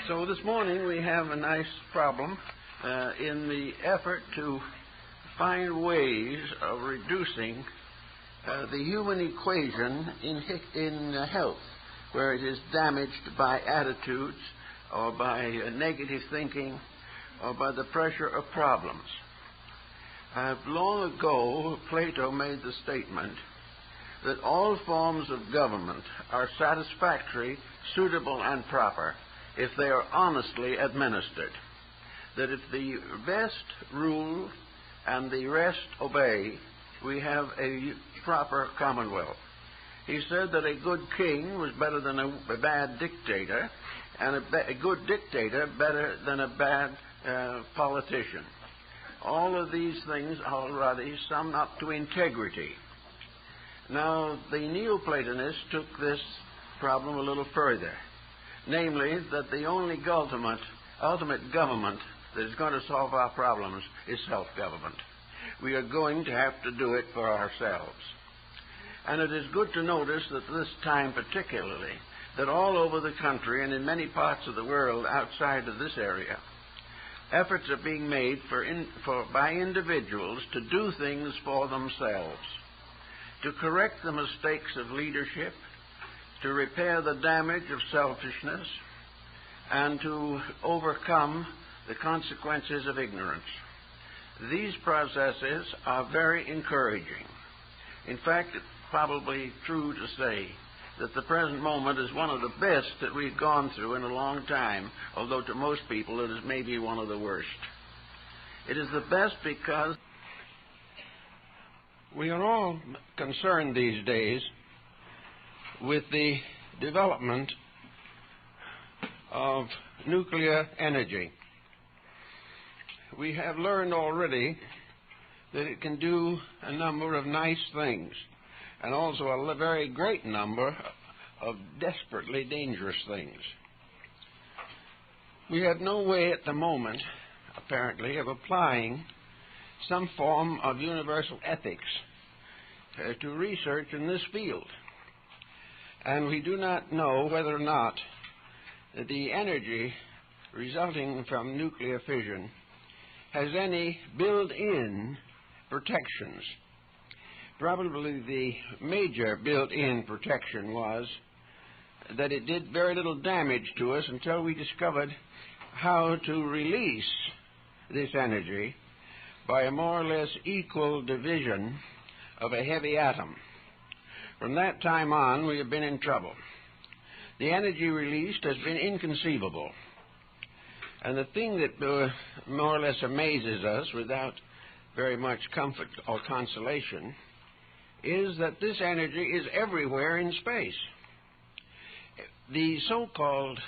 So this morning we have a nice problem in the effort to find ways of reducing the human equation in health, where it is damaged by attitudes or by negative thinking or by the pressure of problems. Long ago, Plato made the statement that all forms of government are satisfactory, suitable, and proper if they are honestly administered. That if the best rule and the rest obey, we have a proper commonwealth. He said that a good king was better than a bad dictator, and a good dictator better than a bad politician. All of these things already sum up to integrity. Now, the Neoplatonists took this problem a little further, namely that the only ultimate government that is going to solve our problems is self-government. We are going to have to do it for ourselves. And it is good to notice that this time particularly, that all over the country and in many parts of the world outside of this area, efforts are being made by individuals to do things for themselves, to correct the mistakes of leadership, to repair the damage of selfishness, and to overcome the consequences of ignorance. These processes are very encouraging. In fact, it's probably true to say that the present moment is one of the best that we've gone through in a long time, although to most people it is maybe one of the worst. It is the best because we are all concerned these days with the development of nuclear energy. We have learned already that it can do a number of nice things, and also a very great number of desperately dangerous things. We have no way at the moment, apparently, of applying some form of universal ethics to research in this field. And we do not know whether or not the energy resulting from nuclear fission has any built-in protections. Probably the major built-in protection was that it did very little damage to us until we discovered how to release this energy by a more or less equal division of a heavy atom. From that time on, we have been in trouble. The energy released has been inconceivable. And the thing that more or less amazes us without very much comfort or consolation is that this energy is everywhere in space. The so-called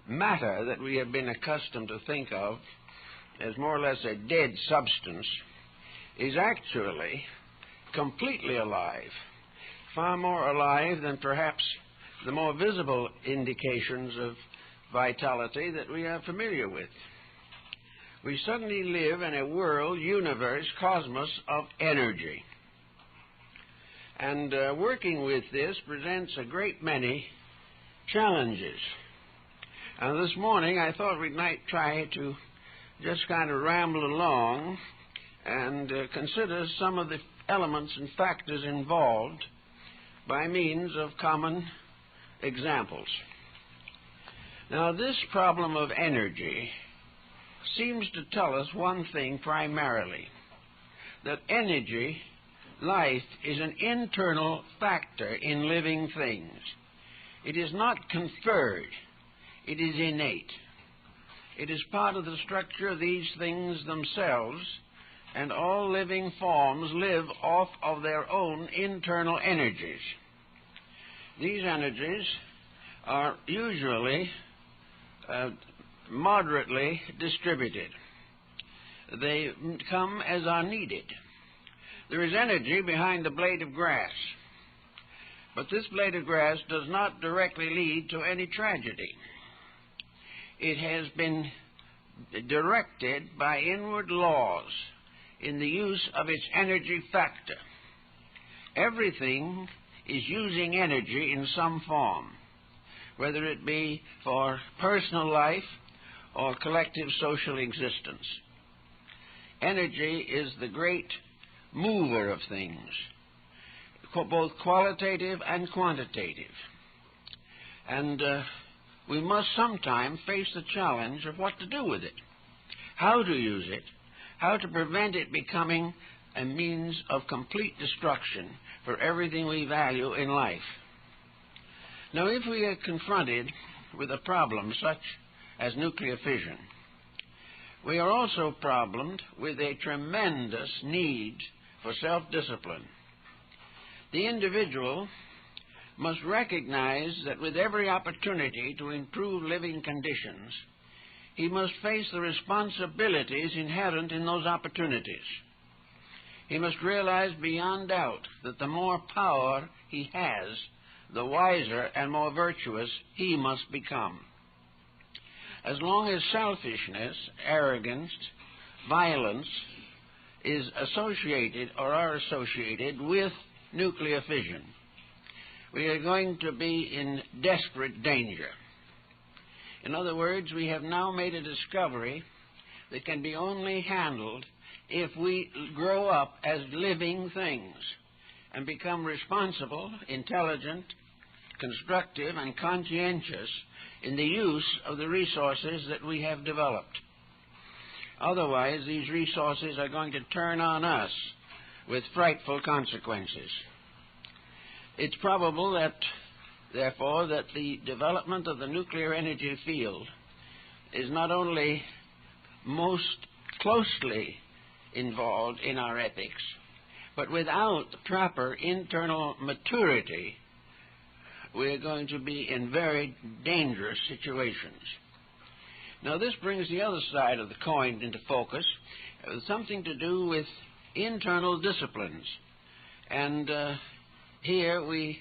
matter that we have been accustomed to think of as more or less a dead substance is actually completely alive, far more alive than perhaps the more visible indications of vitality that we are familiar with. We suddenly live in a world, universe, cosmos of energy. And working with this presents a great many challenges. And this morning I thought we might try to just kind of ramble along and consider some of the elements and factors involved by means of common examples. Now, this problem of energy seems to tell us one thing primarily, that energy, life, is an internal factor in living things. It is not conferred, it is innate. It is part of the structure of these things themselves, and all living forms live off of their own internal energies. These energies are usually moderately distributed. They come as are needed. There is energy behind a blade of grass, but this blade of grass does not directly lead to any tragedy. It has been directed by inward laws in the use of its energy factor. Everything is using energy in some form. whether it be for personal life or collective social existence. Energy is the great mover of things, both qualitative and quantitative. And we must sometime face the challenge of what to do with it, how to use it, how to prevent it becoming a means of complete destruction for everything we value in life. Now, if we are confronted with a problem such as nuclear fission, we are also problemed with a tremendous need for self-discipline. The individual must recognize that with every opportunity to improve living conditions, he must face the responsibilities inherent in those opportunities. He must realize beyond doubt that the more power he has, the wiser and more virtuous he must become. As long as selfishness, arrogance, violence is associated or are associated with nuclear fission, we are going to be in desperate danger. In other words, we have now made a discovery that can be only handled if we grow up as living things and become responsible, intelligent, constructive, and conscientious in the use of the resources that we have developed. Otherwise, these resources are going to turn on us with frightful consequences. It's probable that, therefore, that the development of the nuclear energy field is not only most closely involved in our ethics, but without proper internal maturity, we're going to be in very dangerous situations. Now, this brings the other side of the coin into focus, something to do with internal disciplines. And here we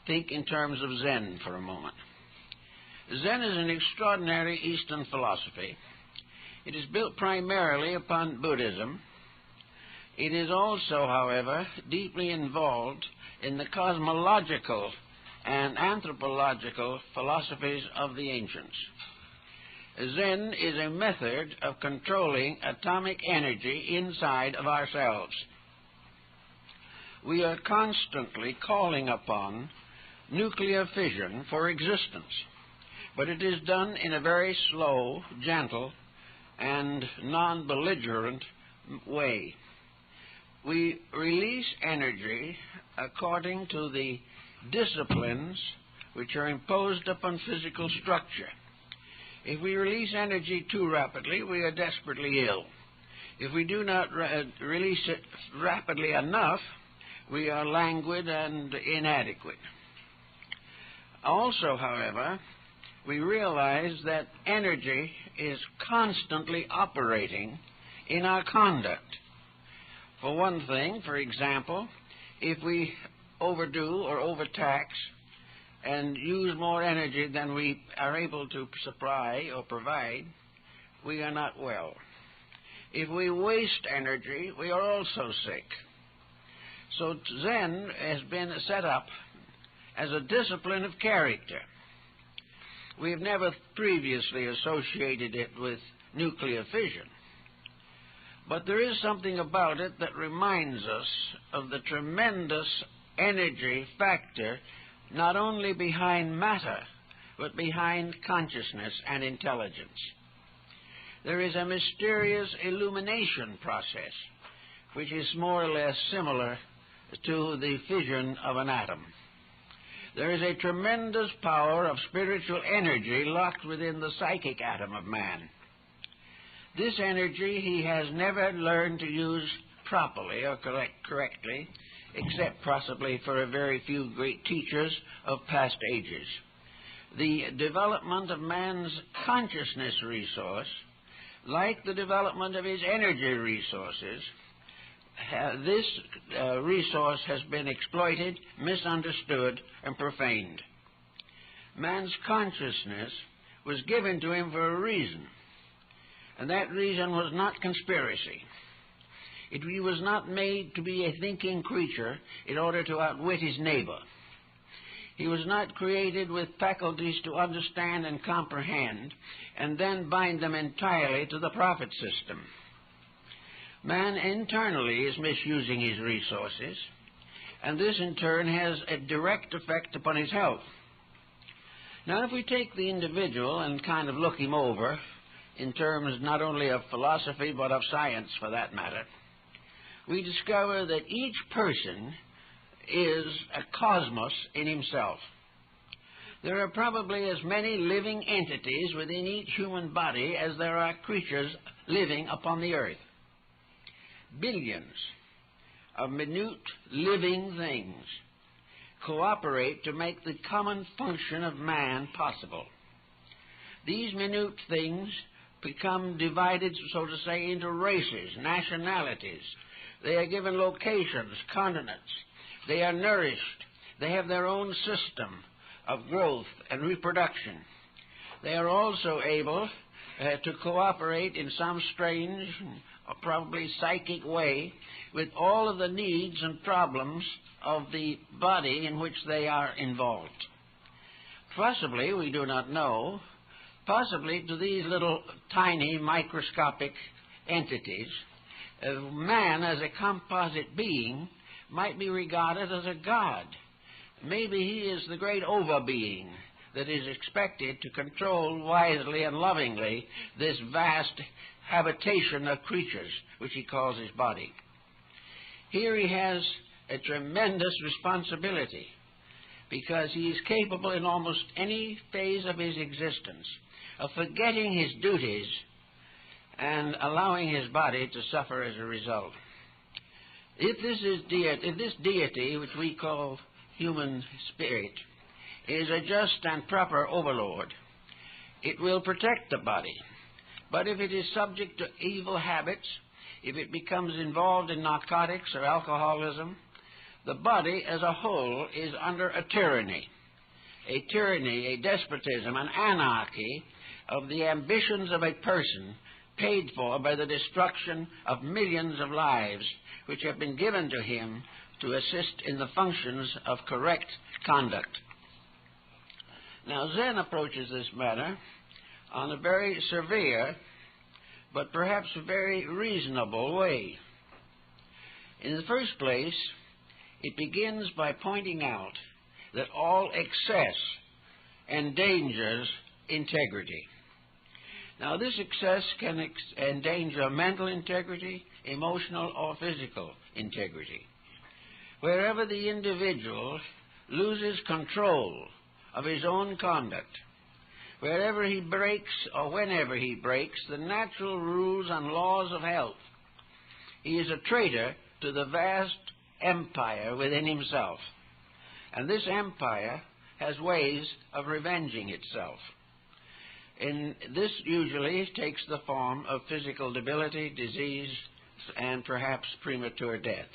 think in terms of Zen for a moment. Zen is an extraordinary Eastern philosophy. It is built primarily upon Buddhism. It is also, however, deeply involved in the cosmological and anthropological philosophies of the ancients. Zen is a method of controlling atomic energy inside of ourselves. We are constantly calling upon nuclear fission for existence, but it is done in a very slow, gentle, and non-belligerent way. We release energy according to the disciplines which are imposed upon physical structure. If we release energy too rapidly, we are desperately ill. If we do not release it rapidly enough, we are languid and inadequate. Also, however, we realize that energy is constantly operating in our conduct. For one thing, for example, if we overdo or overtax and use more energy than we are able to supply or provide, we are not well. If we waste energy, we are also sick. So Zen has been set up as a discipline of character. We have never previously associated it with nuclear fission. But there is something about it that reminds us of the tremendous energy factor not only behind matter, but behind consciousness and intelligence. There is a mysterious illumination process which is more or less similar to the fission of an atom. There is a tremendous power of spiritual energy locked within the psychic atom of man. This energy he has never learned to use properly or correctly, except possibly for a very few great teachers of past ages. The development of man's consciousness resource, like the development of his energy resources, this resource has been exploited, misunderstood, and profaned. Man's consciousness was given to him for a reason, and that reason was not conspiracy. He was not made to be a thinking creature in order to outwit his neighbor. He was not created with faculties to understand and comprehend and then bind them entirely to the profit system. Man internally is misusing his resources, and this in turn has a direct effect upon his health. Now, if we take the individual and kind of look him over in terms not only of philosophy but of science for that matter, we discover that each person is a cosmos in himself. There are probably as many living entities within each human body as there are creatures living upon the earth. Billions of minute living things cooperate to make the common function of man possible. These minute things become divided, so to say, into races, nationalities. They are given locations, continents. They are nourished. They have their own system of growth and reproduction. They are also able to cooperate in some strange, or probably psychic way with all of the needs and problems of the body in which they are involved. Possibly, we do not know, possibly to these little tiny microscopic entities, man as a composite being might be regarded as a god. Maybe he is the great over-being that is expected to control wisely and lovingly this vast habitation of creatures which he calls his body. Here he has a tremendous responsibility because he is capable in almost any phase of his existence of forgetting his duties and allowing his body to suffer as a result. If this deity, which we call human spirit, is a just and proper overlord, it will protect the body. But if it is subject to evil habits, if it becomes involved in narcotics or alcoholism, the body as a whole is under a tyranny, a despotism, an anarchy of the ambitions of a person paid for by the destruction of millions of lives which have been given to him to assist in the functions of correct conduct. Now, Zen approaches this matter on a very severe but perhaps a very reasonable way. In the first place, it begins by pointing out that all excess endangers integrity. Now, this excess can endanger mental integrity, emotional or physical integrity. Wherever the individual loses control of his own conduct, wherever he breaks or whenever he breaks the natural rules and laws of health, he is a traitor to the vast empire within himself. And this empire has ways of revenging itself. And this usually takes the form of physical debility, disease, and perhaps premature death.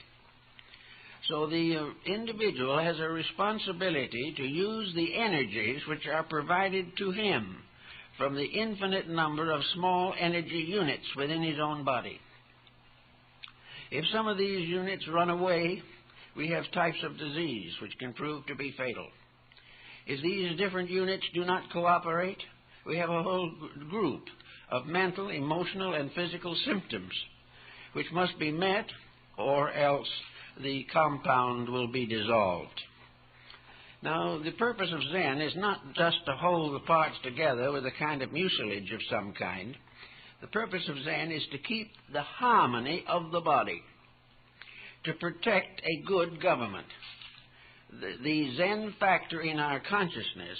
So the individual has a responsibility to use the energies which are provided to him from the infinite number of small energy units within his own body. If some of these units run away, we have types of disease which can prove to be fatal. If these different units do not cooperate, we have a whole group of mental, emotional, and physical symptoms which must be met, or else the compound will be dissolved. Now, the purpose of Zen is not just to hold the parts together with a kind of mucilage of some kind. The purpose of Zen is to keep the harmony of the body, to protect a good government. The Zen factor in our consciousness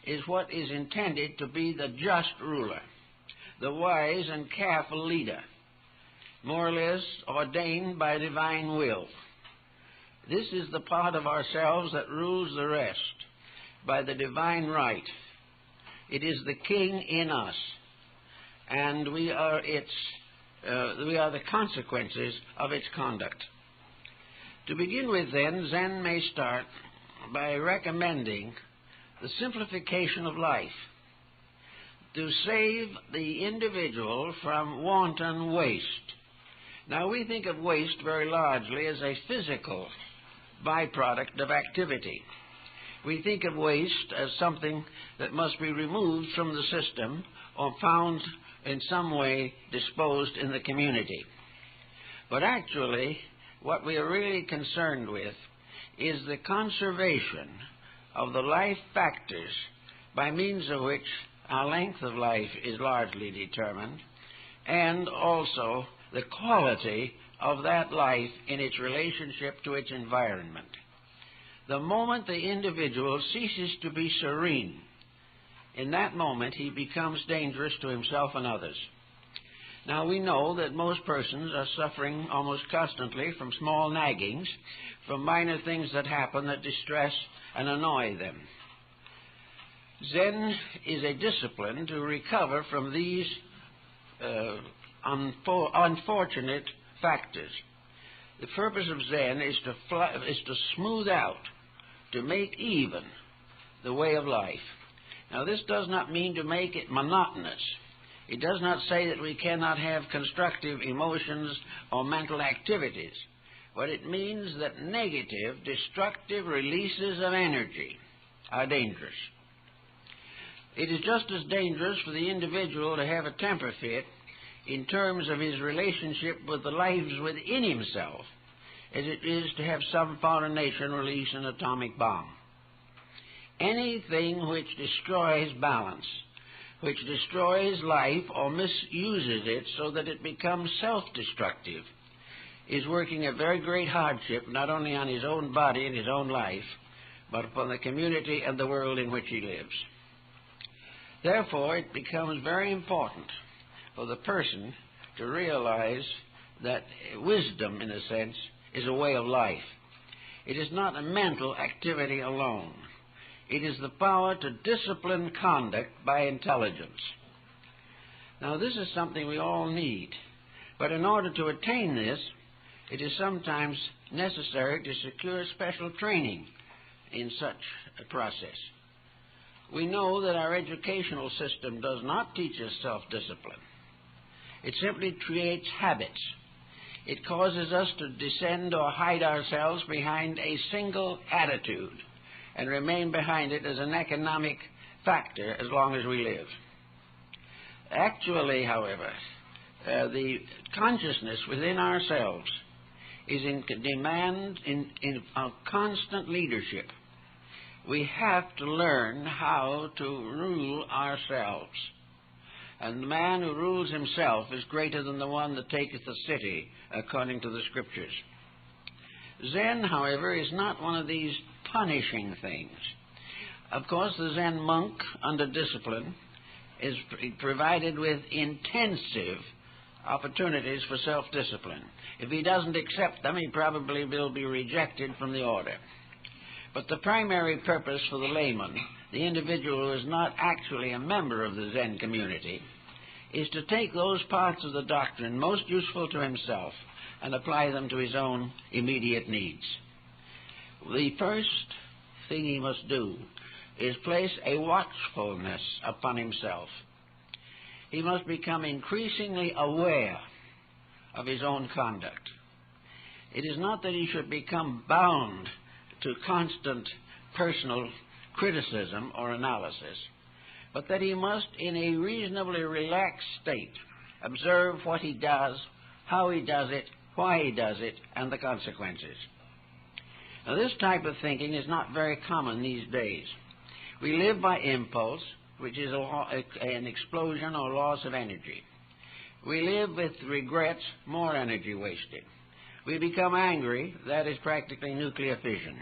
is what is intended to be the just ruler, the wise and careful leader, more or less ordained by divine will. This is the part of ourselves that rules the rest by the divine right. It is the king in us, and we are the consequences of its conduct. To begin with, then, Zen may start by recommending the simplification of life, to save the individual from wanton waste. Now, we think of waste very largely as a physical byproduct of activity. We think of waste as something that must be removed from the system or found in some way disposed in the community. But actually, what we are really concerned with is the conservation of the life factors by means of which our length of life is largely determined, and also the quality of that life in its relationship to its environment. The moment the individual ceases to be serene, in that moment he becomes dangerous to himself and others. Now, we know that most persons are suffering almost constantly from small naggings, from minor things that happen that distress and annoy them. Zen is a discipline to recover from these unfortunate factors. The purpose of Zen is to smooth out, to make even the way of life. Now, this does not mean to make it monotonous. It does not say that we cannot have constructive emotions or mental activities, but it means that negative, destructive releases of energy are dangerous. It is just as dangerous for the individual to have a temper fit in terms of his relationship with the lives within himself as it is to have some foreign nation release an atomic bomb. Anything which destroys balance, which destroys life or misuses it so that it becomes self-destructive, is working a very great hardship not only on his own body and his own life, but upon the community and the world in which he lives. Therefore, it becomes very important for the person to realize that wisdom, in a sense, is a way of life. It is not a mental activity alone. It is the power to discipline conduct by intelligence. Now, this is something we all need, but in order to attain this, it is sometimes necessary to secure special training in such a process. We know that our educational system does not teach us self-discipline. It simply creates habits. It causes us to descend or hide ourselves behind a single attitude and remain behind it as an economic factor as long as we live. Actually, however, the consciousness within ourselves is in demand of constant leadership. We have to learn how to rule ourselves. And the man who rules himself is greater than the one that taketh the city, according to the Scriptures. Zen, however, is not one of these punishing things. Of course, the Zen monk, under discipline, is provided with intensive opportunities for self-discipline. If he doesn't accept them, he probably will be rejected from the order. But the primary purpose for the layman, the individual who is not actually a member of the Zen community, is to take those parts of the doctrine most useful to himself and apply them to his own immediate needs. The first thing he must do is place a watchfulness upon himself. He must become increasingly aware of his own conduct. It is not that he should become bound to constant personal criticism or analysis, but that he must, in a reasonably relaxed state, observe what he does, how he does it, why he does it, and the consequences. Now, this type of thinking is not very common these days. We live by impulse, which is an explosion or loss of energy. We live with regrets, more energy wasted. We become angry, that is practically nuclear fission.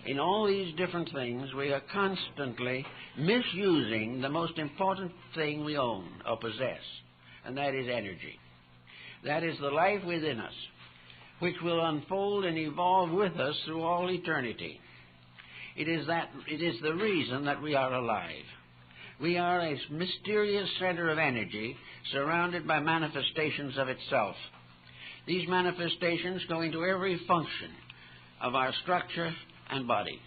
In all these different things, we are constantly misusing the most important thing we own or possess, and that is energy. That is the life within us, which will unfold and evolve with us through all eternity. It is the reason that we are alive. We are a mysterious center of energy surrounded by manifestations of itself. These manifestations go into every function of our structure and body.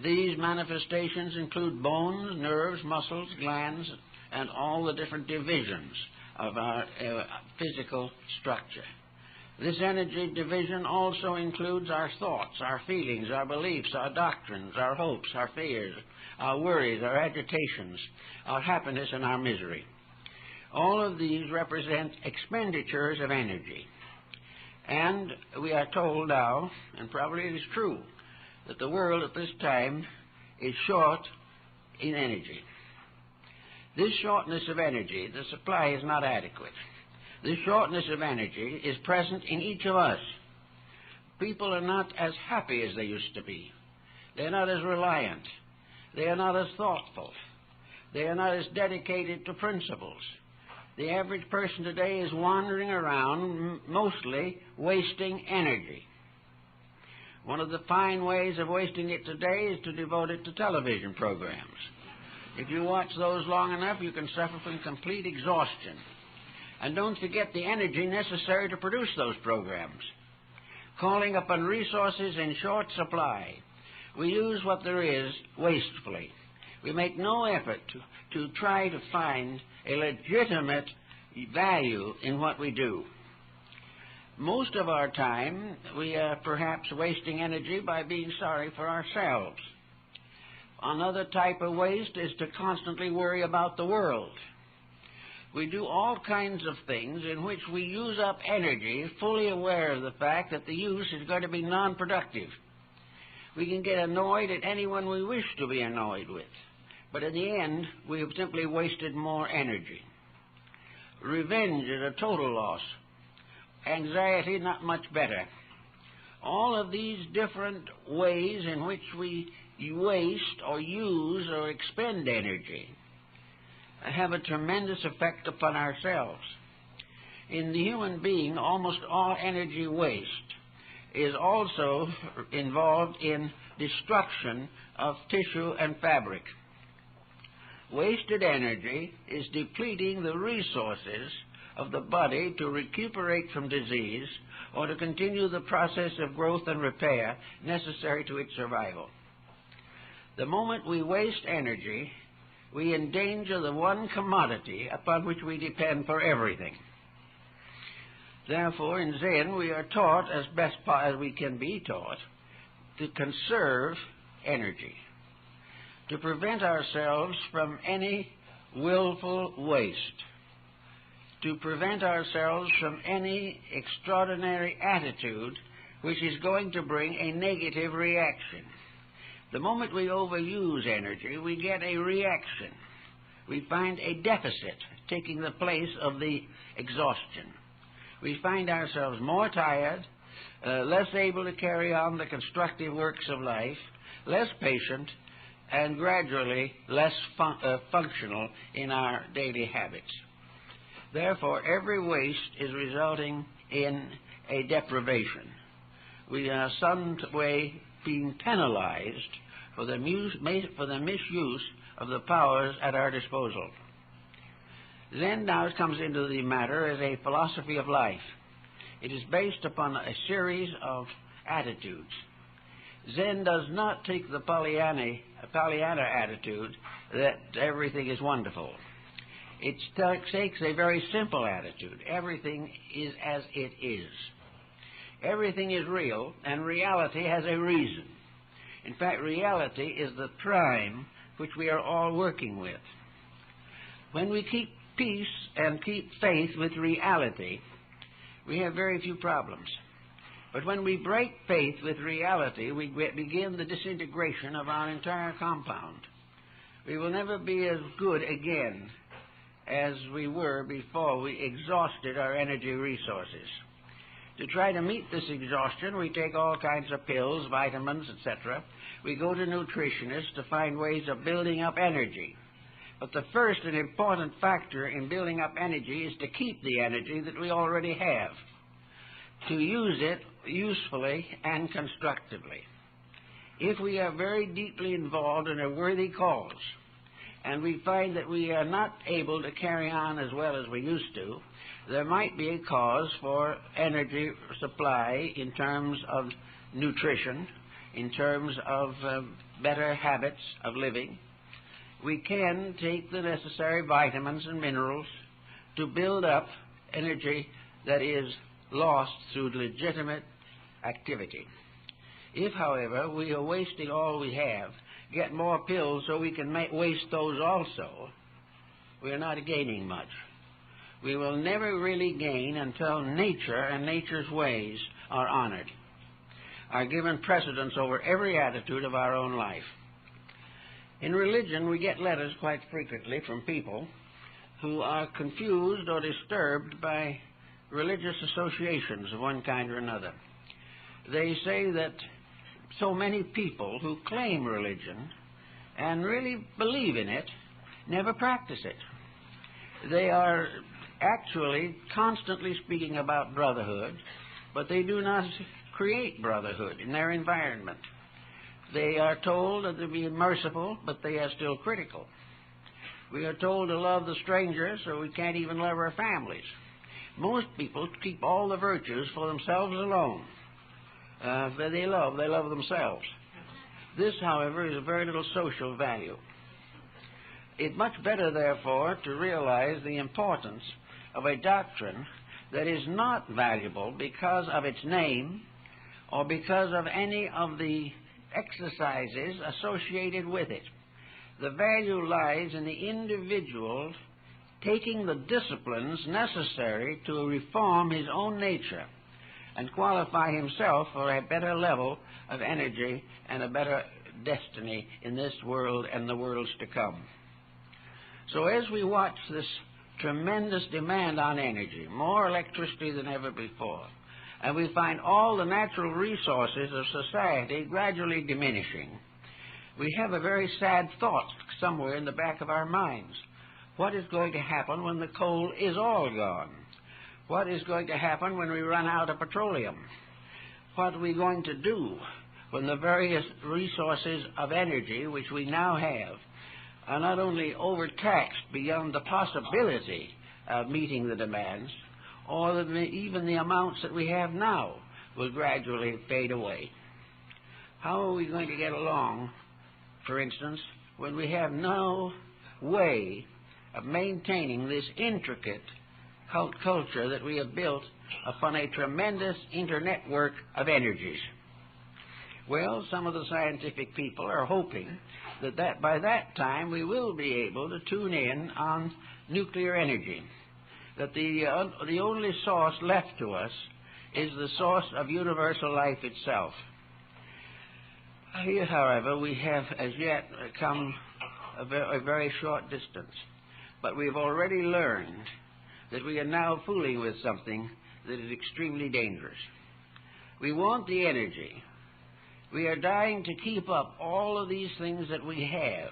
These manifestations include bones, nerves, muscles, glands, and all the different divisions of our physical structure. This energy division also includes our thoughts, our feelings, our beliefs, our doctrines, our hopes, our fears, our worries, our agitations, our happiness, and our misery. All of these represent expenditures of energy. And we are told now, and probably it is true, that the world at this time is short in energy. This shortness of energy, the supply is not adequate. This shortness of energy is present in each of us. People are not as happy as they used to be. They're not as reliant. They are not as thoughtful. They are not as dedicated to principles. The average person today is wandering around, mostly wasting energy. One of the fine ways of wasting it today is to devote it to television programs. If you watch those long enough, you can suffer from complete exhaustion. And don't forget the energy necessary to produce those programs. Calling upon resources in short supply, we use what there is wastefully. We make no effort to try to find a legitimate value in what we do. Most of our time, we are perhaps wasting energy by being sorry for ourselves. Another type of waste is to constantly worry about the world. We do all kinds of things in which we use up energy, fully aware of the fact that the use is going to be non-productive. We can get annoyed at anyone we wish to be annoyed with, but in the end, we have simply wasted more energy. Revenge is a total loss. Anxiety, not much better. All of these different ways in which we waste or use or expend energy have a tremendous effect upon ourselves. In the human being, almost all energy waste is also involved in destruction of tissue and fabric. Wasted energy is depleting the resources of the body to recuperate from disease or to continue the process of growth and repair necessary to its survival. The moment we waste energy, we endanger the one commodity upon which we depend for everything. Therefore, in Zen, we are taught, as best as we can be taught, to conserve energy, to prevent ourselves from any willful waste, to prevent ourselves from any extraordinary attitude which is going to bring a negative reaction. The moment we overuse energy, we get a reaction. We find a deficit taking the place of the exhaustion. We find ourselves more tired, less able to carry on the constructive works of life, less patient, and gradually less functional in our daily habits. Therefore, every waste is resulting in a deprivation. We are some way being penalized for the misuse of the powers at our disposal. Zen now comes into the matter as a philosophy of life. It is based upon a series of attitudes. Zen does not take the Pollyanna attitude that everything is wonderful. It takes a very simple attitude. Everything is as it is. Everything is real, and reality has a reason. In fact, reality is the prime which we are all working with. When we keep peace and keep faith with reality, we have very few problems. But when we break faith with reality, we begin the disintegration of our entire compound. We will never be as good again as we were before we exhausted our energy resources. To try to meet this exhaustion, we take all kinds of pills, vitamins, etc. We go to nutritionists to find ways of building up energy. But the first and important factor in building up energy is to keep the energy that we already have, to use it usefully and constructively. If we are very deeply involved in a worthy cause, and we find that we are not able to carry on as well as we used to, there might be a cause for energy supply in terms of nutrition, in terms of better habits of living. We can take the necessary vitamins and minerals to build up energy that is lost through legitimate activity. If, however, we are wasting all we have, get more pills so we can waste those also, we are not gaining much. We will never really gain until nature and nature's ways are honored, are given precedence over every attitude of our own life. In religion, we get letters quite frequently from people who are confused or disturbed by religious associations of one kind or another. They say that so many people who claim religion and really believe in it never practice it. They are actually constantly speaking about brotherhood, but they do not create brotherhood in their environment. They are told to be merciful, but they are still critical. We are told to love the stranger, so we can't even love our families. Most people keep all the virtues for themselves alone. They love themselves. This, however, is of very little social value. It's much better, therefore, to realize the importance of a doctrine that is not valuable because of its name or because of any of the exercises associated with it. The value lies in the individual taking the disciplines necessary to reform his own nature and qualify himself for a better level of energy and a better destiny in this world and the worlds to come. So as we watch this tremendous demand on energy, more electricity than ever before, and we find all the natural resources of society gradually diminishing, we have a very sad thought somewhere in the back of our minds. What is going to happen when the coal is all gone? What is going to happen when we run out of petroleum? What are we going to do when the various resources of energy which we now have are not only overtaxed beyond the possibility of meeting the demands, or that even the amounts that we have now will gradually fade away? How are we going to get along, for instance, when we have no way of maintaining this intricate culture that we have built upon a tremendous internetwork of energies? Well, some of the scientific people are hoping that by that time we will be able to tune in on nuclear energy, that the only source left to us is the source of universal life itself. Here, however, we have as yet come a very short distance, but we've already learned that we are now fooling with something that is extremely dangerous. We want the energy. We are dying to keep up all of these things that we have.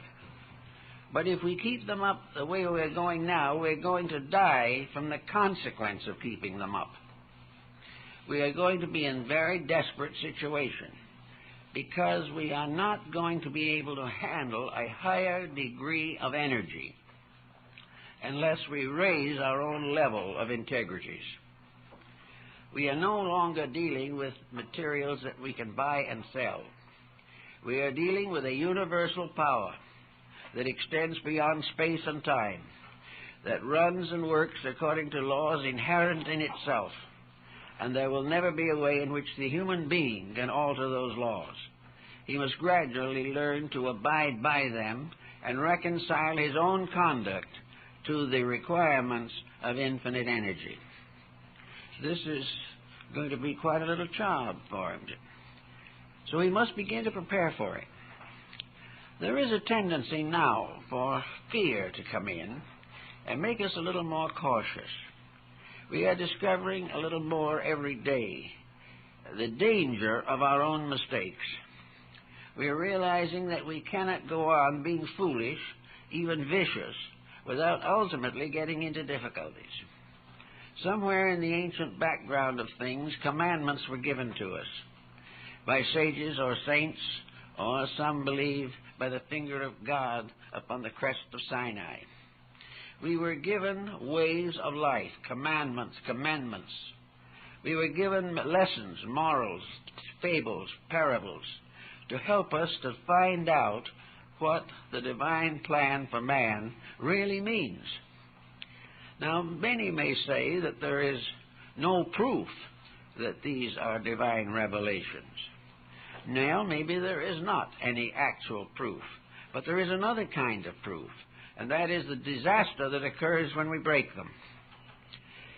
But if we keep them up the way we're going now, we're going to die from the consequence of keeping them up. We are going to be in a very desperate situation because we are not going to be able to handle a higher degree of energy unless we raise our own level of integrities. We are no longer dealing with materials that we can buy and sell. We are dealing with a universal power that extends beyond space and time, that runs and works according to laws inherent in itself, and there will never be a way in which the human being can alter those laws. He must gradually learn to abide by them and reconcile his own conduct to the requirements of infinite energy. This is going to be quite a little job for him. So he must begin to prepare for it. There is a tendency now for fear to come in and make us a little more cautious. We are discovering a little more every day the danger of our own mistakes. We are realizing that we cannot go on being foolish, even vicious, without ultimately getting into difficulties. Somewhere in the ancient background of things, commandments were given to us by sages or saints, or some believe by the finger of God upon the crest of Sinai. We were given ways of life, commandments. We were given lessons, morals, fables, parables, to help us to find out what the divine plan for man really means. Now, many may say that there is no proof that these are divine revelations. Now, maybe there is not any actual proof, but there is another kind of proof, and that is the disaster that occurs when we break them.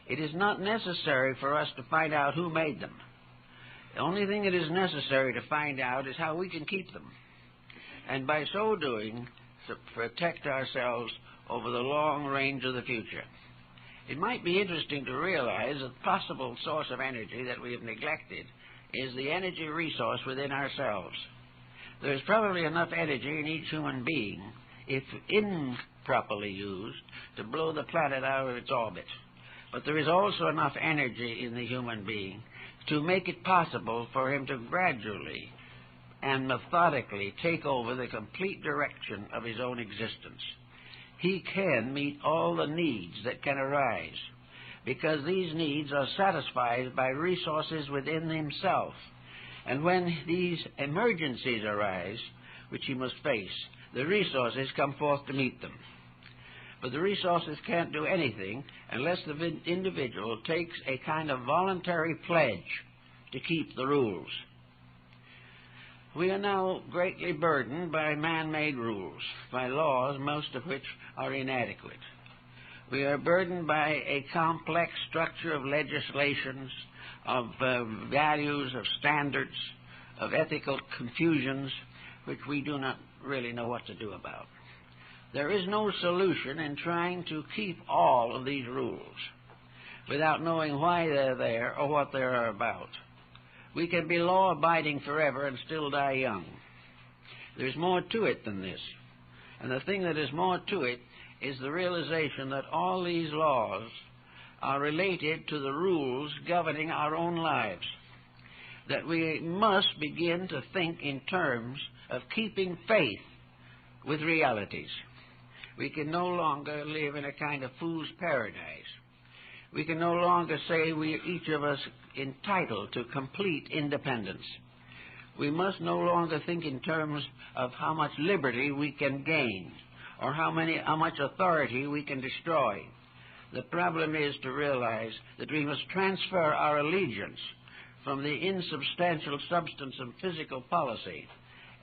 It is not necessary for us to find out who made them. The only thing that is necessary to find out is how we can keep them, and by so doing, to protect ourselves over the long range of the future. It might be interesting to realize that the possible source of energy that we have neglected is the energy resource within ourselves. There is probably enough energy in each human being, if improperly used, to blow the planet out of its orbit. But there is also enough energy in the human being to make it possible for him to gradually and methodically take over the complete direction of his own existence. He can meet all the needs that can arise, because these needs are satisfied by resources within himself. And when these emergencies arise, which he must face, the resources come forth to meet them. But the resources can't do anything unless the individual takes a kind of voluntary pledge to keep the rules. We are now greatly burdened by man-made rules, by laws, most of which are inadequate. We are burdened by a complex structure of legislations, of values, of standards, of ethical confusions, which we do not really know what to do about. There is no solution in trying to keep all of these rules without knowing why they're there or what they are about. We can be law-abiding forever and still die young. There's more to it than this. And the thing that is more to it is the realization that all these laws are related to the rules governing our own lives. That we must begin to think in terms of keeping faith with realities. We can no longer live in a kind of fool's paradise. We can no longer say we are each of us entitled to complete independence. We must no longer think in terms of how much liberty we can gain or how much authority we can destroy. The problem is to realize that we must transfer our allegiance from the insubstantial substance of physical policy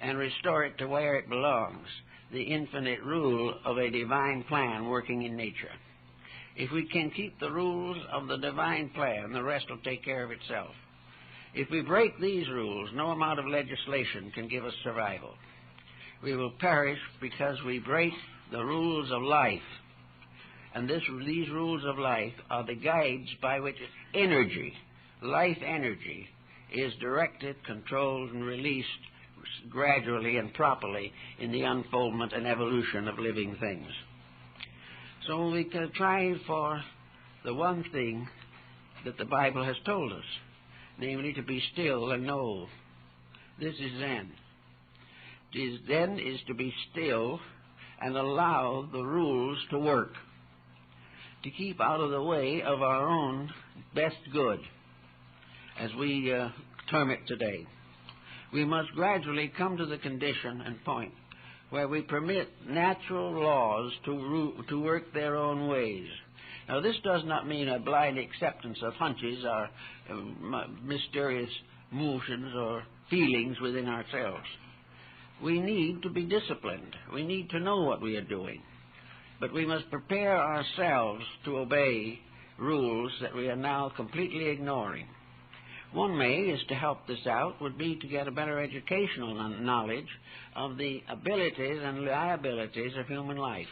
and restore it to where it belongs, the infinite rule of a divine plan working in nature. If we can keep the rules of the divine plan, the rest will take care of itself. If we break these rules, no amount of legislation can give us survival. We will perish because we break the rules of life. And these rules of life are the guides by which energy, life energy, is directed, controlled, and released gradually and properly in the unfoldment and evolution of living things. So we can try for the one thing that the Bible has told us, namely to be still and know. This is Zen. Zen is to be still and allow the rules to work, to keep out of the way of our own best good, as we term it today. We must gradually come to the condition and point where we permit natural laws to work their own ways. Now, this does not mean a blind acceptance of hunches or mysterious motions or feelings within ourselves. We need to be disciplined. We need to know what we are doing. But we must prepare ourselves to obey rules that we are now completely ignoring. One way is to help this out would be to get a better educational knowledge of the abilities and liabilities of human life.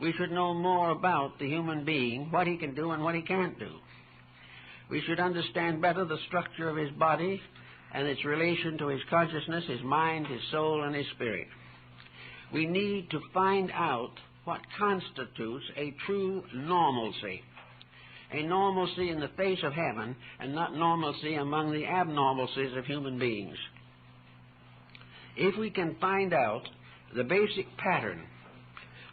We should know more about the human being, what he can do and what he can't do. We should understand better the structure of his body and its relation to his consciousness, his mind, his soul, and his spirit. We need to find out what constitutes a true normalcy. A normalcy in the face of heaven and not normalcy among the abnormalcies of human beings. If we can find out the basic pattern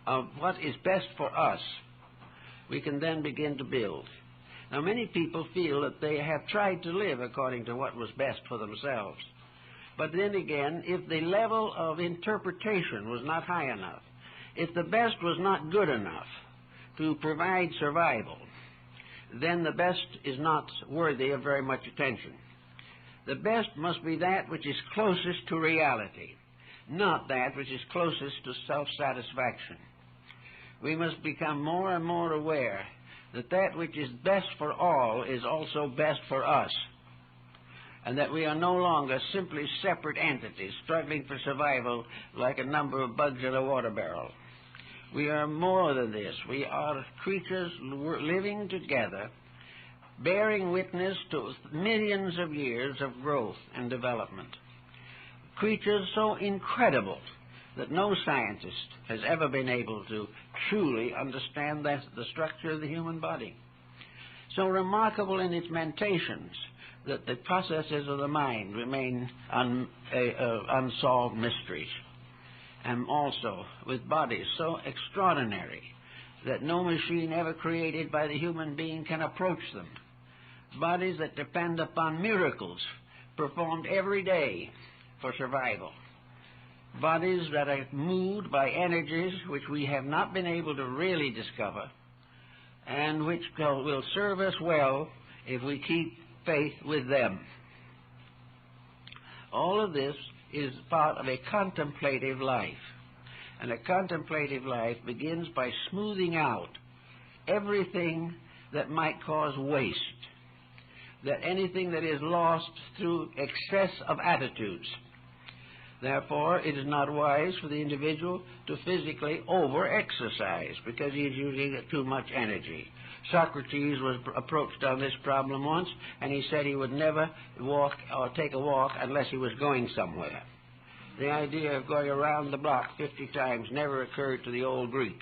of what is best for us, we can then begin to build. Now, many people feel that they have tried to live according to what was best for themselves. But then again, if the level of interpretation was not high enough, if the best was not good enough to provide survival, then the best is not worthy of very much attention. The best must be that which is closest to reality, not that which is closest to self-satisfaction. We must become more and more aware that that which is best for all is also best for us, and that we are no longer simply separate entities struggling for survival like a number of bugs in a water barrel. We are more than this. We are creatures living together, bearing witness to millions of years of growth and development. Creatures so incredible that no scientist has ever been able to truly understand the structure of the human body. So remarkable in its mentations that the processes of the mind remain unsolved mysteries. And also with bodies so extraordinary that no machine ever created by the human being can approach them. Bodies that depend upon miracles performed every day for survival. Bodies that are moved by energies which we have not been able to really discover, and which will serve us well if we keep faith with them. All of this is part of a contemplative life, and a contemplative life begins by smoothing out everything that might cause waste, that anything that is lost through excess of attitudes. Therefore, it is not wise for the individual to physically over-exercise because he is using too much energy. Socrates was approached on this problem once, and he said he would never walk or take a walk unless he was going somewhere. The idea of going around the block 50 times never occurred to the old Greek,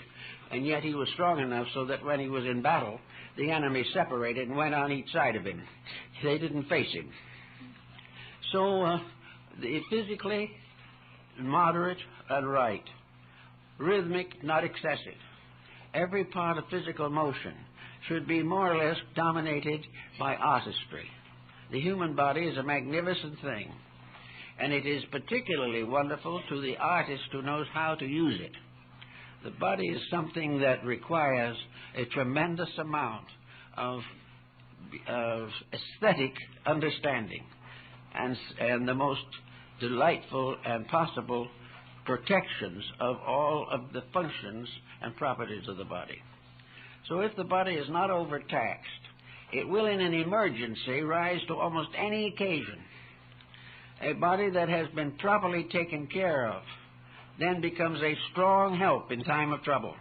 and yet he was strong enough so that when he was in battle, the enemy separated and went on each side of him. They didn't face him. So, physically moderate and right, rhythmic, not excessive. Every part of physical motion should be more or less dominated by artistry. The human body is a magnificent thing, and it is particularly wonderful to the artist who knows how to use it. The body is something that requires a tremendous amount of aesthetic understanding and the most delightful and possible protections of all of the functions and properties of the body. So if the body is not overtaxed, it will in an emergency rise to almost any occasion. A body that has been properly taken care of then becomes a strong help in time of trouble,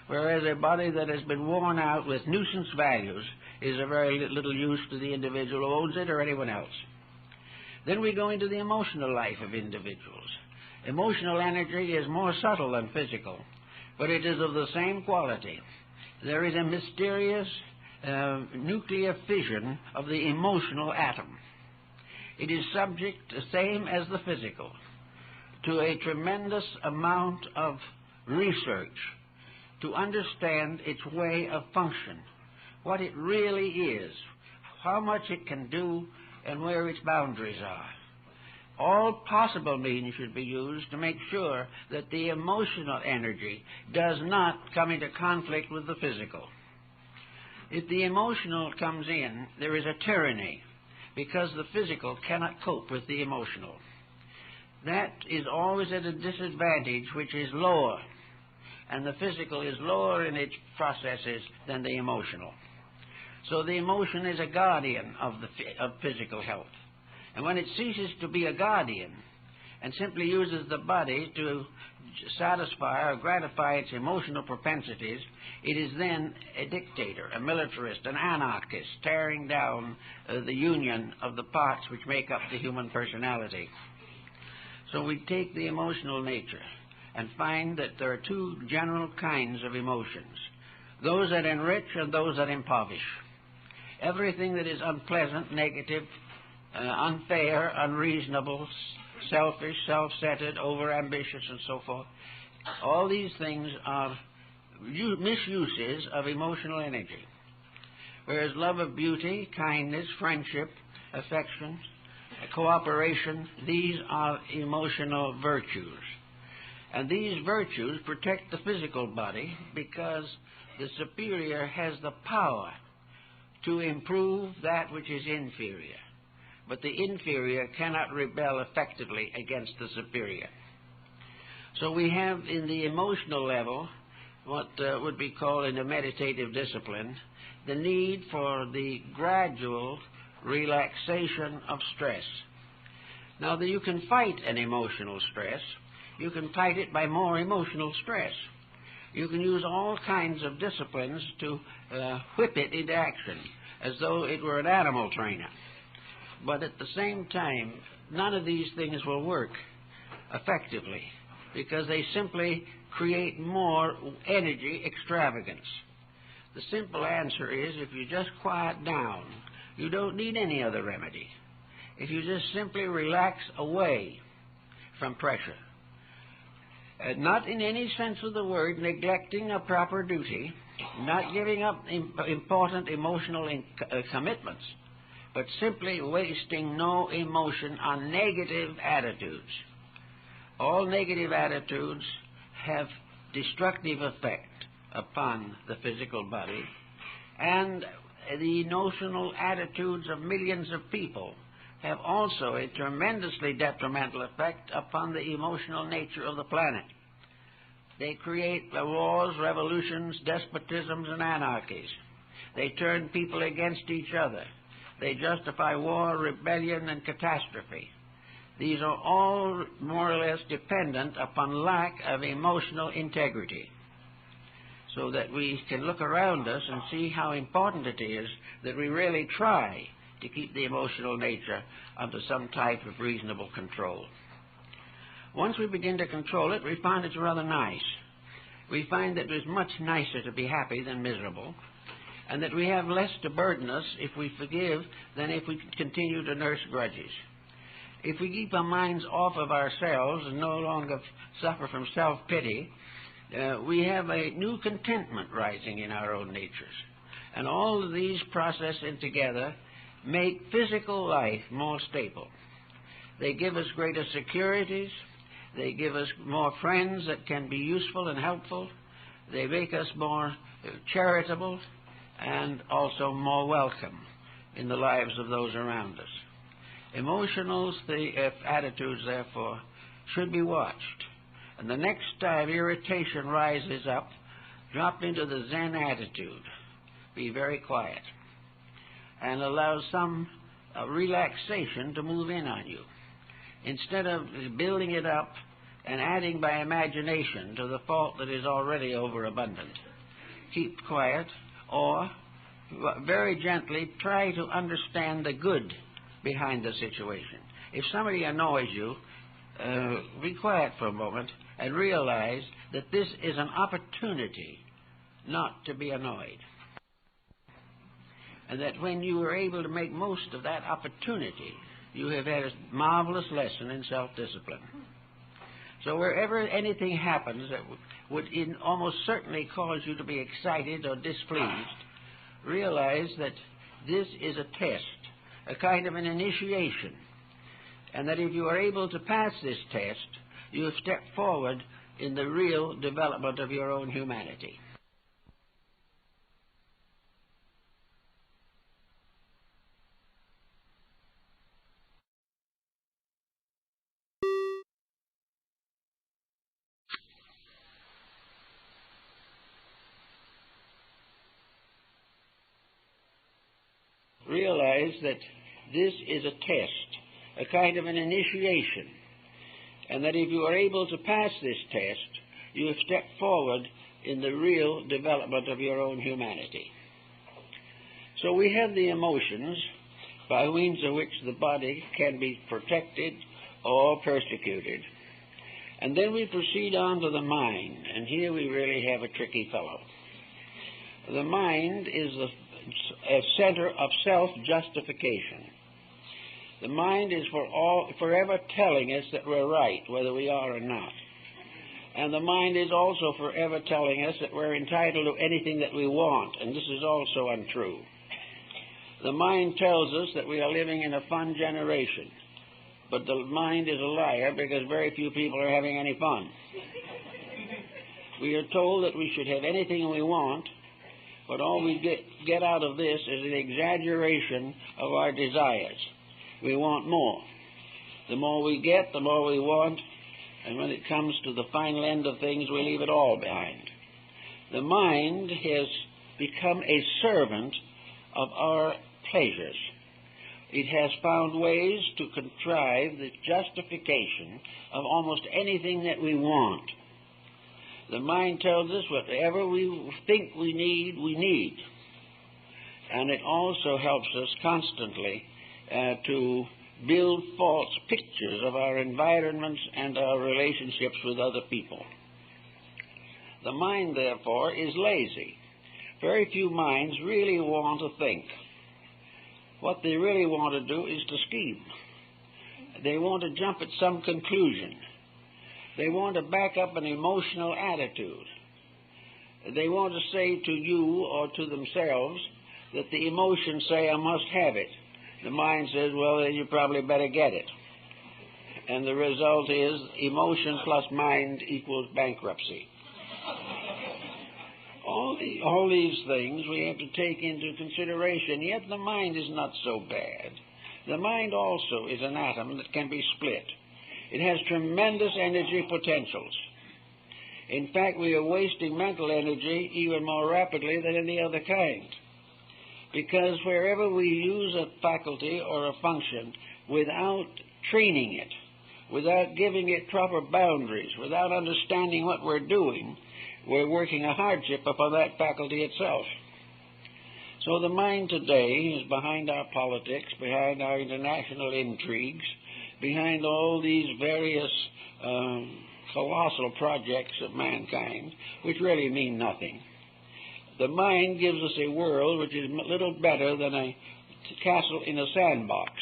whereas a body that has been worn out with nuisance values is of very little use to the individual who owns it or anyone else. Then we go into the emotional life of individuals. Emotional energy is more subtle than physical, but it is of the same quality. There is a mysterious nuclear fission of the emotional atom. It is subject, the same as the physical, to a tremendous amount of research to understand its way of function, what it really is, how much it can do, and where its boundaries are. All possible means should be used to make sure that the emotional energy does not come into conflict with the physical. If the emotional comes in, there is a tyranny, because the physical cannot cope with the emotional. That is always at a disadvantage which is lower, and the physical is lower in its processes than the emotional. So the emotion is a guardian of physical health. And when it ceases to be a guardian and simply uses the body to satisfy or gratify its emotional propensities, it is then a dictator, a militarist, an anarchist, tearing down the union of the parts which make up the human personality. So we take the emotional nature and find that there are two general kinds of emotions, those that enrich and those that impoverish. Everything that is unpleasant, negative, unfair, unreasonable, selfish, self-centered, over-ambitious, and so forth, all these things are misuses of emotional energy. Whereas love of beauty, kindness, friendship, affection, cooperation, these are emotional virtues. And these virtues protect the physical body because the superior has the power to improve that which is inferior. But the inferior cannot rebel effectively against the superior. So we have in the emotional level what would be called in a meditative discipline the need for the gradual relaxation of stress. Now, you can fight an emotional stress. You can fight it by more emotional stress. You can use all kinds of disciplines to whip it into action, as though it were an animal trainer. But at the same time, none of these things will work effectively, because they simply create more energy extravagance. The simple answer is, if you just quiet down, you don't need any other remedy. If you just simply relax away from pressure, not in any sense of the word neglecting a proper duty, not giving up important emotional commitments, but simply wasting no emotion on negative attitudes. All negative attitudes have destructive effect upon the physical body, and the notional attitudes of millions of people have also a tremendously detrimental effect upon the emotional nature of the planet. They create wars, revolutions, despotisms, and anarchies. They turn people against each other. They justify war, rebellion, and catastrophe. These are all more or less dependent upon lack of emotional integrity, so that we can look around us and see how important it is that we really try to keep the emotional nature under some type of reasonable control. Once we begin to control it, we find it's rather nice. We find that it's much nicer to be happy than miserable, and that we have less to burden us if we forgive than if we continue to nurse grudges. If we keep our minds off of ourselves and no longer suffer from self-pity, we have a new contentment rising in our own natures. And all of these processing together make physical life more stable. They give us greater securities. They give us more friends that can be useful and helpful. They make us more charitable and also more welcome in the lives of those around us. Emotional attitudes, therefore, should be watched. And the next time irritation rises up, drop into the Zen attitude. Be very quiet. And allow some relaxation to move in on you. Instead of building it up and adding by imagination to the fault that is already overabundant. Keep quiet, or very gently try to understand the good behind the situation. If somebody annoys you, be quiet for a moment and realize that this is an opportunity not to be annoyed. And that when you are able to make most of that opportunity, you have had a marvelous lesson in self-discipline. So wherever anything happens that would almost certainly cause you to be excited or displeased, realize that this is a test, a kind of an initiation, and that if you are able to pass this test, you have stepped forward in the real development of your own humanity. Realize that this is a test, a kind of an initiation, and that if you are able to pass this test, you have stepped forward in the real development of your own humanity. So we have the emotions by means of which the body can be protected or persecuted. And then we proceed on to the mind, and here we really have a tricky fellow. The mind is a center of self-justification. The mind is forever telling us that we're right, whether we are or not. And the mind is also forever telling us that we're entitled to anything that we want, and this is also untrue. The mind tells us that we are living in a fun generation, but the mind is a liar because very few people are having any fun. We are told that we should have anything we want, but all we get out of this is an exaggeration of our desires. We want more. The more we get, the more we want, and when it comes to the final end of things, we leave it all behind. The mind has become a servant of our pleasures. It has found ways to contrive the justification of almost anything that we want. The mind tells us whatever we think we need. And it also helps us constantly to build false pictures of our environments and our relationships with other people. The mind, therefore, is lazy. Very few minds really want to think. What they really want to do is to scheme. They want to jump at some conclusion. They want to back up an emotional attitude. They want to say to you or to themselves that the emotions say, I must have it. The mind says, well, then you probably better get it. And the result is emotion plus mind equals bankruptcy. All these things we have to take into consideration, yet the mind is not so bad. The mind also is an atom that can be split. It has tremendous energy potentials. In fact, we are wasting mental energy even more rapidly than any other kind. Because wherever we use a faculty or a function without training it, without giving it proper boundaries, without understanding what we're doing, we're working a hardship upon that faculty itself. So the mind today is behind our politics, behind our international intrigues, behind all these various colossal projects of mankind, which really mean nothing. The mind gives us a world which is little better than a castle in a sandbox.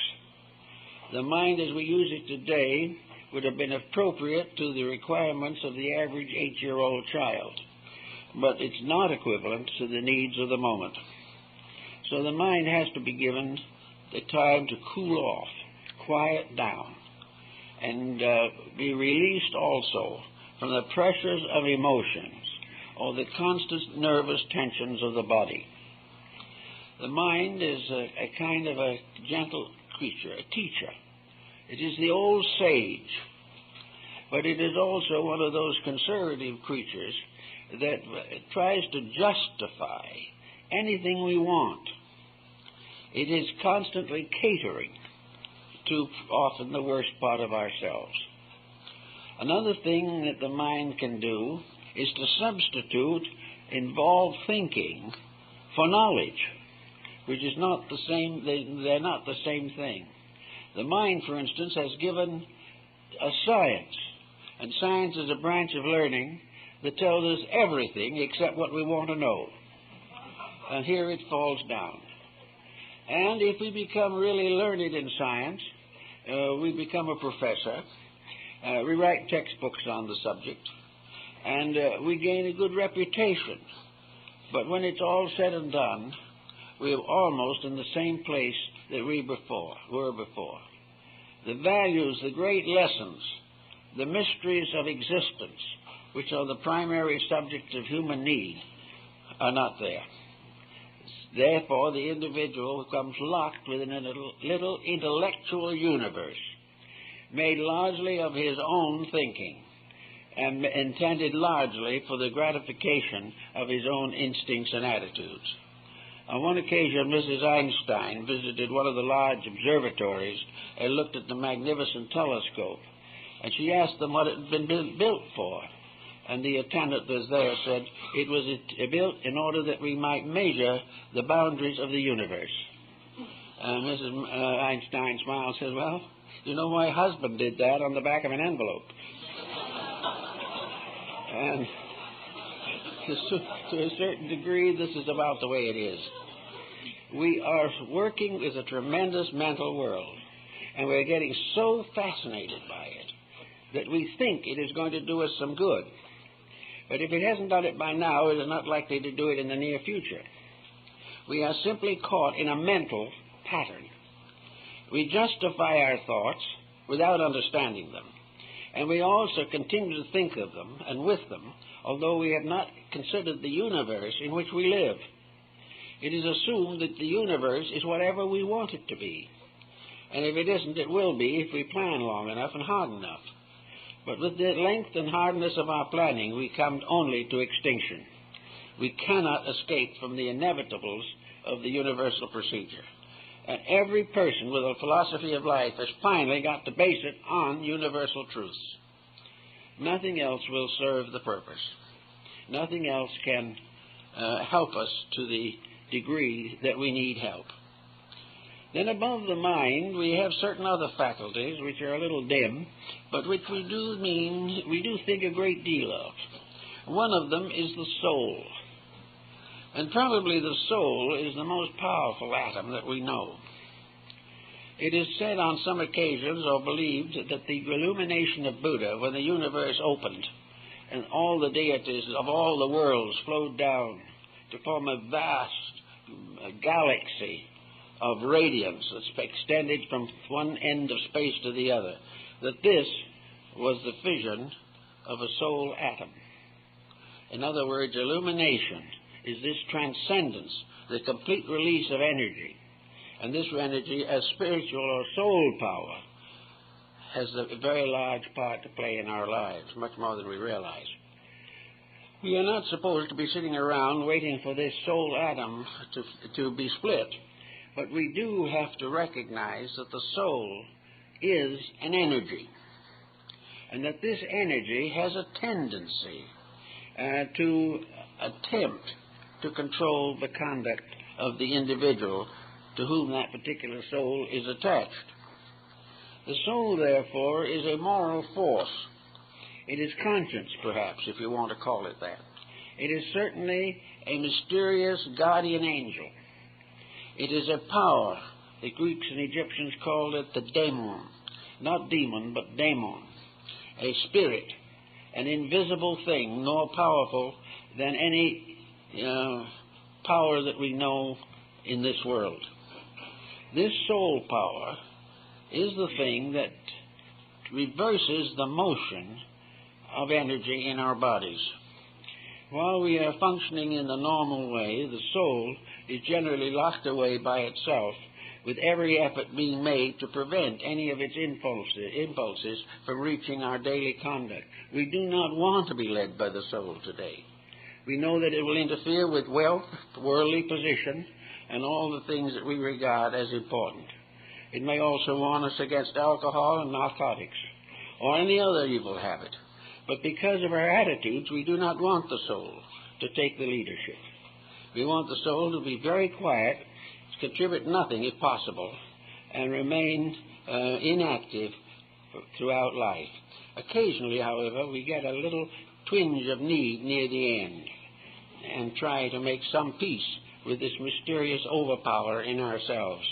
The mind as we use it today would have been appropriate to the requirements of the average 8-year-old child, but it's not equivalent to the needs of the moment. So the mind has to be given the time to cool off, quiet down, and be released also from the pressures of emotions or the constant nervous tensions of the body. The mind is a kind of a gentle creature, a teacher. It is the old sage, but it is also one of those conservative creatures that tries to justify anything we want. It is constantly catering to often the worst part of ourselves. Another thing that the mind can do is to substitute involved thinking for knowledge, which is not the same. They're not the same thing. The mind, for instance, has given a science, and science is a branch of learning that tells us everything except what we want to know. And here it falls down. And if we become really learned in science, we become a professor, we write textbooks on the subject, and we gain a good reputation. But when it's all said and done, we're almost in the same place that we were before. The values, the great lessons, the mysteries of existence, which are the primary subjects of human need, are not there. Therefore, the individual becomes locked within a little intellectual universe, made largely of his own thinking, and intended largely for the gratification of his own instincts and attitudes. On one occasion, Mrs. Einstein visited one of the large observatories and looked at the magnificent telescope, and she asked them what it had been built for. And the attendant was there said, it was built in order that we might measure the boundaries of the universe. And Mrs. Einstein smiled and said, well, you know, my husband did that on the back of an envelope. And to a certain degree, this is about the way it is. We are working with a tremendous mental world, and we're getting so fascinated by it that we think it is going to do us some good. But if it hasn't done it by now, it is not likely to do it in the near future. We are simply caught in a mental pattern. We justify our thoughts without understanding them, and we also continue to think of them and with them, although we have not considered the universe in which we live. It is assumed that the universe is whatever we want it to be. And if it isn't, it will be if we plan long enough and hard enough. But with the length and hardness of our planning, we come only to extinction. We cannot escape from the inevitables of the universal procedure. And every person with a philosophy of life has finally got to base it on universal truths. Nothing else will serve the purpose. Nothing else can help us to the degree that we need help. Then above the mind, we have certain other faculties which are a little dim, but which we do think a great deal of. One of them is the soul. And probably the soul is the most powerful atom that we know. It is said on some occasions, or believed, that the illumination of Buddha, when the universe opened, and all the deities of all the worlds flowed down to form a vast galaxy of radiance that extended from one end of space to the other, that this was the fission of a soul atom. In other words, illumination is this transcendence, the complete release of energy. And this energy, as spiritual or soul power, has a very large part to play in our lives, much more than we realize. We are not supposed to be sitting around waiting for this soul atom to be split, but we do have to recognize that the soul is an energy, and that this energy has a tendency to attempt to control the conduct of the individual to whom that particular soul is attached. The soul, therefore, is a moral force. It is conscience, perhaps, if you want to call it that. It is certainly a mysterious guardian angel. It is a power. The Greeks and Egyptians called it the daemon. Not demon, but daemon. A spirit, an invisible thing, more powerful than any power that we know in this world. This soul power is the thing that reverses the motion of energy in our bodies. While we are functioning in the normal way, the soul is generally locked away by itself, with every effort being made to prevent any of its impulses from reaching our daily conduct. We do not want to be led by the soul today. We know that it will interfere with wealth, worldly position, and all the things that we regard as important. It may also warn us against alcohol and narcotics, or any other evil habit. But because of our attitudes, we do not want the soul to take the leadership. We want the soul to be very quiet, contribute nothing if possible, and remain inactive throughout life. Occasionally, however, we get a little twinge of need near the end and try to make some peace with this mysterious overpower in ourselves.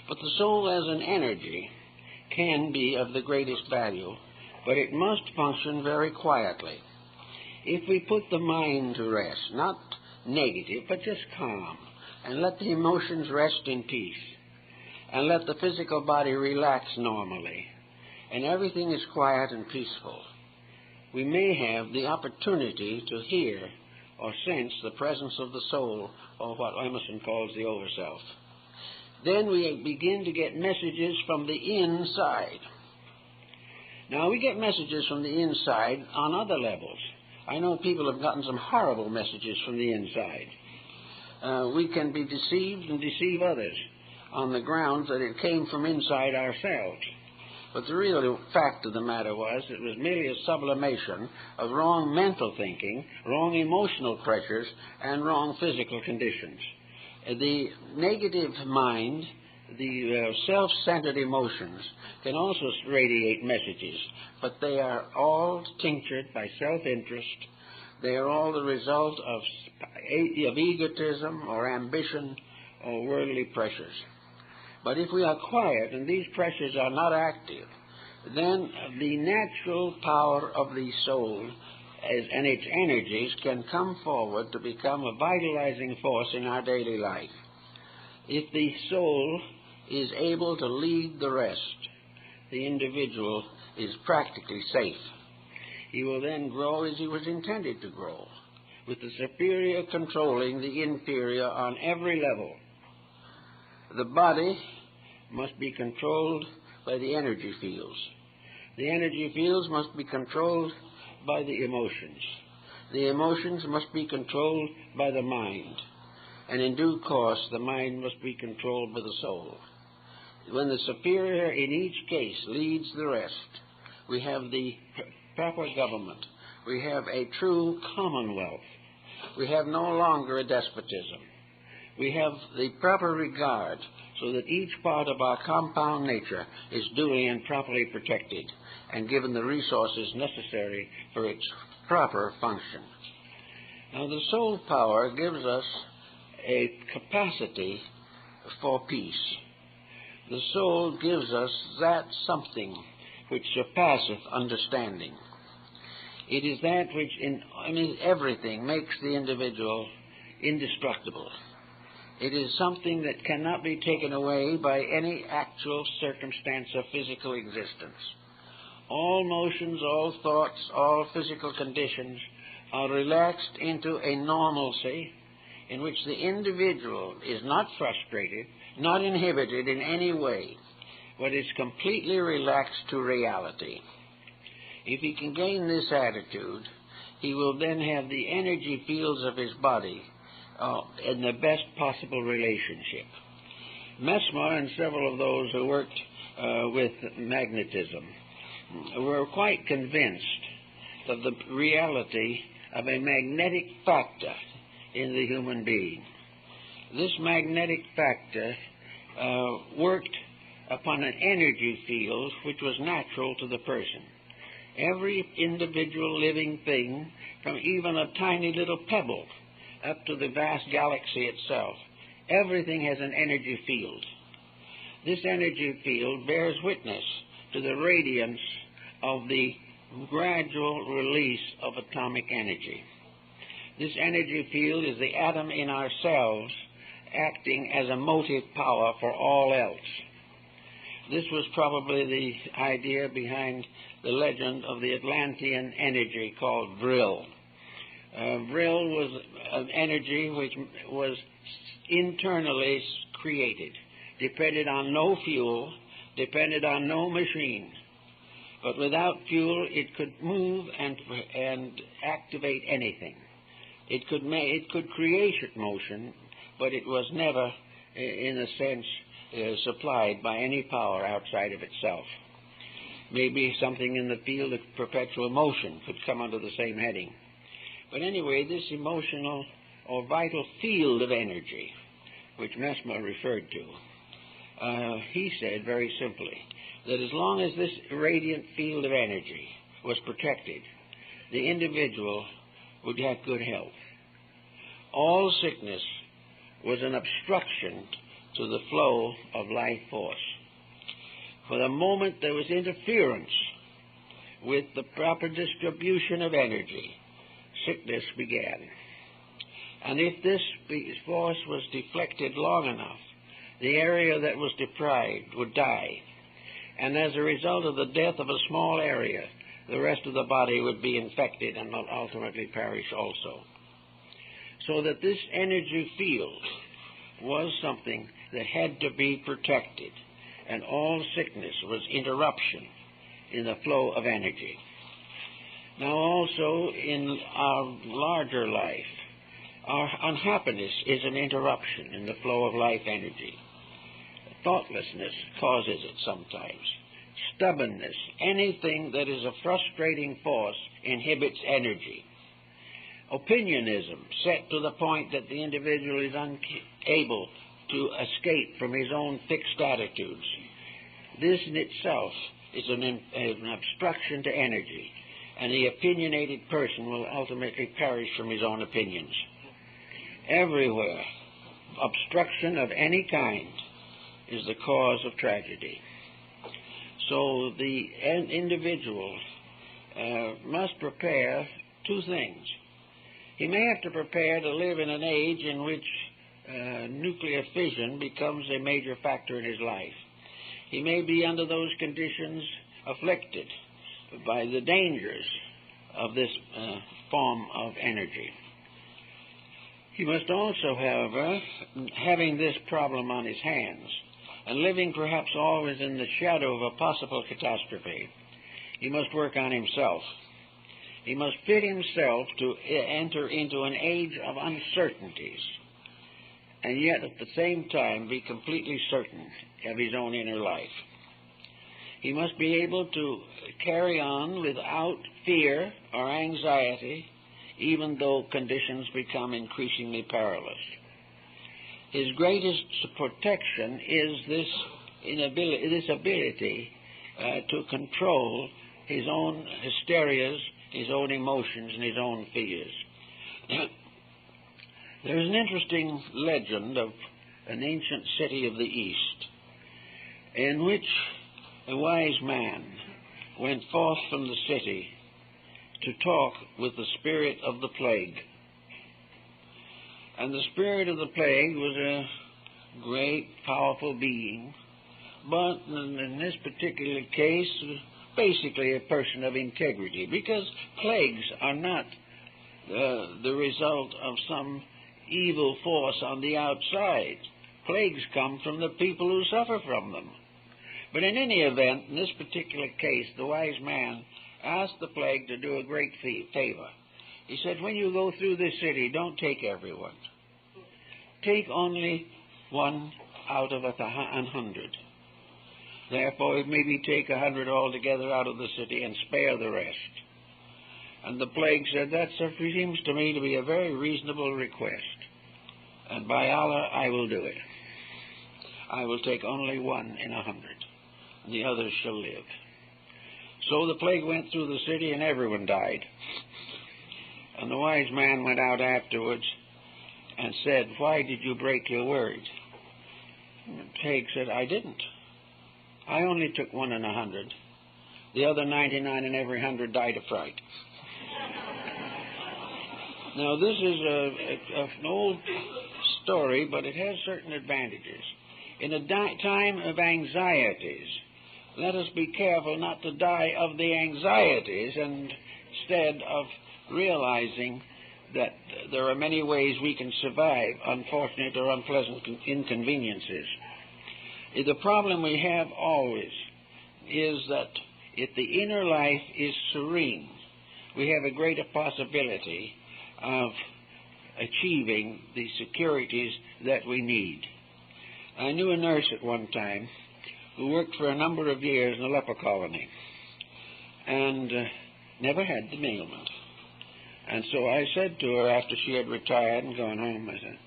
But the soul as an energy can be of the greatest value, but it must function very quietly. If we put the mind to rest, not negative, but just calm, and let the emotions rest in peace, and let the physical body relax normally, and everything is quiet and peaceful, we may have the opportunity to hear or sense the presence of the soul, or what Emerson calls the overself. Then we begin to get messages from the inside. Now, we get messages from the inside on other levels. I know people have gotten some horrible messages from the inside. We can be deceived and deceive others on the grounds that it came from inside ourselves. But the real fact of the matter was it was merely a sublimation of wrong mental thinking, wrong emotional pressures, and wrong physical conditions. The negative mind, the self-centered emotions, can also radiate messages, but they are all tinctured by self-interest. They are all the result of egotism or ambition or worldly pressures. But if we are quiet and these pressures are not active, then the natural power of the soul and its energies can come forward to become a vitalizing force in our daily life. If the soul is able to lead the rest, the individual is practically safe. He will then grow as he was intended to grow. with the superior controlling the inferior on every level. The body must be controlled by the energy fields. The energy fields must be controlled by the emotions. The emotions must be controlled by the mind. And in due course, the mind must be controlled by the soul. When the superior in each case leads the rest, we have the proper government. We have a true commonwealth. We have no longer a despotism. We have the proper regard so that each part of our compound nature is duly and properly protected and given the resources necessary for its proper function. Now, the soul power gives us a capacity for peace. The soul gives us that something which surpasseth understanding. It is that which in everything makes the individual indestructible. It is something that cannot be taken away by any actual circumstance of physical existence. All motions, all thoughts, all physical conditions are relaxed into a normalcy in which the individual is not frustrated, not inhibited in any way, but is completely relaxed to reality. If he can gain this attitude, he will then have the energy fields of his body in the best possible relationship. Mesmer and several of those who worked with magnetism were quite convinced of the reality of a magnetic factor in the human being. This magnetic factor worked upon an energy field which was natural to the person. Every individual living thing, from even a tiny little pebble up to the vast galaxy itself, everything has an energy field. This energy field bears witness to the radiance of the gradual release of atomic energy. This energy field is the atom in ourselves acting as a motive power for all else. This was probably the idea behind the legend of the Atlantean energy called Vril. Vril was an energy which was internally created, depended on no fuel, depended on no machine. But without fuel, it could move and activate anything. It could create motion, but it was never, in a sense, supplied by any power outside of itself. Maybe something in the field of perpetual motion could come under the same heading. But anyway, this emotional or vital field of energy, which Mesmer referred to, he said very simply that as long as this radiant field of energy was protected, the individual would have good health. All sickness was an obstruction to the flow of life force. For the moment there was interference with the proper distribution of energy, sickness began. And if this force was deflected long enough, the area that was deprived would die. And as a result of the death of a small area, the rest of the body would be infected and will ultimately perish also. So that this energy field was something that had to be protected, and all sickness was interruption in the flow of energy. Now also in our larger life, our unhappiness is an interruption in the flow of life energy. Thoughtlessness causes it sometimes. Stubbornness, anything that is a frustrating force, inhibits energy. Opinionism, set to the point that the individual is unable to escape from his own fixed attitudes. This in itself is an obstruction to energy, and the opinionated person will ultimately perish from his own opinions. Everywhere, obstruction of any kind is the cause of tragedy. So the individual must prepare two things. He may have to prepare to live in an age in which nuclear fission becomes a major factor in his life. He may be under those conditions afflicted by the dangers of this form of energy. He must also, however, having this problem on his hands, and living perhaps always in the shadow of a possible catastrophe, he must work on himself. He must fit himself to enter into an age of uncertainties, and yet at the same time be completely certain of his own inner life. He must be able to carry on without fear or anxiety, even though conditions become increasingly perilous. His greatest protection is this ability to control his own hysterias, his own emotions, and his own fears. There's an interesting legend of an ancient city of the East in which a wise man went forth from the city to talk with the spirit of the plague. And the spirit of the plague was a great, powerful being, but in this particular case, basically a person of integrity, because plagues are not the result of some evil force on the outside. Plagues come from the people who suffer from them. But in any event, in this particular case, the wise man asked the plague to do a great favor. He said, when you go through this city, don't take everyone. Take only one out of 100. Therefore, maybe take 100 altogether out of the city and spare the rest. And the plague said, that seems to me to be a very reasonable request. And by Allah, I will do it. I will take only 1 in 100. And the others shall live. So the plague went through the city and everyone died. And the wise man went out afterwards and said, why did you break your word? And the plague said, I didn't. I only took 1 in 100. The other 99 in every 100 died of fright. Now this is an old story, but it has certain advantages. In a time of anxieties, let us be careful not to die of the anxieties, and instead of realizing that there are many ways we can survive unfortunate or unpleasant inconveniences. The problem we have always is that if the inner life is serene, we have a greater possibility of achieving the securities that we need. I knew a nurse at one time who worked for a number of years in a leper colony and never had the ailment. And so I said to her after she had retired and gone home, I said,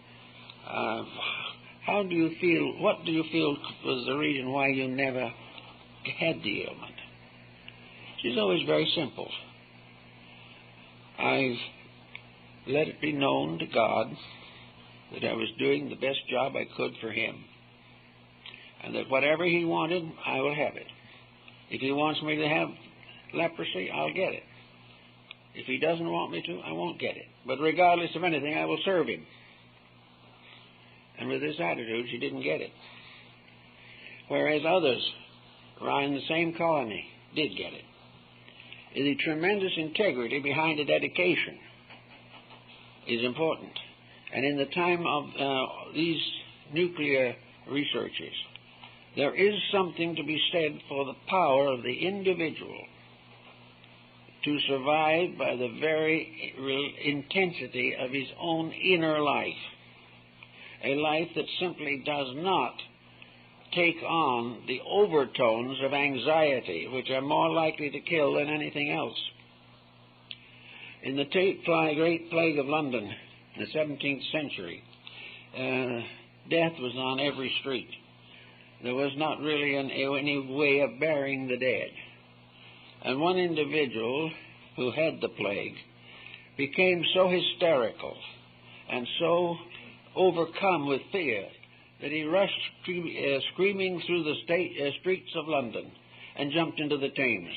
how do you feel, what do you feel was the reason why you never had the ailment? She's always very simple. I've let it be known to God that I was doing the best job I could for Him, and that whatever He wanted, I will have it. If He wants me to have leprosy, I'll get it. If He doesn't want me to, I won't get it. But regardless of anything, I will serve Him. And with this attitude, she didn't get it. Whereas others around the same colony did get it. The tremendous integrity behind a dedication is important. And in the time of these nuclear researches, there is something to be said for the power of the individual to survive by the very intensity of his own inner life. A life that simply does not take on the overtones of anxiety, which are more likely to kill than anything else. In the Great Plague of London in the 17th century, death was on every street. There was not really any way of burying the dead. And one individual who had the plague became so hysterical and so overcome with fear that he rushed screaming through the streets of London and jumped into the Thames.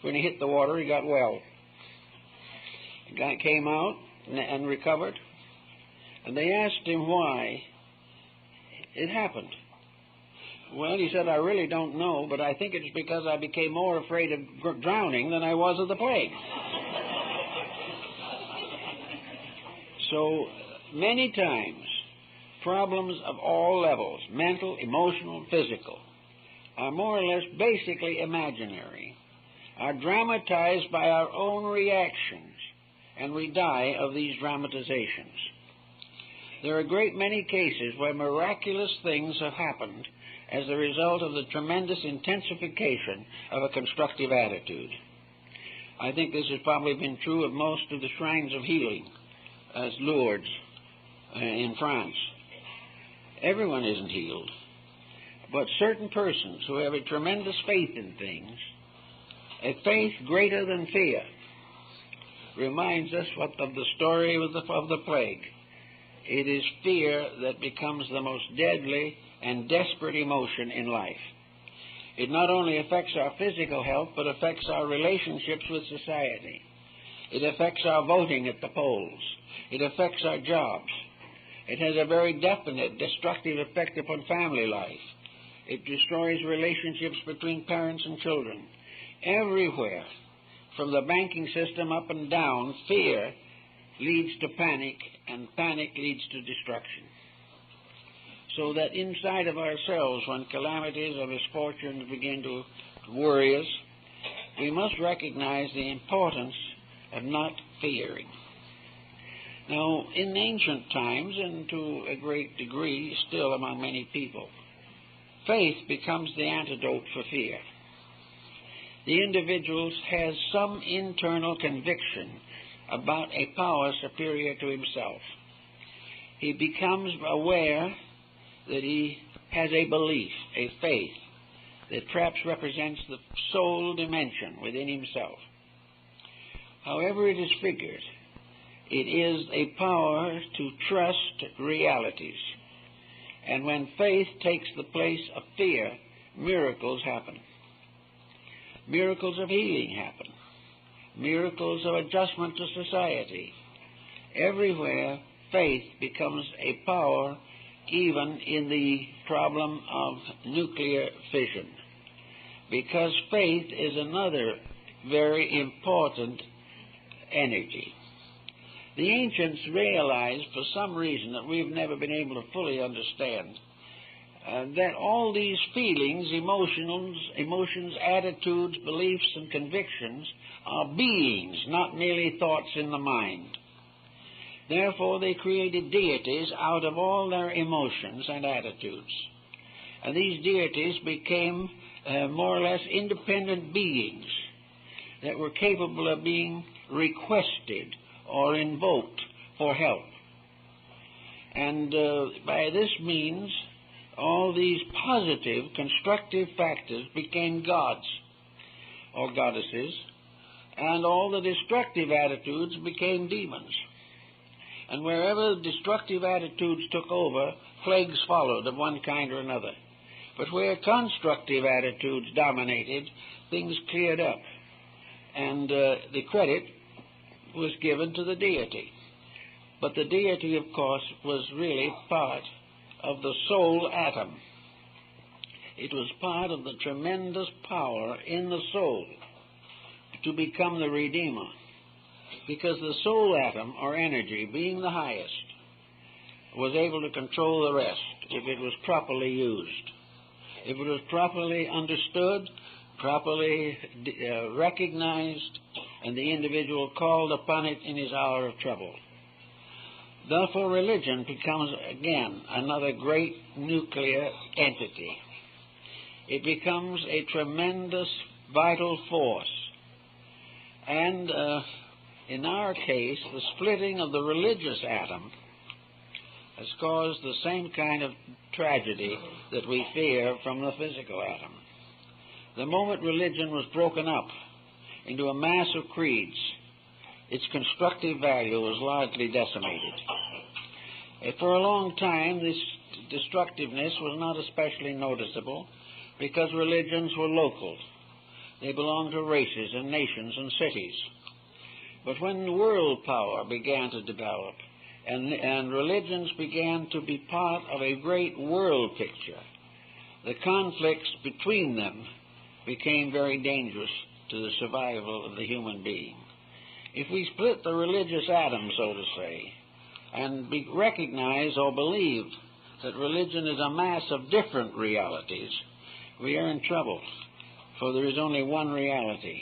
When he hit the water, he got well. The guy came out and recovered, and they asked him why it happened. Well, he said, I really don't know, but I think it's because I became more afraid of drowning than I was of the plague. So many times, problems of all levels, mental, emotional, physical, are more or less basically imaginary, are dramatized by our own reactions, and we die of these dramatizations. There are a great many cases where miraculous things have happened as a result of the tremendous intensification of a constructive attitude. I think this has probably been true of most of the shrines of healing, as Lourdes in France. Everyone isn't healed, but certain persons who have a tremendous faith in things, a faith greater than fear, reminds us of the story of the plague. It is fear that becomes the most deadly and desperate emotion in life. It not only affects our physical health, but affects our relationships with society. It affects our voting at the polls. It affects our jobs. It has a very definite destructive effect upon family life. It destroys relationships between parents and children. Everywhere, from the banking system up and down, fear leads to panic, and panic leads to destruction. So that inside of ourselves, when calamities or misfortunes begin to worry us, we must recognize the importance of not fearing. Now, in ancient times, and to a great degree still among many people, faith becomes the antidote for fear. The individual has some internal conviction about a power superior to himself. He becomes aware that he has a belief, a faith, that perhaps represents the soul dimension within himself. However it is figured, it is a power to trust realities. And when faith takes the place of fear, miracles happen. Miracles of healing happen. Miracles of adjustment to society. Everywhere, faith becomes a power, even in the problem of nuclear fission, because faith is another very important energy. The ancients realized, for some reason that we've never been able to fully understand, that all these feelings, emotions, attitudes, beliefs, and convictions are beings, not merely thoughts in the mind. Therefore, they created deities out of all their emotions and attitudes. And these deities became more or less independent beings that were capable of being requested or invoked for help. And by this means, all these positive, constructive factors became gods or goddesses, and all the destructive attitudes became demons. And wherever destructive attitudes took over, plagues followed of one kind or another. But where constructive attitudes dominated, things cleared up. And the credit was given to the deity. But the deity, of course, was really part of the soul atom. It was part of the tremendous power in the soul to become the Redeemer. Because the soul atom, or energy, being the highest, was able to control the rest if it was properly used. If it was properly understood, properly recognized, and the individual called upon it in his hour of trouble. Therefore, religion becomes, again, another great nuclear entity. It becomes a tremendous vital force. And in our case, the splitting of the religious atom has caused the same kind of tragedy that we fear from the physical atom. The moment religion was broken up into a mass of creeds, its constructive value was largely decimated. For a long time, this destructiveness was not especially noticeable because religions were local. They belonged to races and nations and cities. But when world power began to develop and religions began to be part of a great world picture, the conflicts between them became very dangerous to the survival of the human being. If we split the religious atom, so to say, and recognize or believe that religion is a mass of different realities, we are in trouble, for there is only one reality.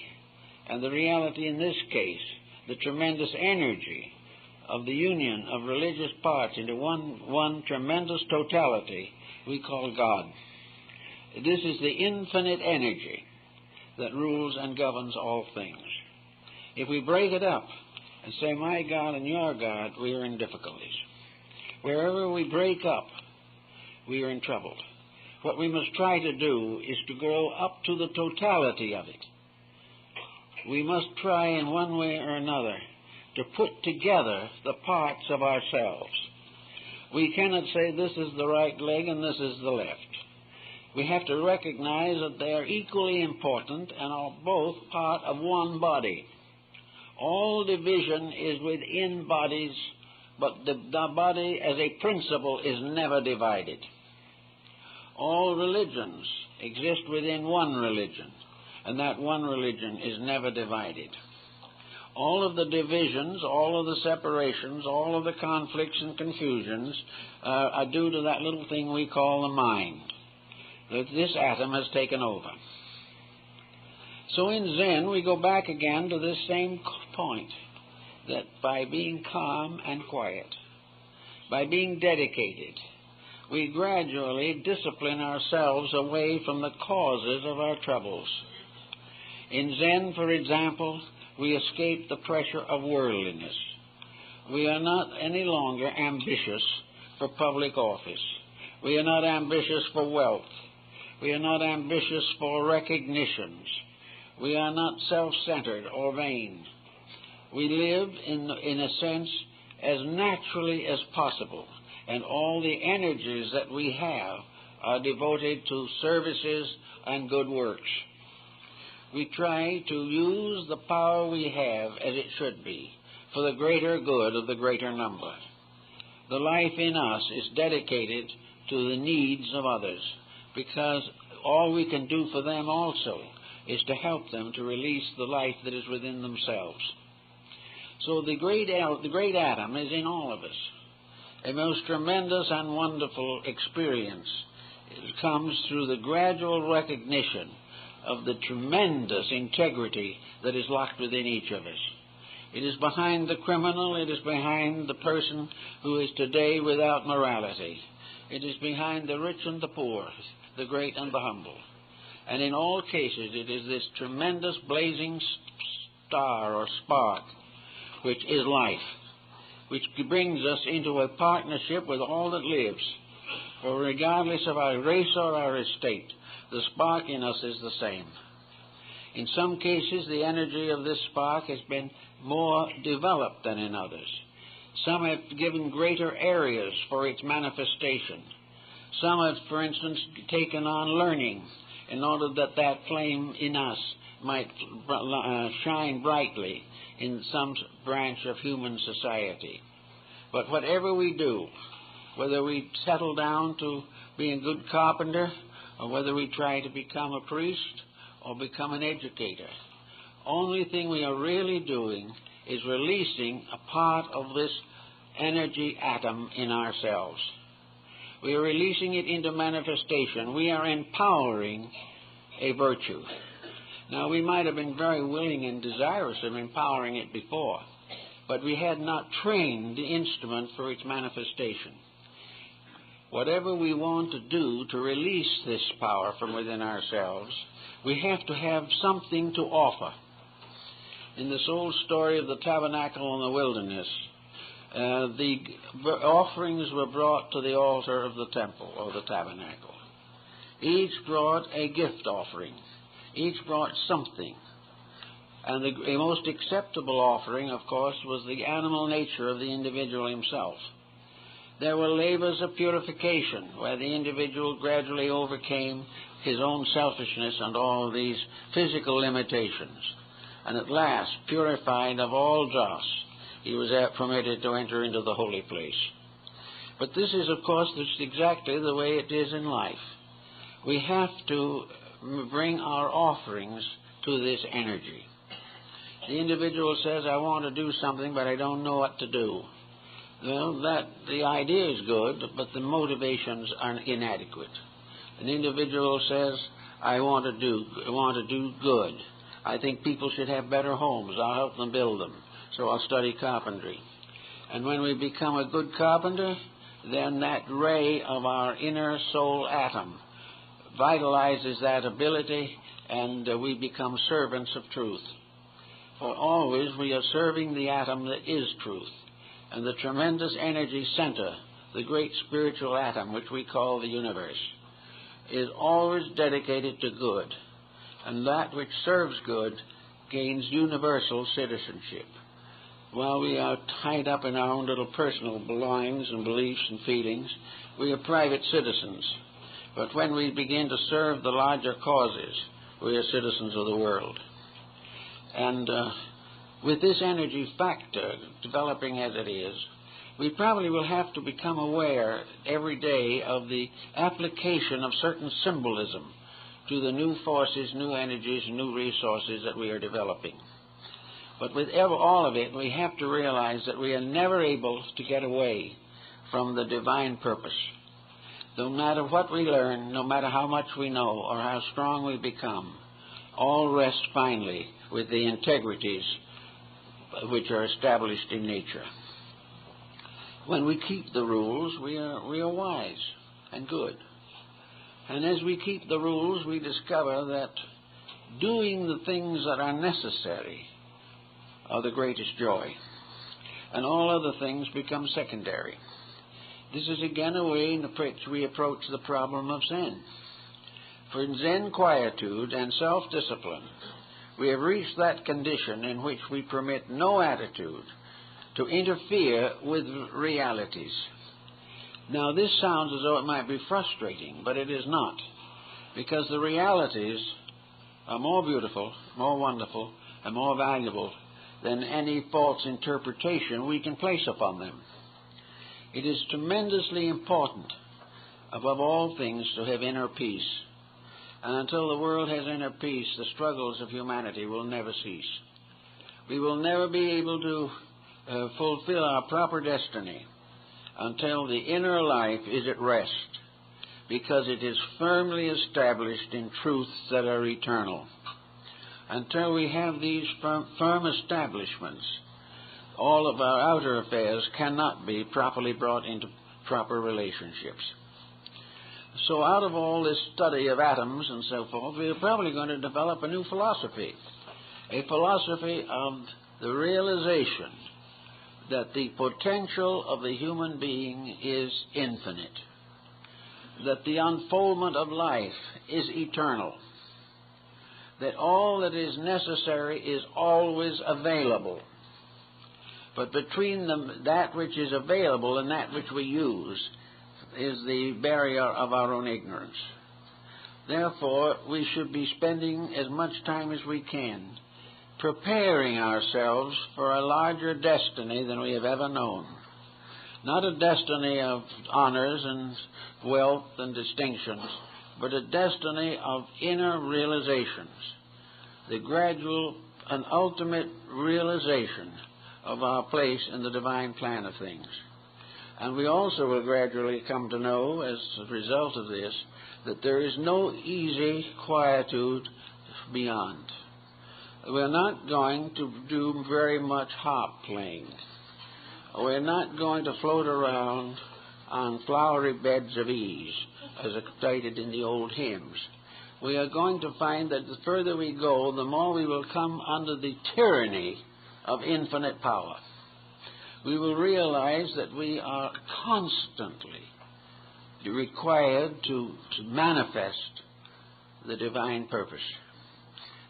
And the reality in this case, the tremendous energy of the union of religious parts into one tremendous totality, we call God. This is the infinite energy that rules and governs all things. If we break it up and say, my God and your God, we are in difficulties. Wherever we break up, we are in trouble. What we must try to do is to grow up to the totality of it. We must try in one way or another to put together the parts of ourselves. We cannot say this is the right leg and this is the left. We have to recognize that they are equally important and are both part of one body. All division is within bodies, but the body as a principle is never divided. All religions exist within one religion, and that one religion is never divided. All of the divisions, all of the separations, all of the conflicts and confusions are due to that little thing we call the mind, that this atom has taken over. So in Zen, we go back again to this same point, that by being calm and quiet, by being dedicated, we gradually discipline ourselves away from the causes of our troubles. In Zen, for example, we escape the pressure of worldliness. We are not any longer ambitious for public office. We are not ambitious for wealth. We are not ambitious for recognitions. We are not self-centered or vain. We live, in a sense, as naturally as possible, and all the energies that we have are devoted to services and good works. We try to use the power we have as it should be for the greater good of the greater number. The life in us is dedicated to the needs of others, because all we can do for them also is to help them to release the life that is within themselves. So the great atom is in all of us. A most tremendous and wonderful experience. It comes through the gradual recognition of the tremendous integrity that is locked within each of us. It is behind the criminal, it is behind the person who is today without morality. It is behind the rich and the poor, the great and the humble. And in all cases, it is this tremendous blazing star or spark, which is life, which brings us into a partnership with all that lives. For regardless of our race or our estate, the spark in us is the same. In some cases, the energy of this spark has been more developed than in others. Some have given greater areas for its manifestation. Some have, for instance, taken on learning in order that that flame in us might shine brightly in some branch of human society. But whatever we do, whether we settle down to being a good carpenter, or whether we try to become a priest or become an educator, only thing we are really doing is releasing a part of this energy atom in ourselves. We are releasing it into manifestation. We are empowering a virtue. Now, we might have been very willing and desirous of empowering it before, but we had not trained the instrument for its manifestation. Whatever we want to do to release this power from within ourselves, we have to have something to offer. In this old story of the tabernacle in the wilderness, the offerings were brought to the altar of the temple or the tabernacle. Each brought a gift offering. Each brought something. And the most acceptable offering, of course, was the animal nature of the individual himself. There were labors of purification, where the individual gradually overcame his own selfishness and all these physical limitations. And at last, purified of all dross, he was permitted to enter into the holy place. But this is, of course, exactly the way it is in life. We have to bring our offerings to this energy. The individual says, I want to do something, but I don't know what to do. Well, the idea is good, but the motivations are inadequate. An individual says, I want to do good. I think people should have better homes. I'll help them build them. So I'll study carpentry. And when we become a good carpenter, then that ray of our inner soul atom vitalizes that ability, and we become servants of truth. For always we are serving the atom that is truth, and the tremendous energy center, the great spiritual atom which we call the universe, is always dedicated to good, and that which serves good gains universal citizenship. While we are tied up in our own little personal belongings and beliefs and feelings, we are private citizens. But when we begin to serve the larger causes, we are citizens of the world. And with this energy factor developing as it is, we probably will have to become aware every day of the application of certain symbolism to the new forces, new energies, new resources that we are developing. But with all of it, we have to realize that we are never able to get away from the divine purpose. No matter what we learn, no matter how much we know or how strong we become, all rest finally with the integrities which are established in nature. When we keep the rules, we are wise and good. And as we keep the rules, we discover that doing the things that are necessary are the greatest joy, and all other things become secondary. This is again a way in which we approach the problem of Zen. For in Zen quietude and self-discipline, we have reached that condition in which we permit no attitude to interfere with realities. Now, this sounds as though it might be frustrating, but it is not, because the realities are more beautiful, more wonderful, and more valuable than any false interpretation we can place upon them. It is tremendously important, above all things, to have inner peace. And until the world has inner peace, the struggles of humanity will never cease. We will never be able to fulfill our proper destiny until the inner life is at rest, because it is firmly established in truths that are eternal. Until we have these firm establishments, all of our outer affairs cannot be properly brought into proper relationships. So out of all this study of atoms and so forth, we are probably going to develop a new philosophy, a philosophy of the realization that the potential of the human being is infinite, that the unfoldment of life is eternal, that all that is necessary is always available. But between that which is available and that which we use is the barrier of our own ignorance. Therefore, we should be spending as much time as we can preparing ourselves for a larger destiny than we have ever known. Not a destiny of honors and wealth and distinctions, but a destiny of inner realizations, the gradual and ultimate realization of our place in the divine plan of things. And we also will gradually come to know, as a result of this, that there is no easy quietude beyond. We're not going to do very much harp playing. We're not going to float around on flowery beds of ease, as stated in the old hymns. We are going to find that the further we go, the more we will come under the tyranny of infinite power. We will realize that we are constantly required to manifest the divine purpose.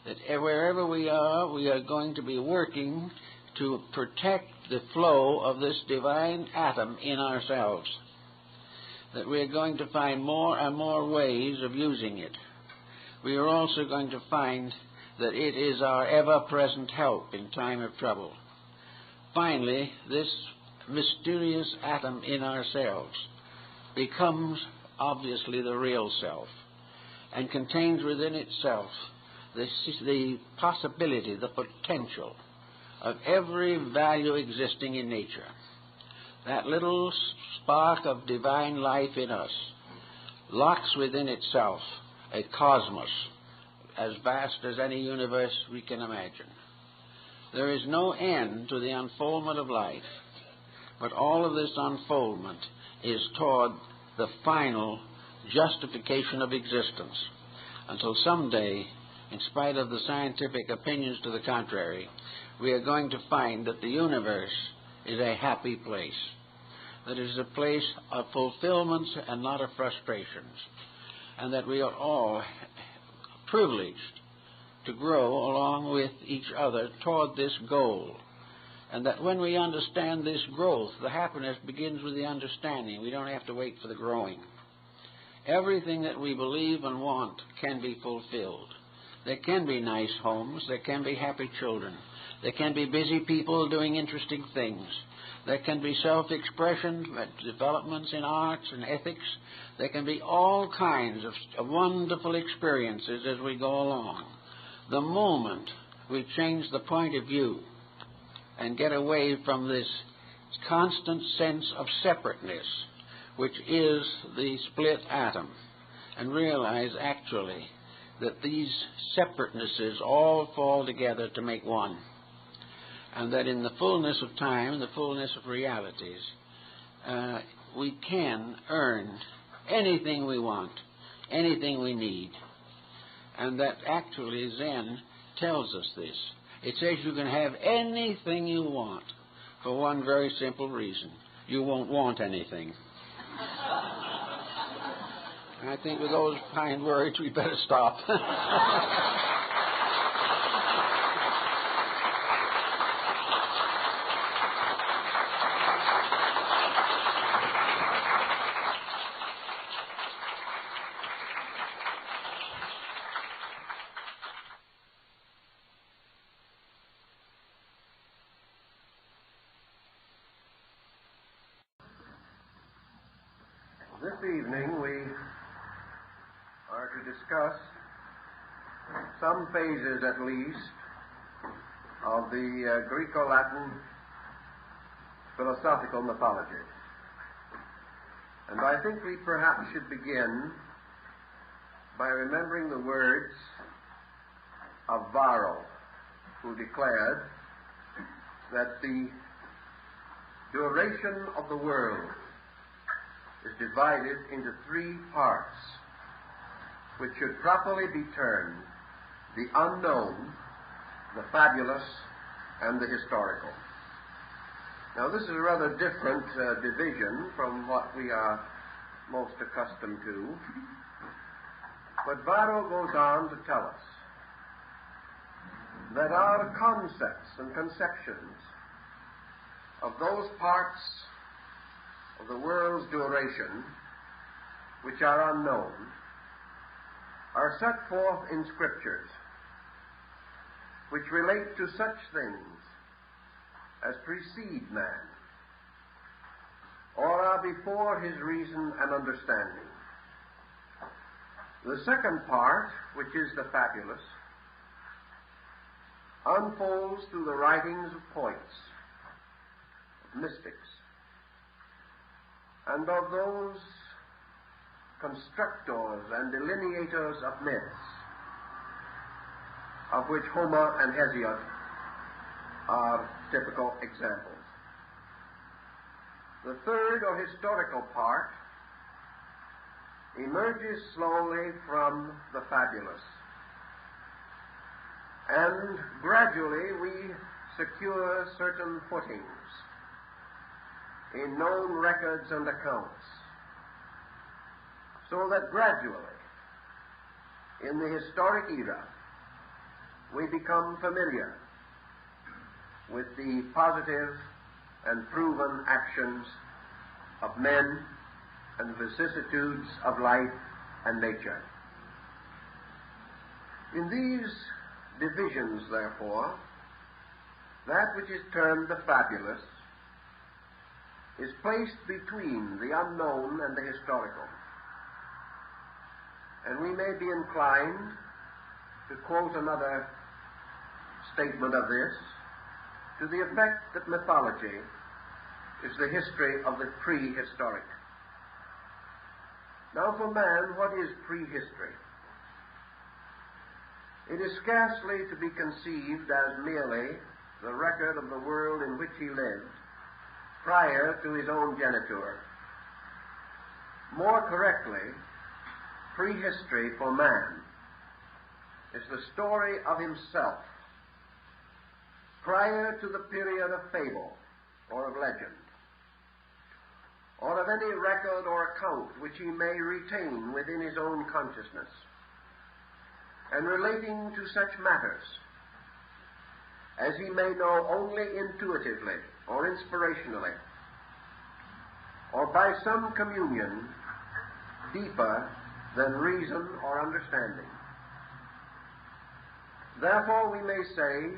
That wherever we are going to be working to protect the flow of this divine atom in ourselves. That we are going to find more and more ways of using it. We are also going to find that it is our ever-present help in time of trouble. Finally, this mysterious atom in ourselves becomes obviously the real self and contains within itself the possibility, the potential of every value existing in nature. that little spark of divine life in us, locks within itself a cosmos as vast as any universe we can imagine. There is no end to the unfoldment of life, but all of this unfoldment is toward the final justification of existence, until someday, in spite of the scientific opinions to the contrary, we are going to find that the universe is a happy place, that it is a place of fulfillments and not of frustrations, and that we are all privileged to grow along with each other toward this goal, and that when we understand this growth, the happiness begins with the understanding. We don't have to wait for the growing. Everything that we believe and want can be fulfilled. There can be nice homes. There can be happy children. There can be busy people doing interesting things. There can be self-expression, developments in arts and ethics. There can be all kinds of wonderful experiences as we go along. The moment we change the point of view and get away from this constant sense of separateness, which is the split atom, and realize actually that these separatenesses all fall together to make one, and that in the fullness of time, in the fullness of realities, we can earn anything we want, anything we need. And that actually Zen tells us this. It says you can have anything you want for one very simple reason. You won't want anything. I think with those kind words we better stop. This evening we are to discuss some phases at least of the Greco-Latin philosophical mythology. And I think we perhaps should begin by remembering the words of Varro, who declared that the duration of the world is divided into three parts, which should properly be termed the unknown, the fabulous, and the historical. Now, this is a rather different division from what we are most accustomed to, but Varro goes on to tell us that our concepts and conceptions of those parts of the world's duration which are unknown are set forth in Scriptures, which relate to such things as precede man, or are before his reason and understanding. The second part, which is the fabulous, unfolds through the writings of poets, of mystics, and of those constructors and delineators of myths, of which Homer and Hesiod are typical examples. The third, or historical part, emerges slowly from the fabulous, and gradually we secure certain footings in known records and accounts, so that gradually, in the historic era, we become familiar with the positive and proven actions of men and vicissitudes of life and nature. In these divisions, therefore, that which is termed the fabulous is placed between the unknown and the historical. And we may be inclined to quote another statement of this, to the effect that mythology is the history of the prehistoric. Now for man, what is prehistory? It is scarcely to be conceived as merely the record of the world in which he lived prior to his own geniture. More correctly, prehistory for man is the story of himself prior to the period of fable or of legend, or of any record or account which he may retain within his own consciousness, and relating to such matters as he may know only intuitively or inspirationally, or by some communion deeper than reason or understanding. Therefore, we may say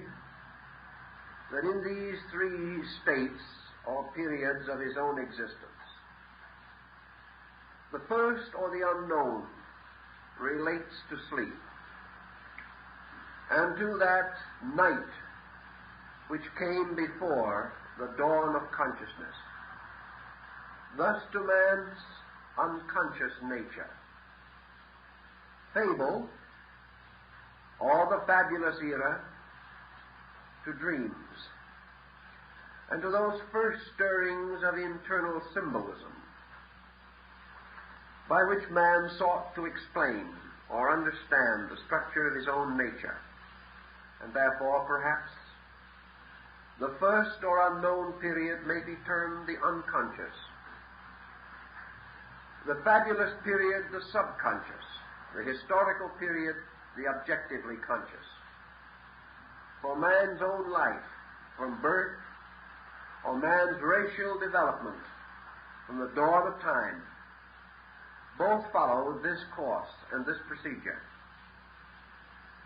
that in these three states or periods of his own existence, the first, or the unknown, relates to sleep, and to that night which came before the dawn of consciousness, thus to man's unconscious nature. Fable, or the fabulous era, to dreams, and to those first stirrings of internal symbolism, by which man sought to explain or understand the structure of his own nature, and therefore, perhaps, the first or unknown period may be termed the unconscious, the fabulous period the subconscious, the historical period the objectively conscious. For man's own life, from birth, or man's racial development, from the dawn of time, both followed this course and this procedure.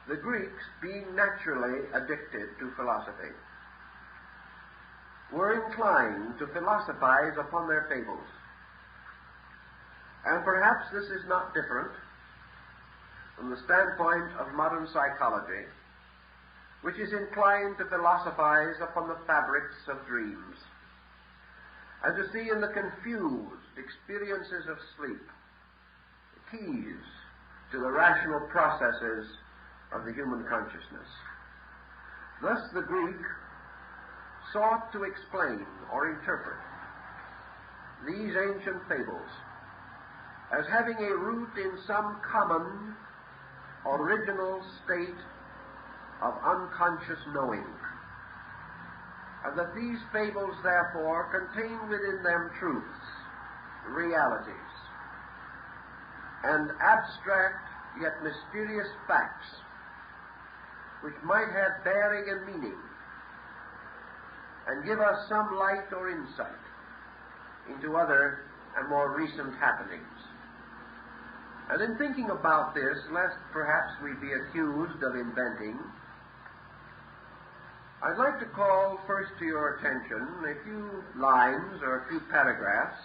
The Greeks, being naturally addicted to philosophy, were inclined to philosophize upon their fables. And perhaps this is not different from the standpoint of modern psychology, which is inclined to philosophize upon the fabrics of dreams, and to see in the confused experiences of sleep the keys to the rational processes of the human consciousness. Thus the Greek sought to explain or interpret these ancient fables as having a root in some common, original state of unconscious knowing, and that these fables, therefore, contain within them truths, realities, and abstract yet mysterious facts which might have bearing and meaning, and give us some light or insight into other and more recent happenings. And in thinking about this, lest perhaps we be accused of inventing, I'd like to call first to your attention a few lines or a few paragraphs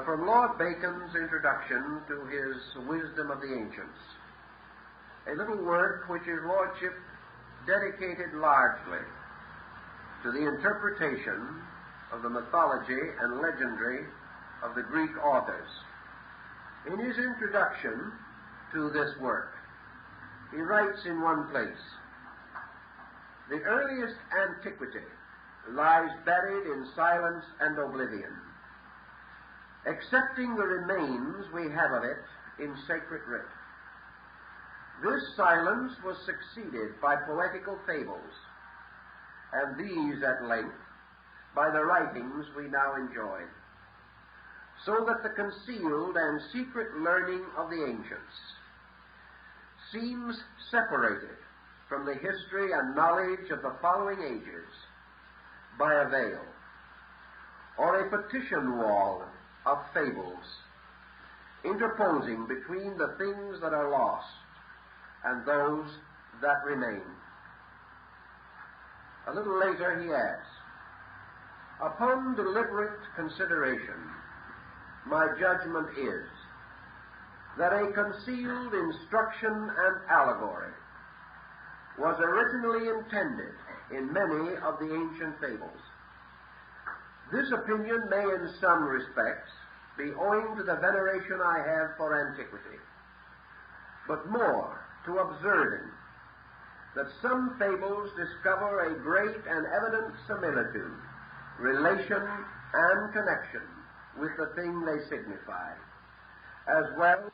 from Lord Bacon's introduction to his Wisdom of the Ancients, a little work which His Lordship dedicated largely to the interpretation of the mythology and legendary of the Greek authors. In his introduction to this work, he writes in one place, "The earliest antiquity lies buried in silence and oblivion, excepting the remains we have of it in sacred writ. This silence was succeeded by poetical fables, and these at length by the writings we now enjoy, so that the concealed and secret learning of the ancients seems separated from the history and knowledge of the following ages by a veil, or a partition wall of fables, interposing between the things that are lost and those that remain." A little later he adds, "Upon deliberate consideration, my judgment is that a concealed instruction and allegory was originally intended in many of the ancient fables, This opinion may in some respects be owing to the veneration I have for antiquity, but more to observing that some fables discover a great and evident similitude, relation, and connection with the thing they signify, as well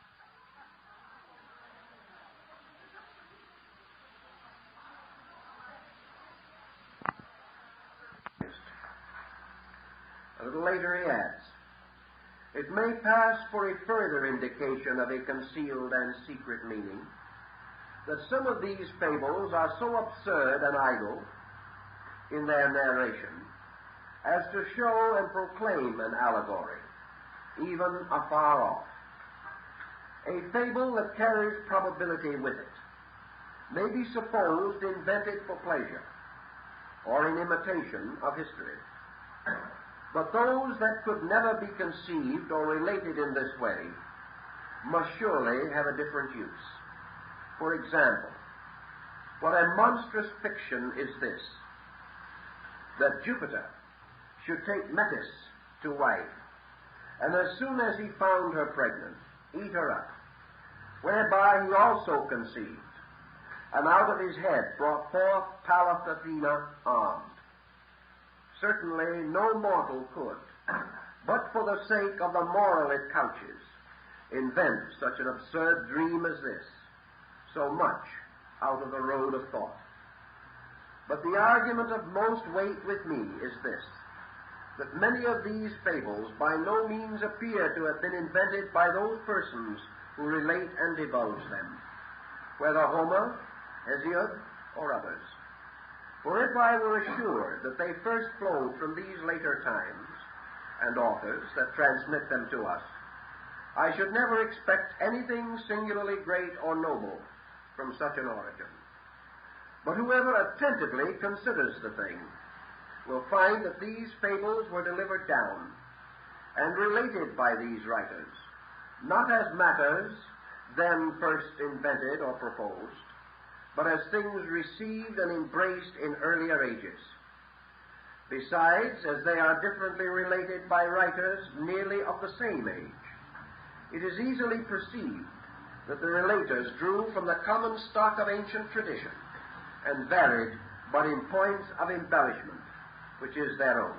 a little later he adds, it may pass for a further indication of a concealed and secret meaning that some of these fables are so absurd and idle in their narration as to show and proclaim an allegory, even afar off. A fable that carries probability with it may be supposed invented for pleasure or in imitation of history. But those that could never be conceived or related in this way must surely have a different use. For example, what a monstrous fiction is this, that Jupiter should take Metis to wife, and as soon as he found her pregnant, eat her up, whereby he also conceived, and out of his head brought forth Pallas Athena armed. Certainly no mortal could, but for the sake of the moral it couches, invent such an absurd dream as this, so much out of the road of thought. But the argument of most weight with me is this, that many of these fables by no means appear to have been invented by those persons who relate and divulge them, whether Homer, Hesiod, or others. For if I were assured that they first flowed from these later times and authors that transmit them to us, I should never expect anything singularly great or noble from such an origin. But whoever attentively considers the thing will find that these fables were delivered down and related by these writers, not as matters then first invented or proposed, but as things received and embraced in earlier ages. Besides, as they are differently related by writers nearly of the same age, it is easily perceived that the relators drew from the common stock of ancient tradition and varied but in points of embellishment, which is their own.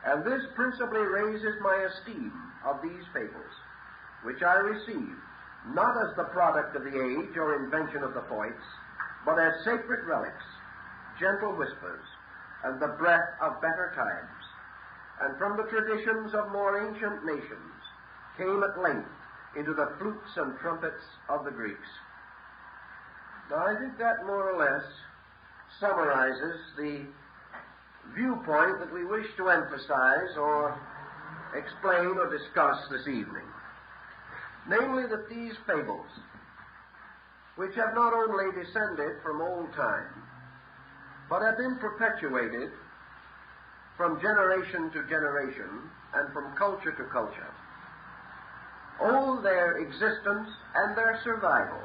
And this principally raises my esteem of these fables, which I receive not as the product of the age or invention of the poets, but as sacred relics, gentle whispers, and the breath of better times, and from the traditions of more ancient nations came at length into the flutes and trumpets of the Greeks. Now, I think that more or less summarizes the viewpoint that we wish to emphasize or explain or discuss this evening. Namely, that these fables, which have not only descended from old time, but have been perpetuated from generation to generation and from culture to culture, owe their existence and their survival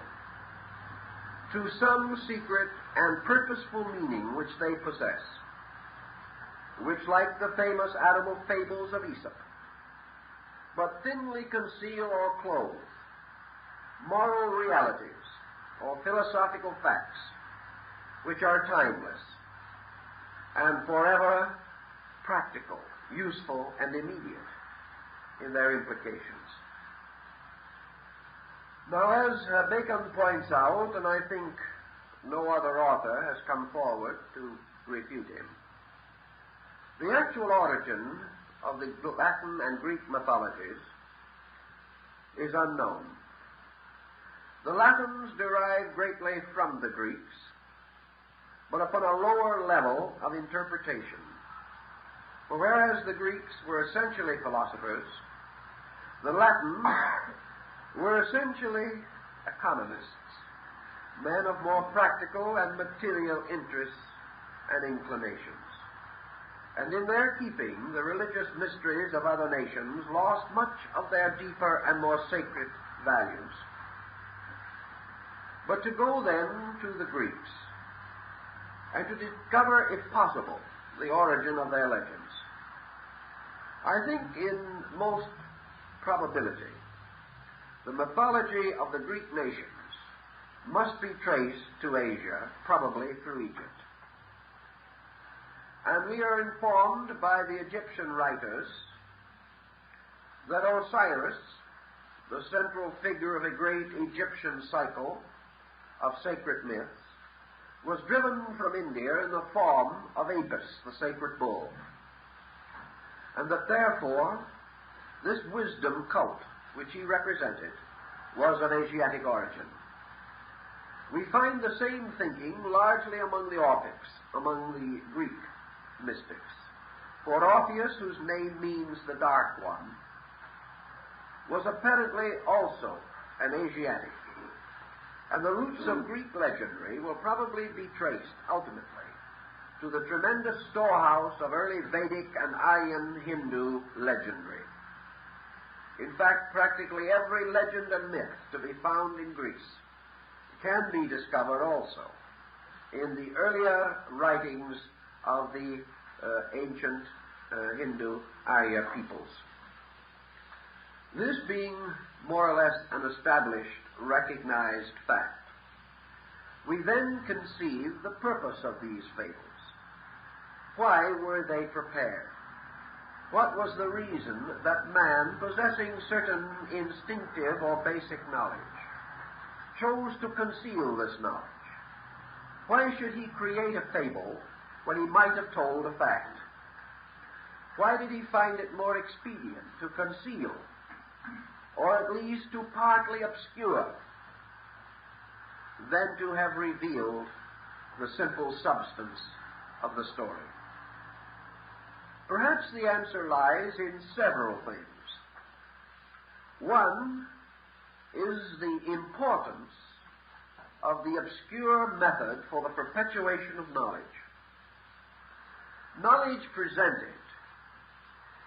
to some secret and purposeful meaning which they possess, which, like the famous animal fables of Aesop, but thinly conceal or clothe moral realities or philosophical facts which are timeless and forever practical, useful, and immediate in their implications. Now, as Bacon points out, and I think no other author has come forward to refute him, the actual origin of the Latin and Greek mythologies is unknown. The Latins derive greatly from the Greeks, but upon a lower level of interpretation. For whereas the Greeks were essentially philosophers, the Latins were essentially economists, men of more practical and material interests and inclinations. And in their keeping, the religious mysteries of other nations lost much of their deeper and more sacred values. But to go then to the Greeks, and to discover, if possible, the origin of their legends, I think in most probability, the mythology of the Greek nations must be traced to Asia, probably through Egypt. And we are informed by the Egyptian writers that Osiris, the central figure of a great Egyptian cycle of sacred myths, was driven from India in the form of Apis, the sacred bull, and that therefore this wisdom cult which he represented was of Asiatic origin. We find the same thinking largely among the Orphics, among the Greek mystics. For Orpheus, whose name means the Dark One, was apparently also an Asiatic, and the roots of Greek legendary will probably be traced, ultimately, to the tremendous storehouse of early Vedic and Aryan Hindu legendary. In fact, practically every legend and myth to be found in Greece can be discovered also in the earlier writings of the ancient Hindu Arya peoples. This being more or less an established, recognized fact, we then conceive the purpose of these fables. Why were they prepared? What was the reason that man, possessing certain instinctive or basic knowledge, chose to conceal this knowledge? Why should he create a fable when he might have told a fact? Why did he find it more expedient to conceal, or at least to partly obscure, than to have revealed the simple substance of the story? Perhaps the answer lies in several things. One is the importance of the obscure method for the perpetuation of knowledge. Knowledge presented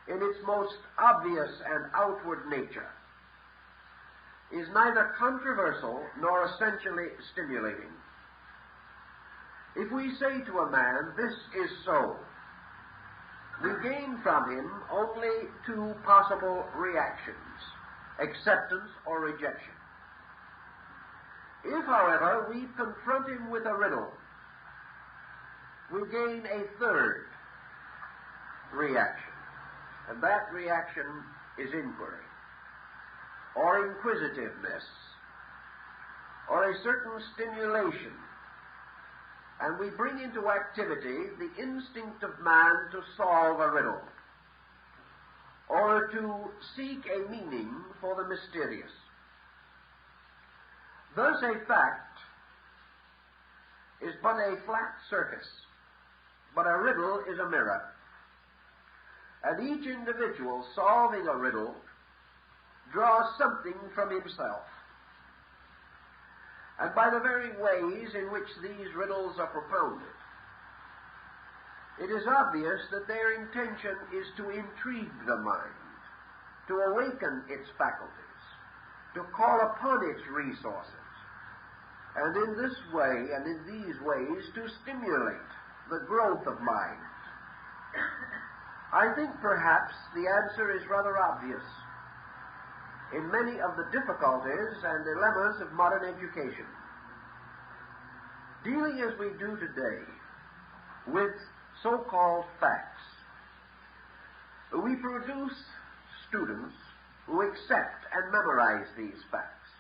in its most obvious and outward nature is neither controversial nor essentially stimulating. If we say to a man, "This is so," we gain from him only two possible reactions: acceptance or rejection. If, however, we confront him with a riddle, we gain a third reaction, and that reaction is inquiry, or inquisitiveness, or a certain stimulation, and we bring into activity the instinct of man to solve a riddle, or to seek a meaning for the mysterious. Thus a fact is but a flat surface, but a riddle is a mirror. And each individual solving a riddle draws something from himself. And by the very ways in which these riddles are propounded, it is obvious that their intention is to intrigue the mind, to awaken its faculties, to call upon its resources, and in this way and in these ways to stimulate the growth of mind. I think perhaps the answer is rather obvious in many of the difficulties and dilemmas of modern education. Dealing as we do today with so-called facts, we produce students who accept and memorize these facts,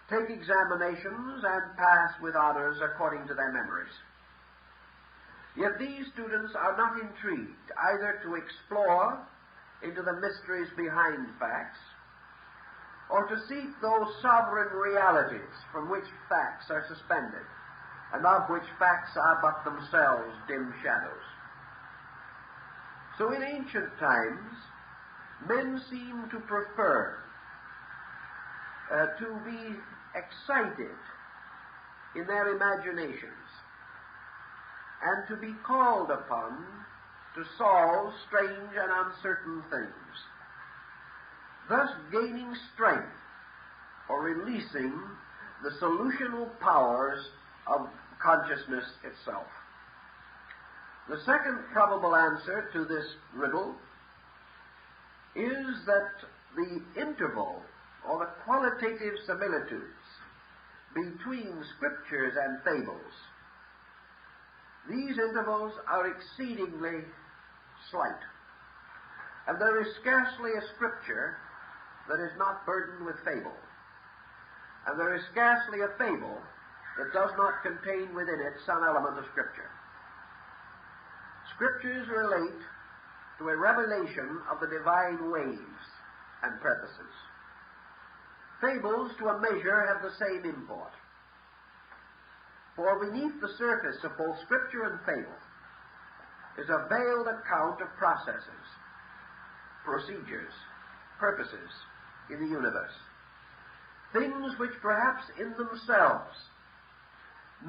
take examinations, and pass with honors according to their memories. Yet these students are not intrigued either to explore into the mysteries behind facts, or to seek those sovereign realities from which facts are suspended, and of which facts are but themselves dim shadows. So in ancient times, men seem to prefer to be excited in their imaginations, and to be called upon to solve strange and uncertain things, thus gaining strength or releasing the solutional powers of consciousness itself. The second probable answer to this riddle is that the interval or the qualitative similitudes between scriptures and fables, these intervals are exceedingly slight. And there is scarcely a scripture that is not burdened with fable. And there is scarcely a fable that does not contain within it some element of scripture. Scriptures relate to a revelation of the divine ways and purposes. Fables, to a measure, have the same import. For beneath the surface of both scripture and fable is a veiled account of processes, procedures, purposes in the universe. Things which perhaps in themselves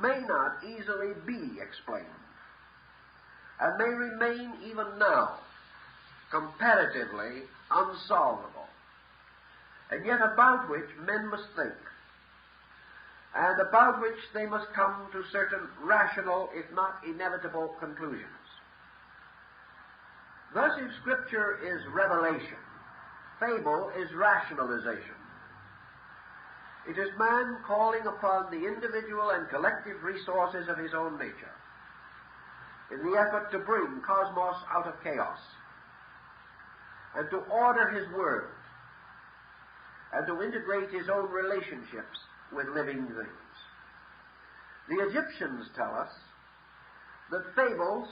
may not easily be explained, and may remain even now comparatively unsolvable, and yet about which men must think, and about which they must come to certain rational, if not inevitable, conclusions. Thus, if Scripture is revelation, fable is rationalization. It is man calling upon the individual and collective resources of his own nature in the effort to bring cosmos out of chaos and to order his world and to integrate his own relationships with living things. The Egyptians tell us that fables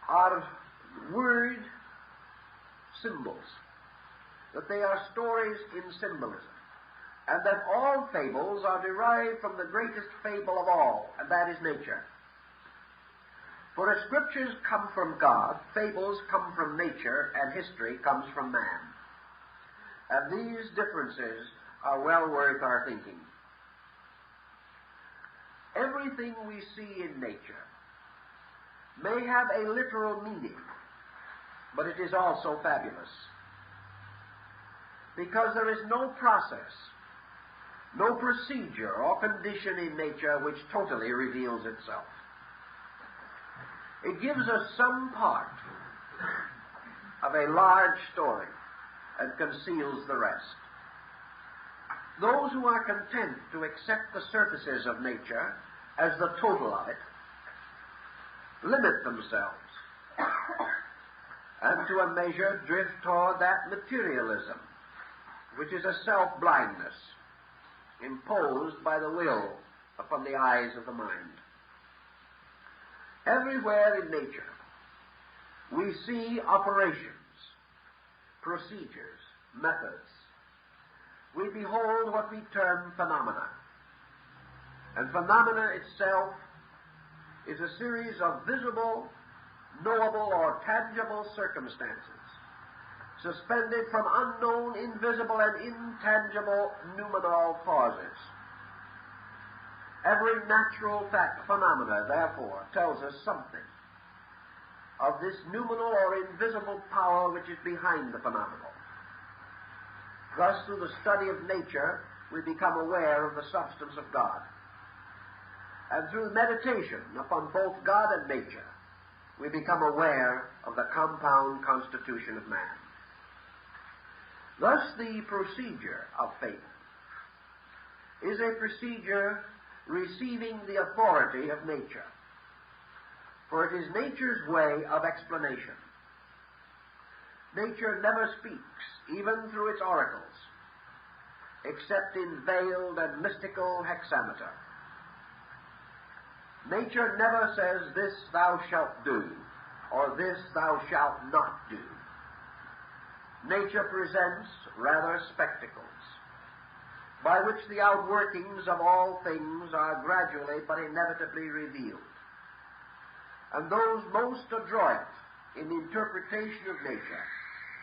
are word symbols, that they are stories in symbolism, and that all fables are derived from the greatest fable of all, and that is nature. For as scriptures come from God, fables come from nature, and history comes from man. And these differences are well worth our thinking. Everything we see in nature may have a literal meaning, but it is also fabulous, because there is no process, no procedure or condition in nature which totally reveals itself. It gives us some part of a large story and conceals the rest. Those who are content to accept the surfaces of nature as the total of it limit themselves and to a measure drift toward that materialism which is a self-blindness imposed by the will upon the eyes of the mind. Everywhere in nature we see operations, procedures, methods. We behold what we term phenomena. And phenomena itself is a series of visible, knowable, or tangible circumstances, suspended from unknown, invisible, and intangible noumenal causes. Every natural fact, phenomena, therefore, tells us something of this noumenal or invisible power which is behind the phenomenal. Thus, through the study of nature, we become aware of the substance of God. And through meditation upon both God and nature, we become aware of the compound constitution of man. Thus, the procedure of faith is a procedure receiving the authority of nature, for it is nature's way of explanation. Nature never speaks, even through its oracles, except in veiled and mystical hexameter. Nature never says, "This thou shalt do," or "This thou shalt not do." Nature presents rather spectacles, by which the outworkings of all things are gradually but inevitably revealed. And those most adroit in the interpretation of nature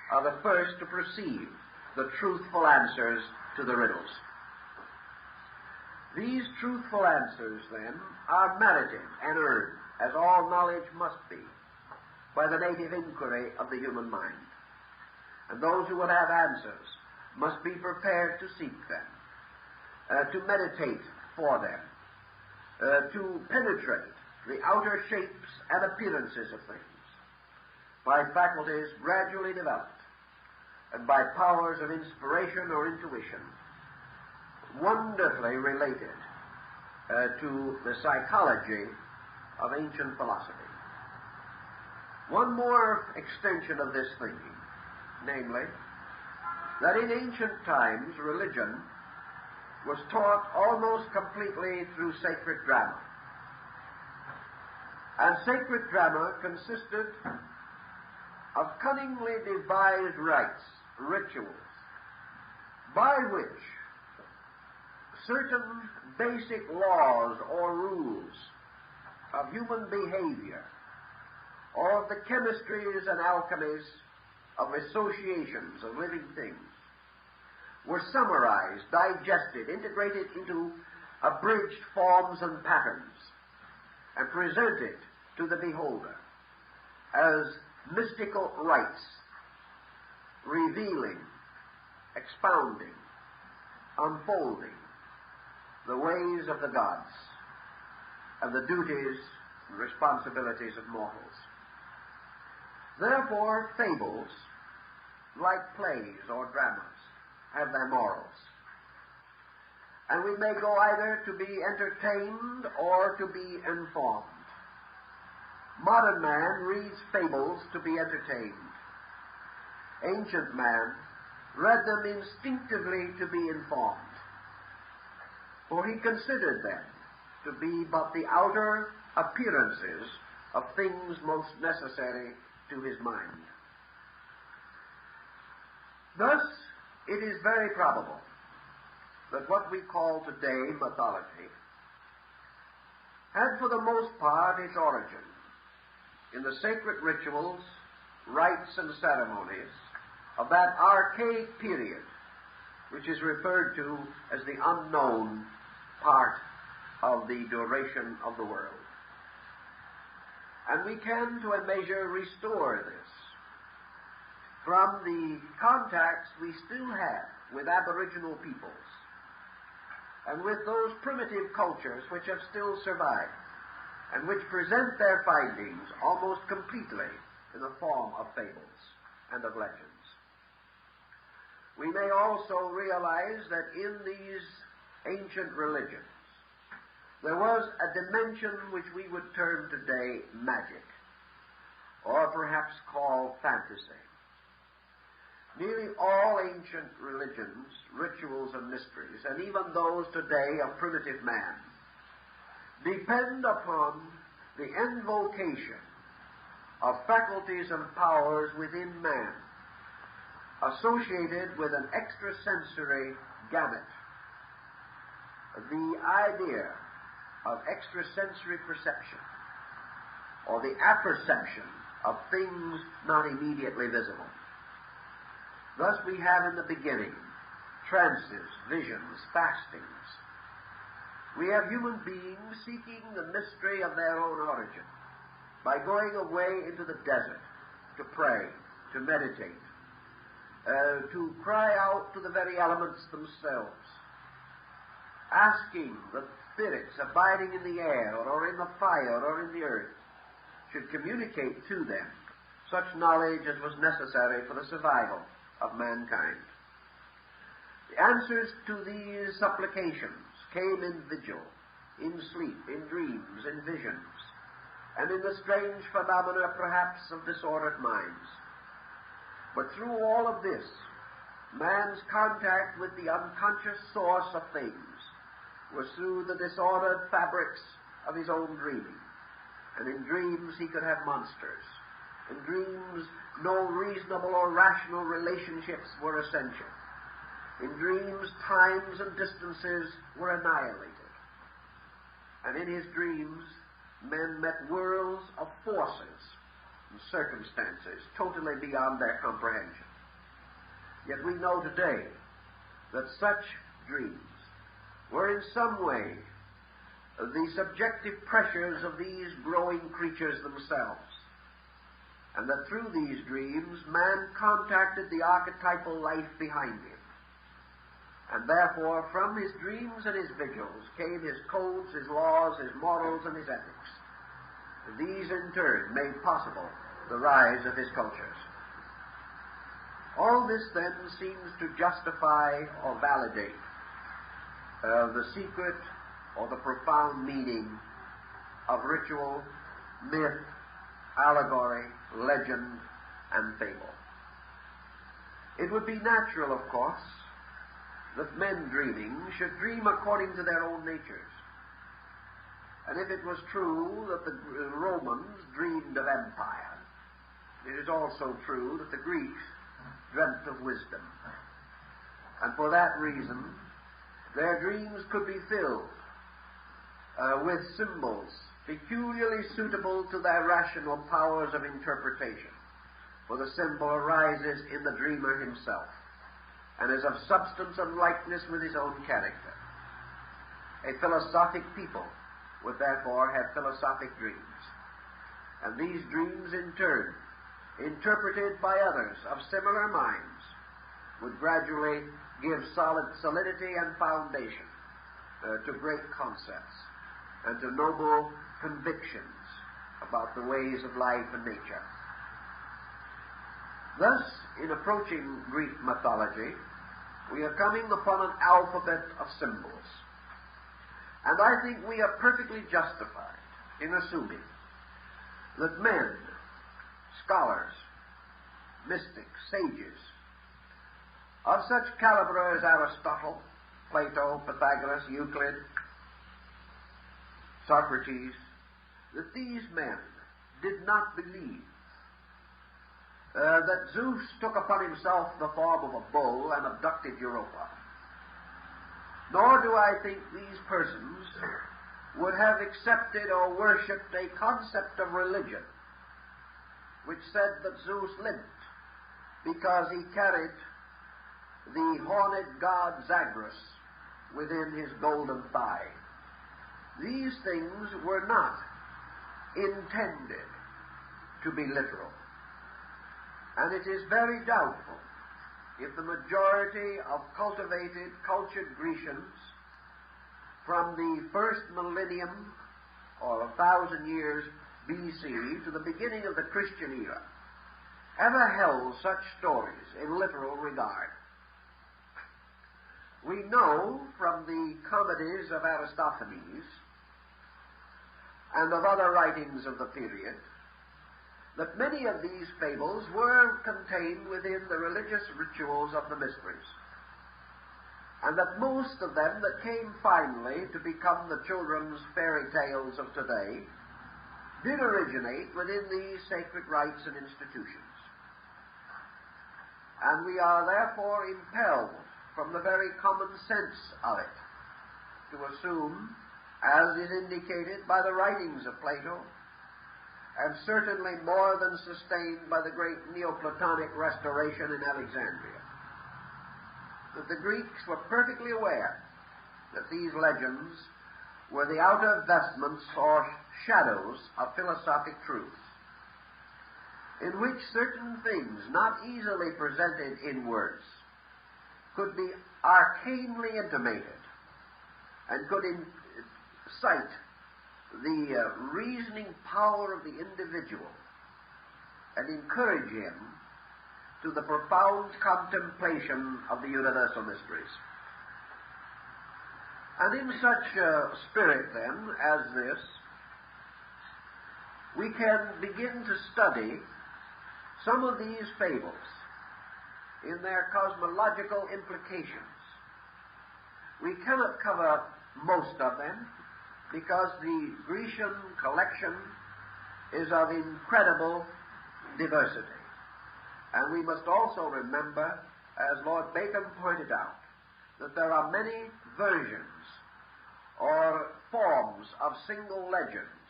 are the first to perceive the truthful answers to the riddles. These truthful answers, then, are merited and earned, as all knowledge must be, by the native inquiry of the human mind. And those who would have answers must be prepared to seek them, to meditate for them, to penetrate the outer shapes and appearances of things by faculties gradually developed and by powers of inspiration or intuition, wonderfully related to the psychology of ancient philosophy. One more extension of this thinking, namely, that in ancient times religion was taught almost completely through sacred drama. And sacred drama consisted of cunningly devised rites, rituals, by which certain basic laws or rules of human behavior, or of the chemistries and alchemies of associations of living things, were summarized, digested, integrated into abridged forms and patterns, and presented to the beholder as mystical rites, revealing, expounding, unfolding the ways of the gods and the duties and responsibilities of mortals. Therefore, fables, like plays or dramas, have their morals. And we may go either to be entertained or to be informed. Modern man reads fables to be entertained. Ancient man read them instinctively to be informed, for he considered them to be but the outer appearances of things most necessary to his mind. Thus, it is very probable that what we call today mythology had for the most part its origin in the sacred rituals, rites, and ceremonies of that archaic period which is referred to as the unknown part of the duration of the world. And we can, to a measure, restore this from the contacts we still have with aboriginal peoples and with those primitive cultures which have still survived and which present their findings almost completely in the form of fables and of legends. We may also realize that in these ancient religions there was a dimension which we would term today magic, or perhaps call fantasy. Nearly all ancient religions, rituals, and mysteries, and even those today of primitive man, depend upon the invocation of faculties and powers within man, associated with an extrasensory gamut. The idea of extrasensory perception, or the apperception of things not immediately visible. Thus we have in the beginning trances, visions, fastings. We have human beings seeking the mystery of their own origin by going away into the desert to pray, to meditate, to cry out to the very elements themselves, asking the spirits abiding in the air or in the fire or in the earth should communicate to them such knowledge as was necessary for the survival of mankind. The answers to these supplications came in vigil, in sleep, in dreams, in visions, and in the strange phenomena perhaps of disordered minds. But through all of this, man's contact with the unconscious source of things was through the disordered fabrics of his own dreaming. And in dreams he could have monsters. In dreams no reasonable or rational relationships were essential. In dreams times and distances were annihilated. And in his dreams men met worlds of forces and circumstances totally beyond their comprehension. Yet we know today that such dreams were in some way the subjective pressures of these growing creatures themselves, and that through these dreams man contacted the archetypal life behind him, and therefore from his dreams and his vigils came his codes, his laws, his morals, and his ethics. These in turn made possible the rise of his cultures. All this then seems to justify or validate the secret or the profound meaning of ritual, myth, allegory, legend, and fable. It would be natural, of course, that men dreaming should dream according to their own natures. And if it was true that the Romans dreamed of empire, it is also true that the Greeks dreamt of wisdom. And for that reason, their dreams could be filled with symbols peculiarly suitable to their rational powers of interpretation. For the symbol arises in the dreamer himself, and is of substance and likeness with his own character. A philosophic people would therefore have philosophic dreams, and these dreams in turn, interpreted by others of similar minds, would gradually give solidity and foundation to great concepts and to noble convictions about the ways of life and nature. Thus, in approaching Greek mythology, we are coming upon an alphabet of symbols. And I think we are perfectly justified in assuming that men, scholars, mystics, sages, of such caliber as Aristotle, Plato, Pythagoras, Euclid, Socrates, that these men did not believe that Zeus took upon himself the form of a bull and abducted Europa. Nor do I think these persons would have accepted or worshipped a concept of religion which said that Zeus lived because he carried the horned god Zagreus within his golden thigh. These things were not intended to be literal. And it is very doubtful if the majority of cultivated, cultured Grecians from the first millennium or 1,000 years BC to the beginning of the Christian era ever held such stories in literal regard. We know from the comedies of Aristophanes and of other writings of the period that many of these fables were contained within the religious rituals of the mysteries, and that most of them that came finally to become the children's fairy tales of today did originate within these sacred rites and institutions. And we are therefore impelled from the very common sense of it to assume, as is indicated by the writings of Plato, and certainly more than sustained by the great Neoplatonic restoration in Alexandria, that the Greeks were perfectly aware that these legends were the outer vestments or shadows of philosophic truths, in which certain things not easily presented in words could be arcanely intimated and could incite the reasoning power of the individual and encourage him to the profound contemplation of the universal mysteries. And in such a spirit, then, as this, we can begin to study some of these fables in their cosmological implications. We cannot cover most of them, because the Grecian collection is of incredible diversity. And we must also remember, as Lord Bacon pointed out, that there are many versions or forms of single legends,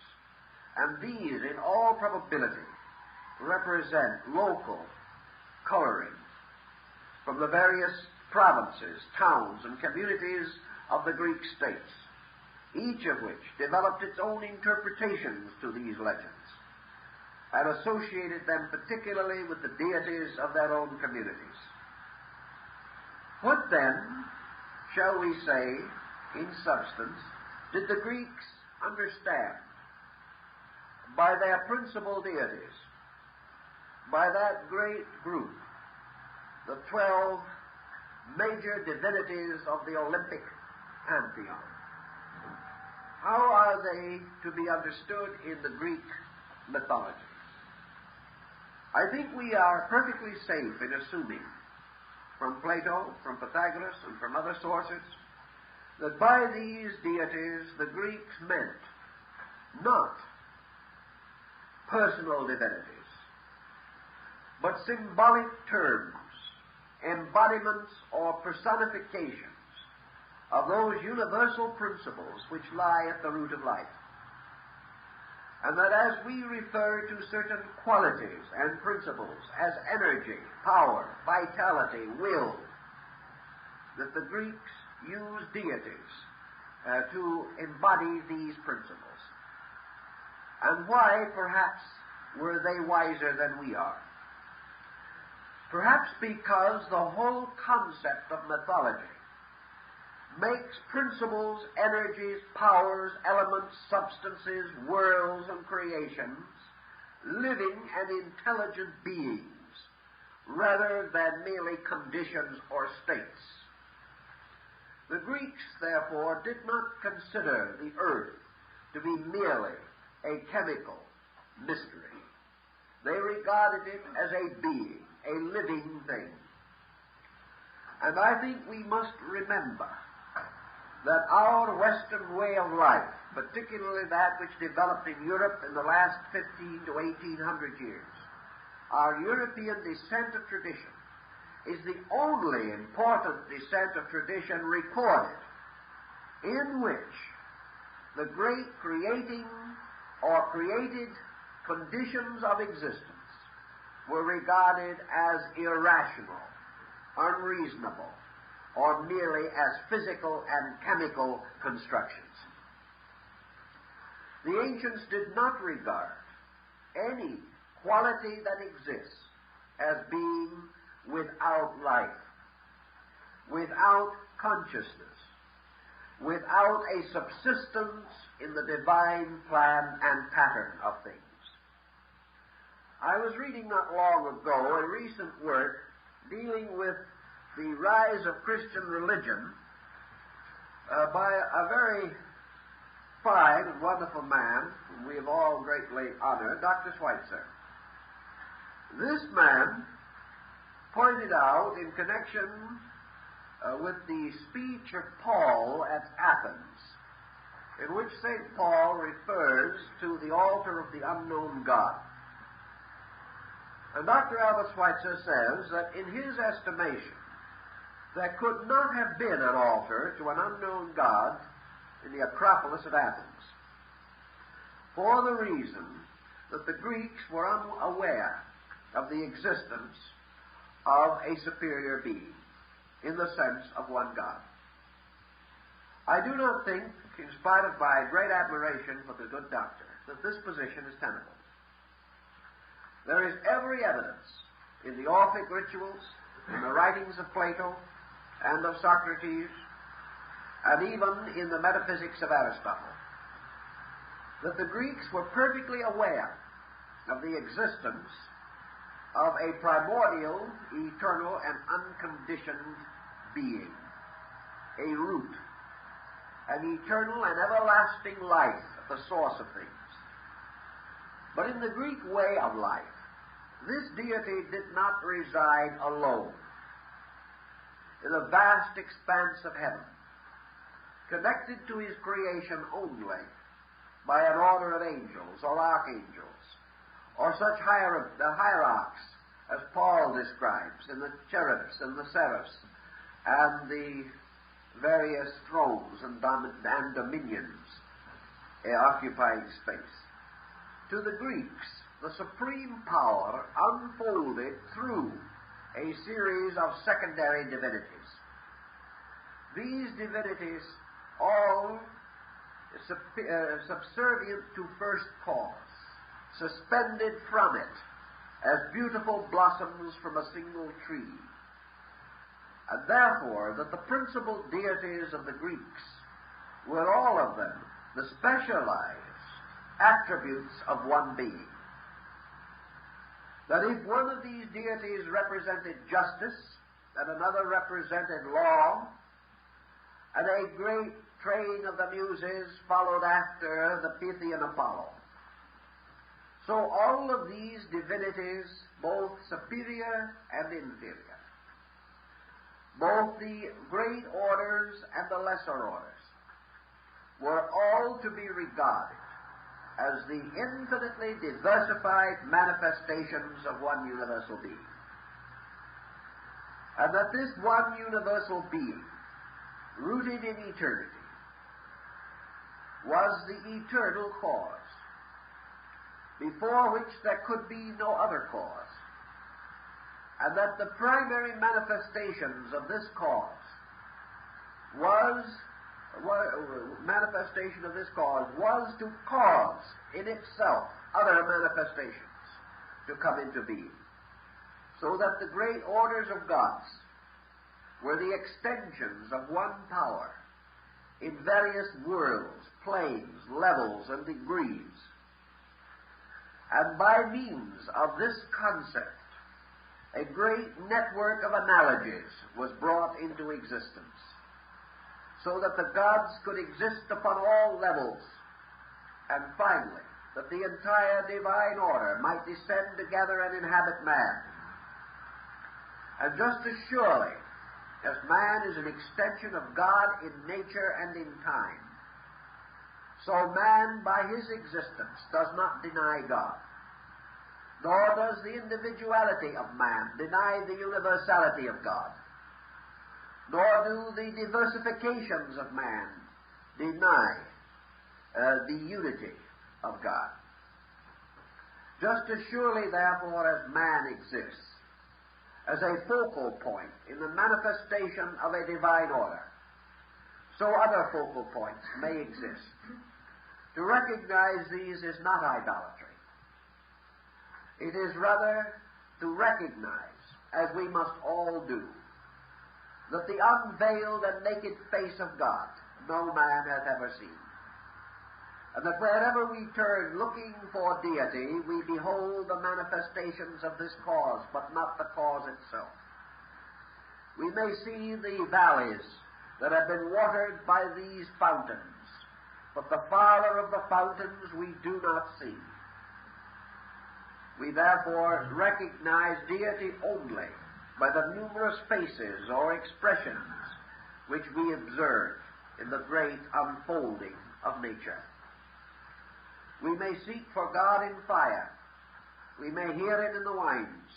and these, in all probability, represent local coloring from the various provinces, towns, and communities of the Greek states, each of which developed its own interpretations to these legends and associated them particularly with the deities of their own communities. What then, shall we say, in substance, did the Greeks understand by their principal deities, by that great group the 12 major divinities of the Olympic pantheon. How are they to be understood in the Greek mythology? I think we are perfectly safe in assuming from Plato, from Pythagoras, and from other sources that by these deities the Greeks meant not personal divinities, but symbolic terms, embodiments or personifications of those universal principles which lie at the root of life. And that as we refer to certain qualities and principles as energy, power, vitality, will, that the Greeks used deities to embody these principles. And why, perhaps, were they wiser than we are? Perhaps because the whole concept of mythology makes principles, energies, powers, elements, substances, worlds, and creations living and intelligent beings rather than merely conditions or states. The Greeks, therefore, did not consider the earth to be merely a chemical mystery. They regarded it as a being, a living thing. And I think we must remember that our Western way of life, particularly that which developed in Europe in the last 15 to 1800 years, our European descent of tradition, is the only important descent of tradition recorded in which the great creating or created conditions of existence were regarded as irrational, unreasonable, or merely as physical and chemical constructions. The ancients did not regard any quality that exists as being without life, without consciousness, without a subsistence in the divine plan and pattern of things. I was reading not long ago a recent work dealing with the rise of Christian religion by a very fine and wonderful man whom we have all greatly honored, Dr. Schweitzer. This man pointed out in connection with the speech of Paul at Athens, in which St. Paul refers to the altar of the unknown God. And Dr. Albert Schweitzer says that in his estimation, there could not have been an altar to an unknown God in the Acropolis of Athens, for the reason that the Greeks were unaware of the existence of a superior being, in the sense of one God. I do not think, in spite of my great admiration for the good doctor, that this position is tenable. There is every evidence in the Orphic rituals, in the writings of Plato and of Socrates, and even in the metaphysics of Aristotle, that the Greeks were perfectly aware of the existence of a primordial, eternal, and unconditioned being, a root, an eternal and everlasting life at the source of things. But in the Greek way of life, this deity did not reside alone in the vast expanse of heaven, connected to his creation only by an order of angels or archangels, or such hierarchs as Paul describes in the cherubs and the seraphs and the various thrones and dominions occupying space. To the Greeks, the supreme power unfolded through a series of secondary divinities. These divinities, all subservient to first cause, suspended from it as beautiful blossoms from a single tree. And therefore, that the principal deities of the Greeks were all of them the specialized attributes of one being. that if one of these deities represented justice, and another represented law, and a great train of the Muses followed after the Pythian Apollo. So all of these divinities, both superior and inferior, both the great orders and the lesser orders, were all to be regarded as the infinitely diversified manifestations of one universal being. And that this one universal being, rooted in eternity, was the eternal cause, before which there could be no other cause, and that the primary manifestations of this cause was to cause in itself other manifestations to come into being, so that the great orders of gods were the extensions of one power in various worlds, planes, levels, and degrees. And by means of this concept, a great network of analogies was brought into existence, so that the gods could exist upon all levels, and finally, that the entire divine order might descend together and inhabit man. And just as surely as man is an extension of God in nature and in time, so man, by his existence, does not deny God, nor does the individuality of man deny the universality of God, nor do the diversifications of man deny the unity of God. Just as surely, therefore, as man exists as a focal point in the manifestation of a divine order, so other focal points may exist. To recognize these is not idolatry. It is rather to recognize, as we must all do, that the unveiled and naked face of God no man hath ever seen, and that wherever we turn looking for deity, we behold the manifestations of this cause, but not the cause itself. We may see the valleys that have been watered by these fountains, but the Father of the fountains we do not see. We therefore recognize deity only by the numerous faces or expressions which we observe in the great unfolding of nature. We may seek for God in fire. We may hear it in the winds.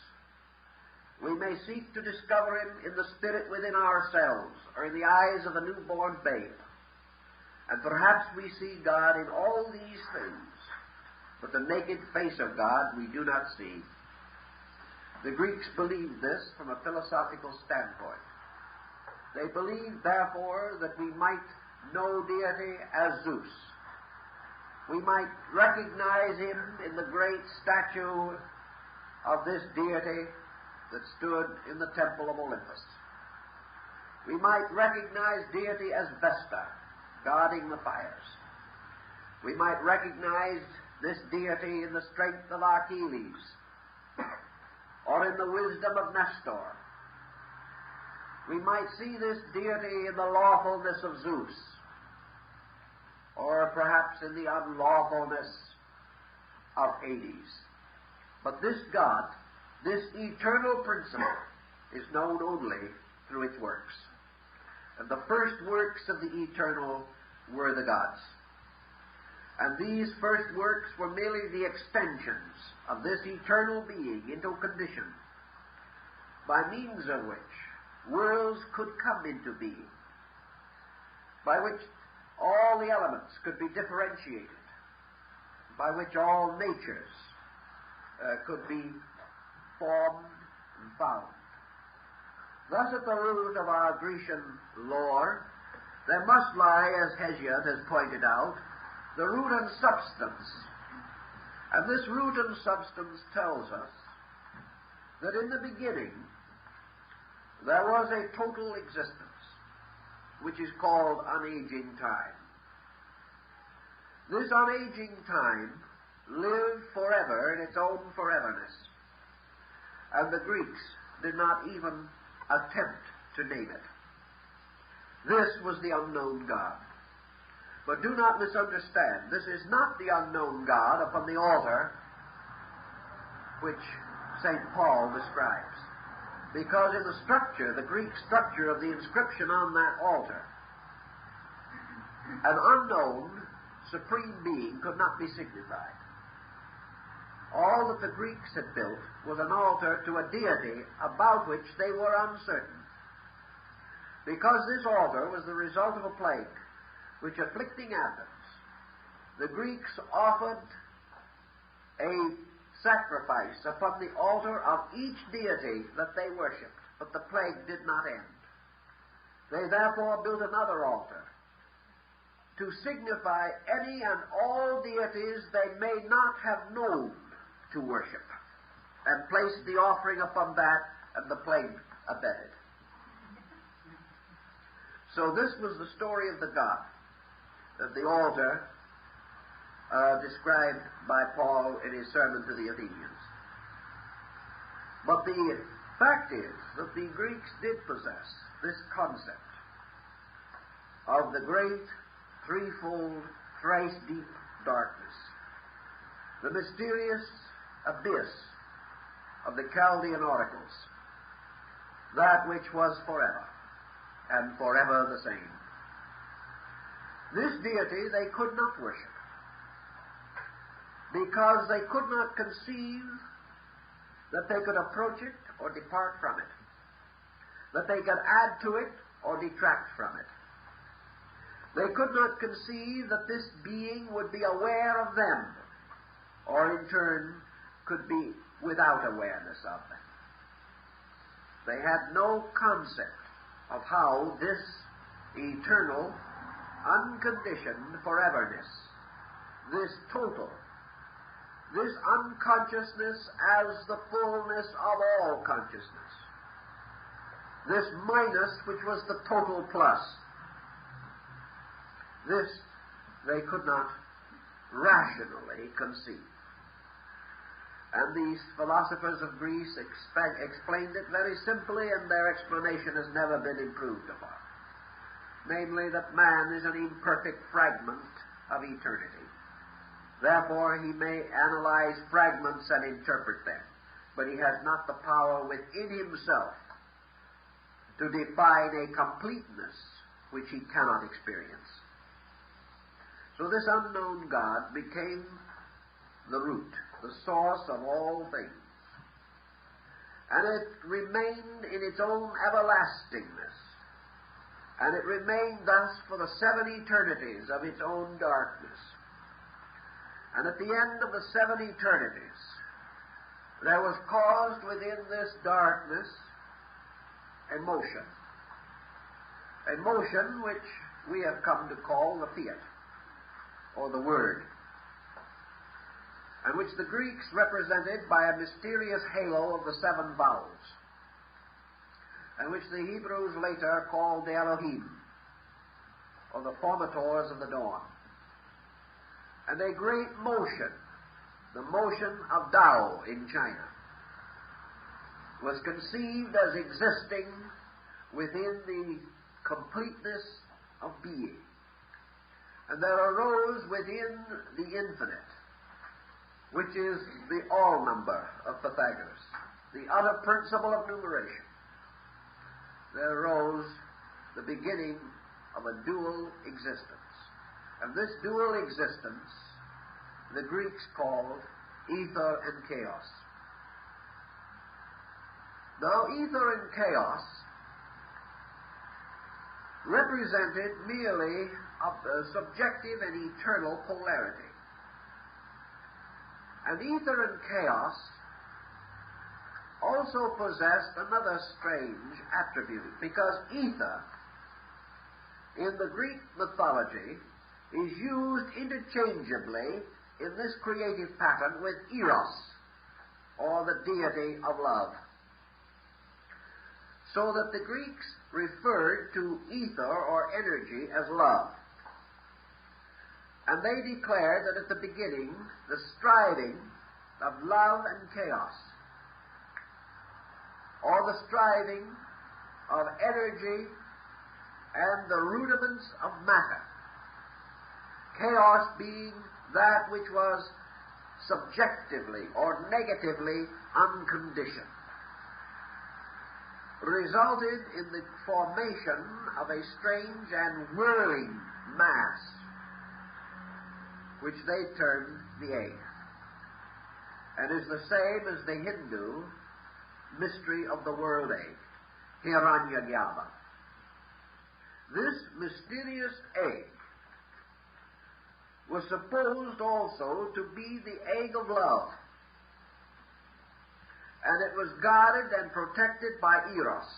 We may seek to discover Him in the spirit within ourselves or in the eyes of a newborn babe. And perhaps we see God in all these things, but the naked face of God we do not see. The Greeks believed this from a philosophical standpoint. They believed, therefore, that we might know deity as Zeus. We might recognize him in the great statue of this deity that stood in the temple of Olympus. We might recognize deity as Vesta, guarding the fires. We might recognize this deity in the strength of Achilles, or in the wisdom of Nestor. We might see this deity in the lawfulness of Zeus, or perhaps in the unlawfulness of Hades. But this God, this eternal principle, is known only through its works. And the first works of the eternal were the gods. And these first works were merely the extensions of this eternal being into condition, by means of which worlds could come into being, by which all the elements could be differentiated, by which all natures could be formed and found. Thus, at the root of our Grecian lore, there must lie, as Hesiod has pointed out, the root and substance. And this root and substance tells us that in the beginning there was a total existence, which is called unaging time. This unaging time lived forever in its own foreverness, and the Greeks did not even attempt to name it. This was the unknown God. But do not misunderstand. This is not the unknown God upon the altar which St. Paul describes. Because in the structure, the Greek structure of the inscription on that altar, an unknown supreme being could not be signified. All that the Greeks had built was an altar to a deity about which they were uncertain. Because this altar was the result of a plague which afflicting Athens, the Greeks offered a sacrifice upon the altar of each deity that they worshipped, but the plague did not end. They therefore built another altar to signify any and all deities they may not have known to worship, and placed the offering upon that, and the plague abated. So this was the story of the God, of the altar described by Paul in his sermon to the Athenians. But the fact is that the Greeks did possess this concept of the great threefold, thrice deep darkness, the mysterious abyss of the Chaldean oracles, that which was forever and forever the same. This deity they could not worship, because they could not conceive that they could approach it or depart from it, that they could add to it or detract from it. They could not conceive that this being would be aware of them, or in turn could be without awareness of them. They had no concept of how this eternal, unconditioned foreverness, this total, this unconsciousness as the fullness of all consciousness, this minus which was the total plus, this they could not rationally conceive. And these philosophers of Greece explained it very simply, and their explanation has never been improved upon. Namely, that man is an imperfect fragment of eternity. Therefore, he may analyze fragments and interpret them, but he has not the power within himself to define a completeness which he cannot experience. So this unknown God became the root, the source of all things. And it remained in its own everlastingness. And it remained thus for the 7 eternities of its own darkness. And at the end of the 7 eternities, there was caused within this darkness a motion. A motion which we have come to call the fiat, or the Word, and which the Greeks represented by a mysterious halo of the 7 vowels, and which the Hebrews later called the Elohim, or the formators of the dawn. And a great motion, the motion of Tao in China, was conceived as existing within the completeness of being. And there arose within the infinite, which is the all number of Pythagoras, the utter principle of numeration, there arose the beginning of a dual existence. And this dual existence the Greeks called ether and chaos. Now, ether and chaos represented merely a subjective and eternal polarity. And ether and chaos also possessed another strange attribute, because ether in the Greek mythology is used interchangeably in this creative pattern with Eros, or the deity of love. So that the Greeks referred to ether or energy as love. And they declared that at the beginning, the striving of love and chaos or the striving of energy and the rudiments of matter. Chaos being that which was subjectively or negatively unconditioned, resulted in the formation of a strange and whirling mass, which they termed the egg, and is the same as the Hindu mystery of the world egg, Hiranyagarbha. This mysterious egg was supposed also to be the egg of love, and it was guarded and protected by Eros.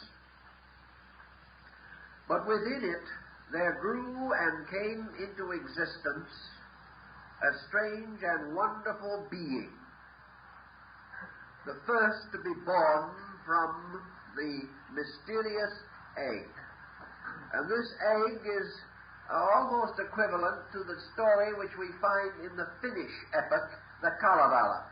But within it there grew and came into existence a strange and wonderful being, the first to be born from the mysterious egg. And this egg is almost equivalent to the story which we find in the Finnish epic, the Kalevala,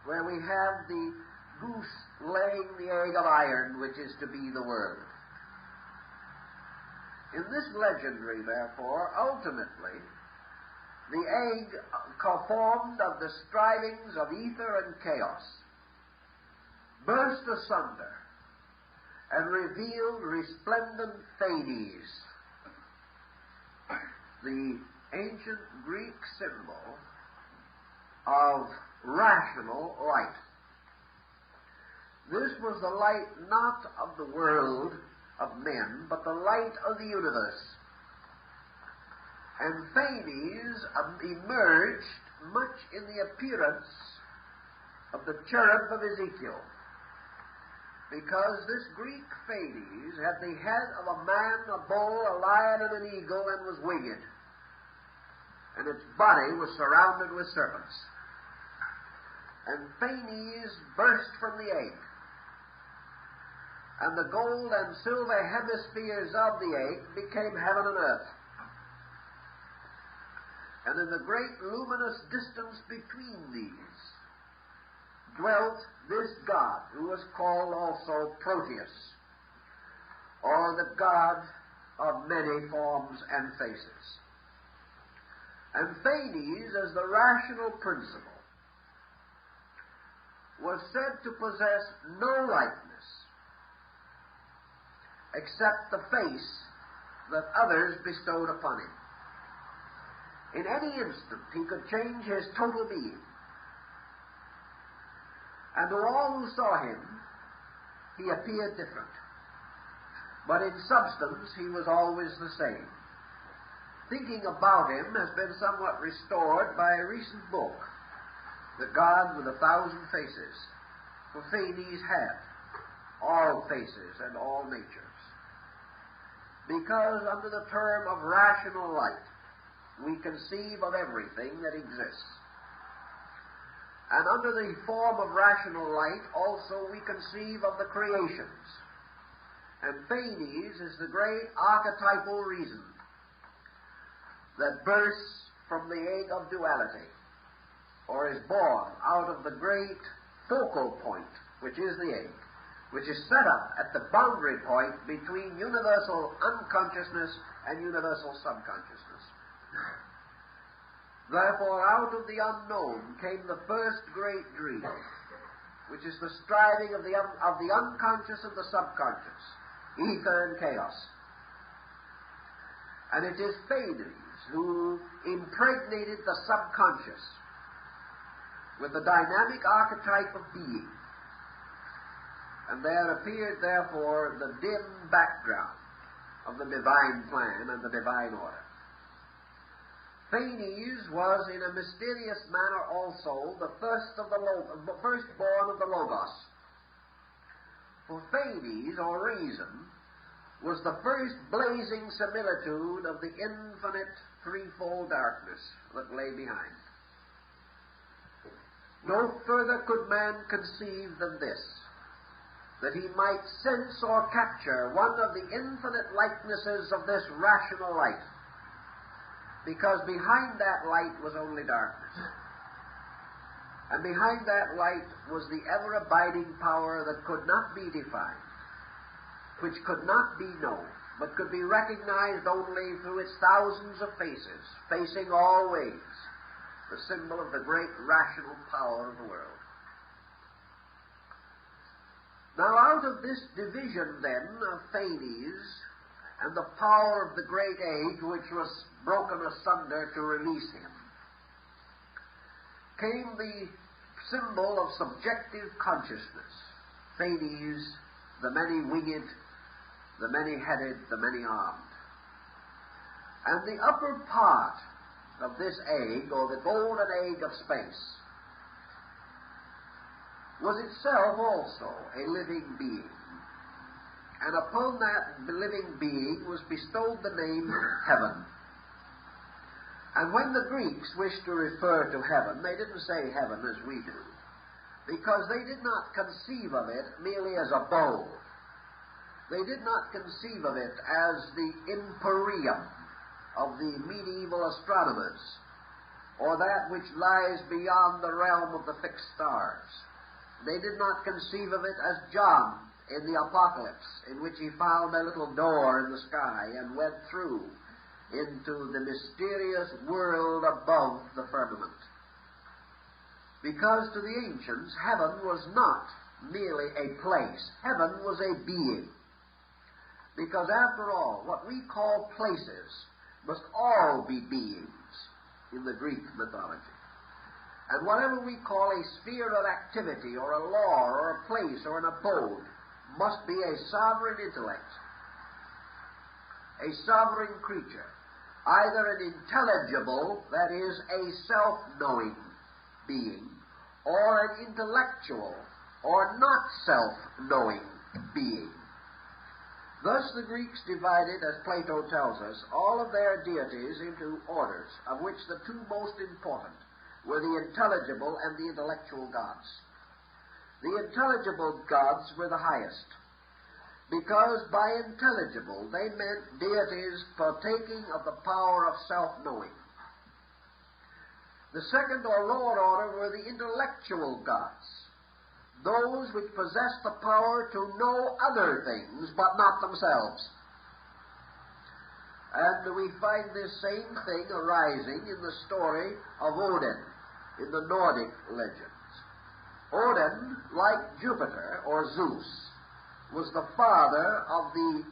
where we have the goose laying the egg of iron, which is to be the world. In this legendary, therefore, ultimately, the egg formed of the strivings of ether and chaos burst asunder and revealed resplendent Thales, the ancient Greek symbol of rational light. This was the light not of the world of men, but the light of the universe. And Thales emerged much in the appearance of the cherub of Ezekiel, because this Greek Thales had the head of a man, a bull, a lion, and an eagle, and was winged, and its body was surrounded with serpents. And Thales burst from the egg, and the gold and silver hemispheres of the egg became heaven and earth. And in the great luminous distance between these dwelt this God, who was called also Proteus, or the God of many forms and faces. And Thales, as the rational principle, was said to possess no likeness except the face that others bestowed upon him. In any instant he could change his total being, and to all who saw him he appeared different, but in substance he was always the same. Thinking about him has been somewhat restored by a recent book, The God with 1,000 Faces, for Thales had all faces and all natures, because under the term of rational light we conceive of everything that exists. And under the form of rational light also we conceive of the creations. And Thales is the great archetypal reason that bursts from the egg of duality, or is born out of the great focal point, which is the egg, which is set up at the boundary point between universal unconsciousness and universal subconsciousness. Therefore, out of the unknown came the first great dream, which is the striving of the unconscious and the subconscious, ether and chaos. And it is Thales who impregnated the subconscious with the dynamic archetype of being. And there appeared, therefore, the dim background of the divine plan and the divine order. Thales was, in a mysterious manner also, the firstborn of the Logos. For Thales, or reason, was the first blazing similitude of the infinite threefold darkness that lay behind. No further could man conceive than this, that he might sense or capture one of the infinite likenesses of this rational light, because behind that light was only darkness. And behind that light was the ever-abiding power that could not be defined, which could not be known, but could be recognized only through its thousands of faces, facing all ways, the symbol of the great rational power of the world. Now, out of this division, then, of Phanes and the power of the great age, which was broken asunder to release him, came the symbol of subjective consciousness. Phanes, the many-winged, the many-headed, the many-armed. And the upper part of this egg, or the golden egg of space, was itself also a living being. And upon that living being was bestowed the name heaven. And when the Greeks wished to refer to heaven, they didn't say heaven as we do, because they did not conceive of it merely as a bowl. They did not conceive of it as the empyrean of the medieval astronomers, or that which lies beyond the realm of the fixed stars. They did not conceive of it as John in the Apocalypse, in which he found a little door in the sky and went through into the mysterious world above the firmament. Because to the ancients, heaven was not merely a place. Heaven was a being. Because after all, what we call places must all be beings in the Greek mythology. And whatever we call a sphere of activity, or a law, or a place, or an abode, must be a sovereign intellect, a sovereign creature, either an intelligible, that is, a self-knowing being, or an intellectual, or not self-knowing being. Thus the Greeks divided, as Plato tells us, all of their deities into orders, of which the two most important were the intelligible and the intellectual gods. The intelligible gods were the highest, because by intelligible they meant deities partaking of the power of self-knowing. The second or lower order were the intellectual gods, those which possess the power to know other things, but not themselves. And we find this same thing arising in the story of Odin in the Nordic legends. Odin, like Jupiter or Zeus, was the father of the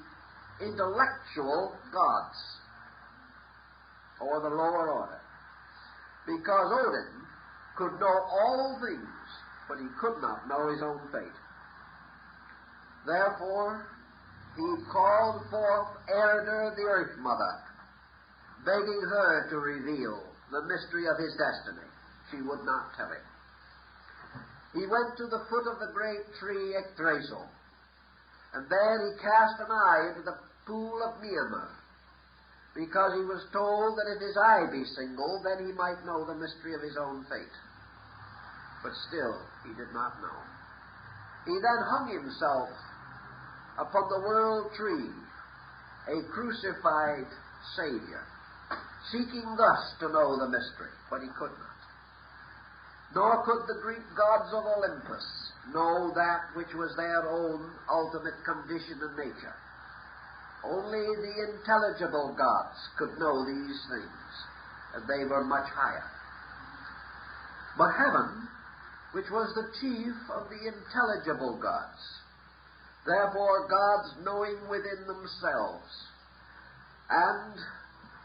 intellectual gods, or the lower order, because Odin could know all things, but he could not know his own fate. Therefore, he called forth Erda, the Earth Mother, begging her to reveal the mystery of his destiny. She would not tell him. He went to the foot of the great tree Yggdrasil, and there he cast an eye into the pool of Mimer, because he was told that if his eye be single, then he might know the mystery of his own fate. But still, he did not know. He then hung himself upon the world tree, a crucified Savior, seeking thus to know the mystery, but he could not. Nor could the Greek gods of Olympus know that which was their own ultimate condition and nature. Only the intelligible gods could know these things, and they were much higher. But heaven, which was the chief of the intelligible gods, therefore gods knowing within themselves, and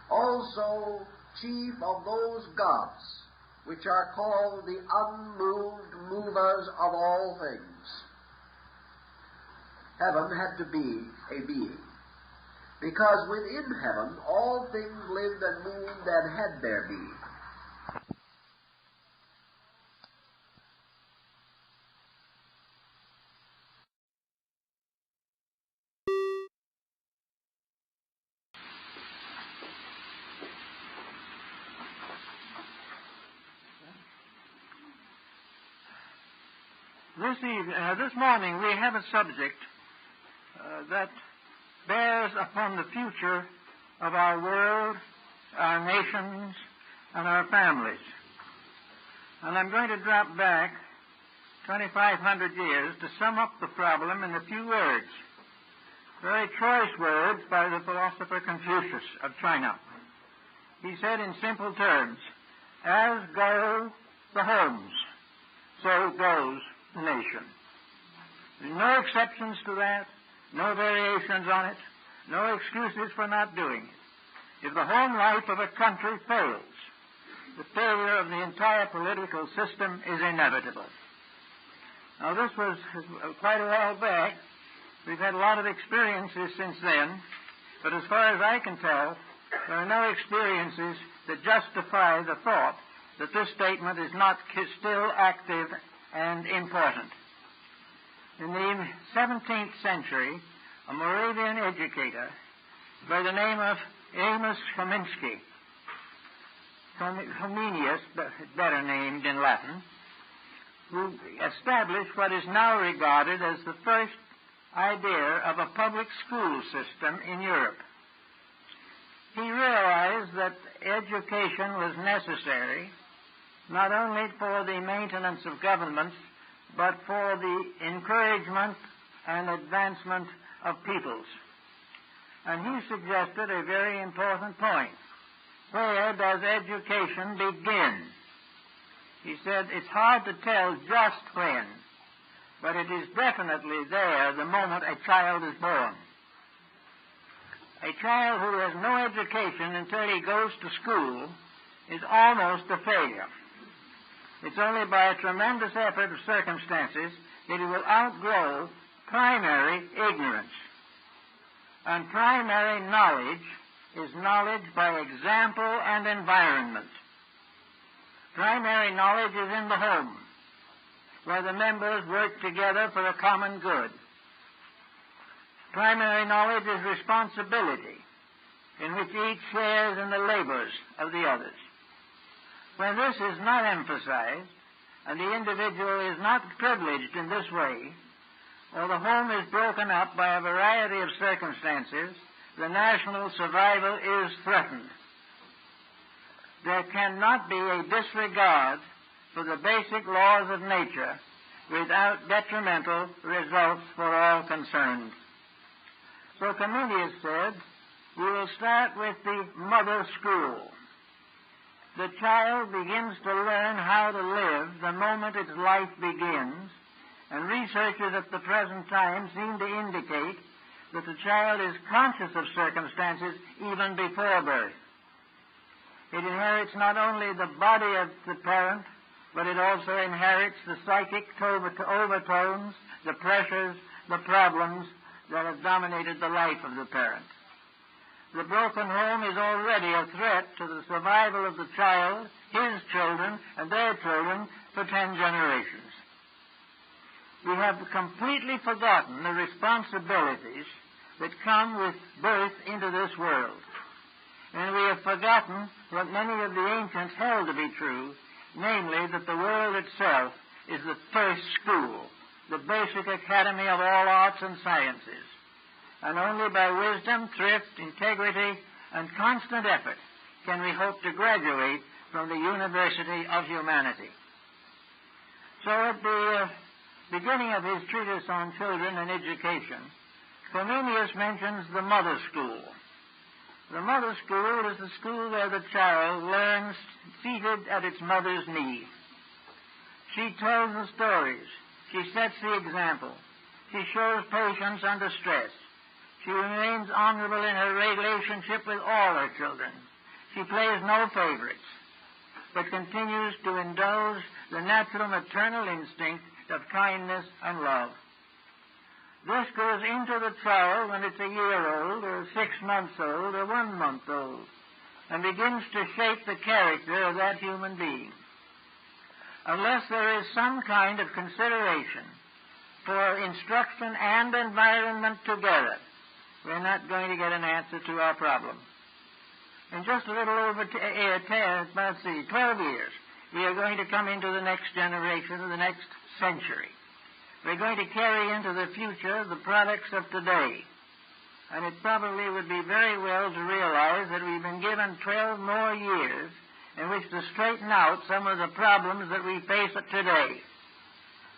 also chief of those gods which are called the unmoved movers of all things. Heaven had to be a being, because within heaven all things lived and moved and had their being. This morning we have a subject that bears upon the future of our world, our nations, and our families. And I'm going to drop back 2,500 years to sum up the problem in a few words, very choice words by the philosopher Confucius of China. He said in simple terms, as go the homes, so goes the nation. There's no exceptions to that, no variations on it, no excuses for not doing it. If the home life of a country fails, the failure of the entire political system is inevitable. Now, this was quite a while back. We've had a lot of experiences since then, but as far as I can tell, there are no experiences that justify the thought that this statement is not still active and important. In the 17th century, a Moravian educator by the name of Amos Comenius, better named in Latin, who established what is now regarded as the first idea of a public school system in Europe. He realized that education was necessary not only for the maintenance of governments, but for the encouragement and advancement of peoples. And he suggested a very important point. Where does education begin? He said it's hard to tell just when, but it is definitely there the moment a child is born. A child who has no education until he goes to school is almost a failure. It's only by a tremendous effort of circumstances that he will outgrow primary ignorance. And primary knowledge is knowledge by example and environment. Primary knowledge is in the home, where the members work together for a common good. Primary knowledge is responsibility, in which each shares in the labors of the others. When this is not emphasized, and the individual is not privileged in this way, or the home is broken up by a variety of circumstances, the national survival is threatened. There cannot be a disregard for the basic laws of nature without detrimental results for all concerned. So Comenius said, we will start with the mother school. The child begins to learn how to live the moment its life begins, and researchers at the present time seem to indicate that the child is conscious of circumstances even before birth. It inherits not only the body of the parent, but it also inherits the psychic overtones, the pressures, the problems that have dominated the life of the parent. The broken home is already a threat to the survival of the child, his children, and their children for 10 generations. We have completely forgotten the responsibilities that come with birth into this world. And we have forgotten what many of the ancients held to be true, namely that the world itself is the first school, the basic academy of all arts and sciences. And only by wisdom, thrift, integrity, and constant effort can we hope to graduate from the University of Humanity. So at the beginning of his treatise on children and education, Comenius mentions the mother school. The mother school is the school where the child learns seated at its mother's knee. She tells the stories. She sets the example. She shows patience under stress. She remains honorable in her relationship with all her children. She plays no favorites, but continues to indulge the natural maternal instinct of kindness and love. This goes into the child when it's a year old, or 6 months old, or 1 month old, and begins to shape the character of that human being. Unless there is some kind of consideration for instruction and environment together, we're not going to get an answer to our problem. In just a little over 12 years, we are going to come into the next generation, the next century. We're going to carry into the future the products of today. And it probably would be very well to realize that we've been given 12 more years in which to straighten out some of the problems that we face today.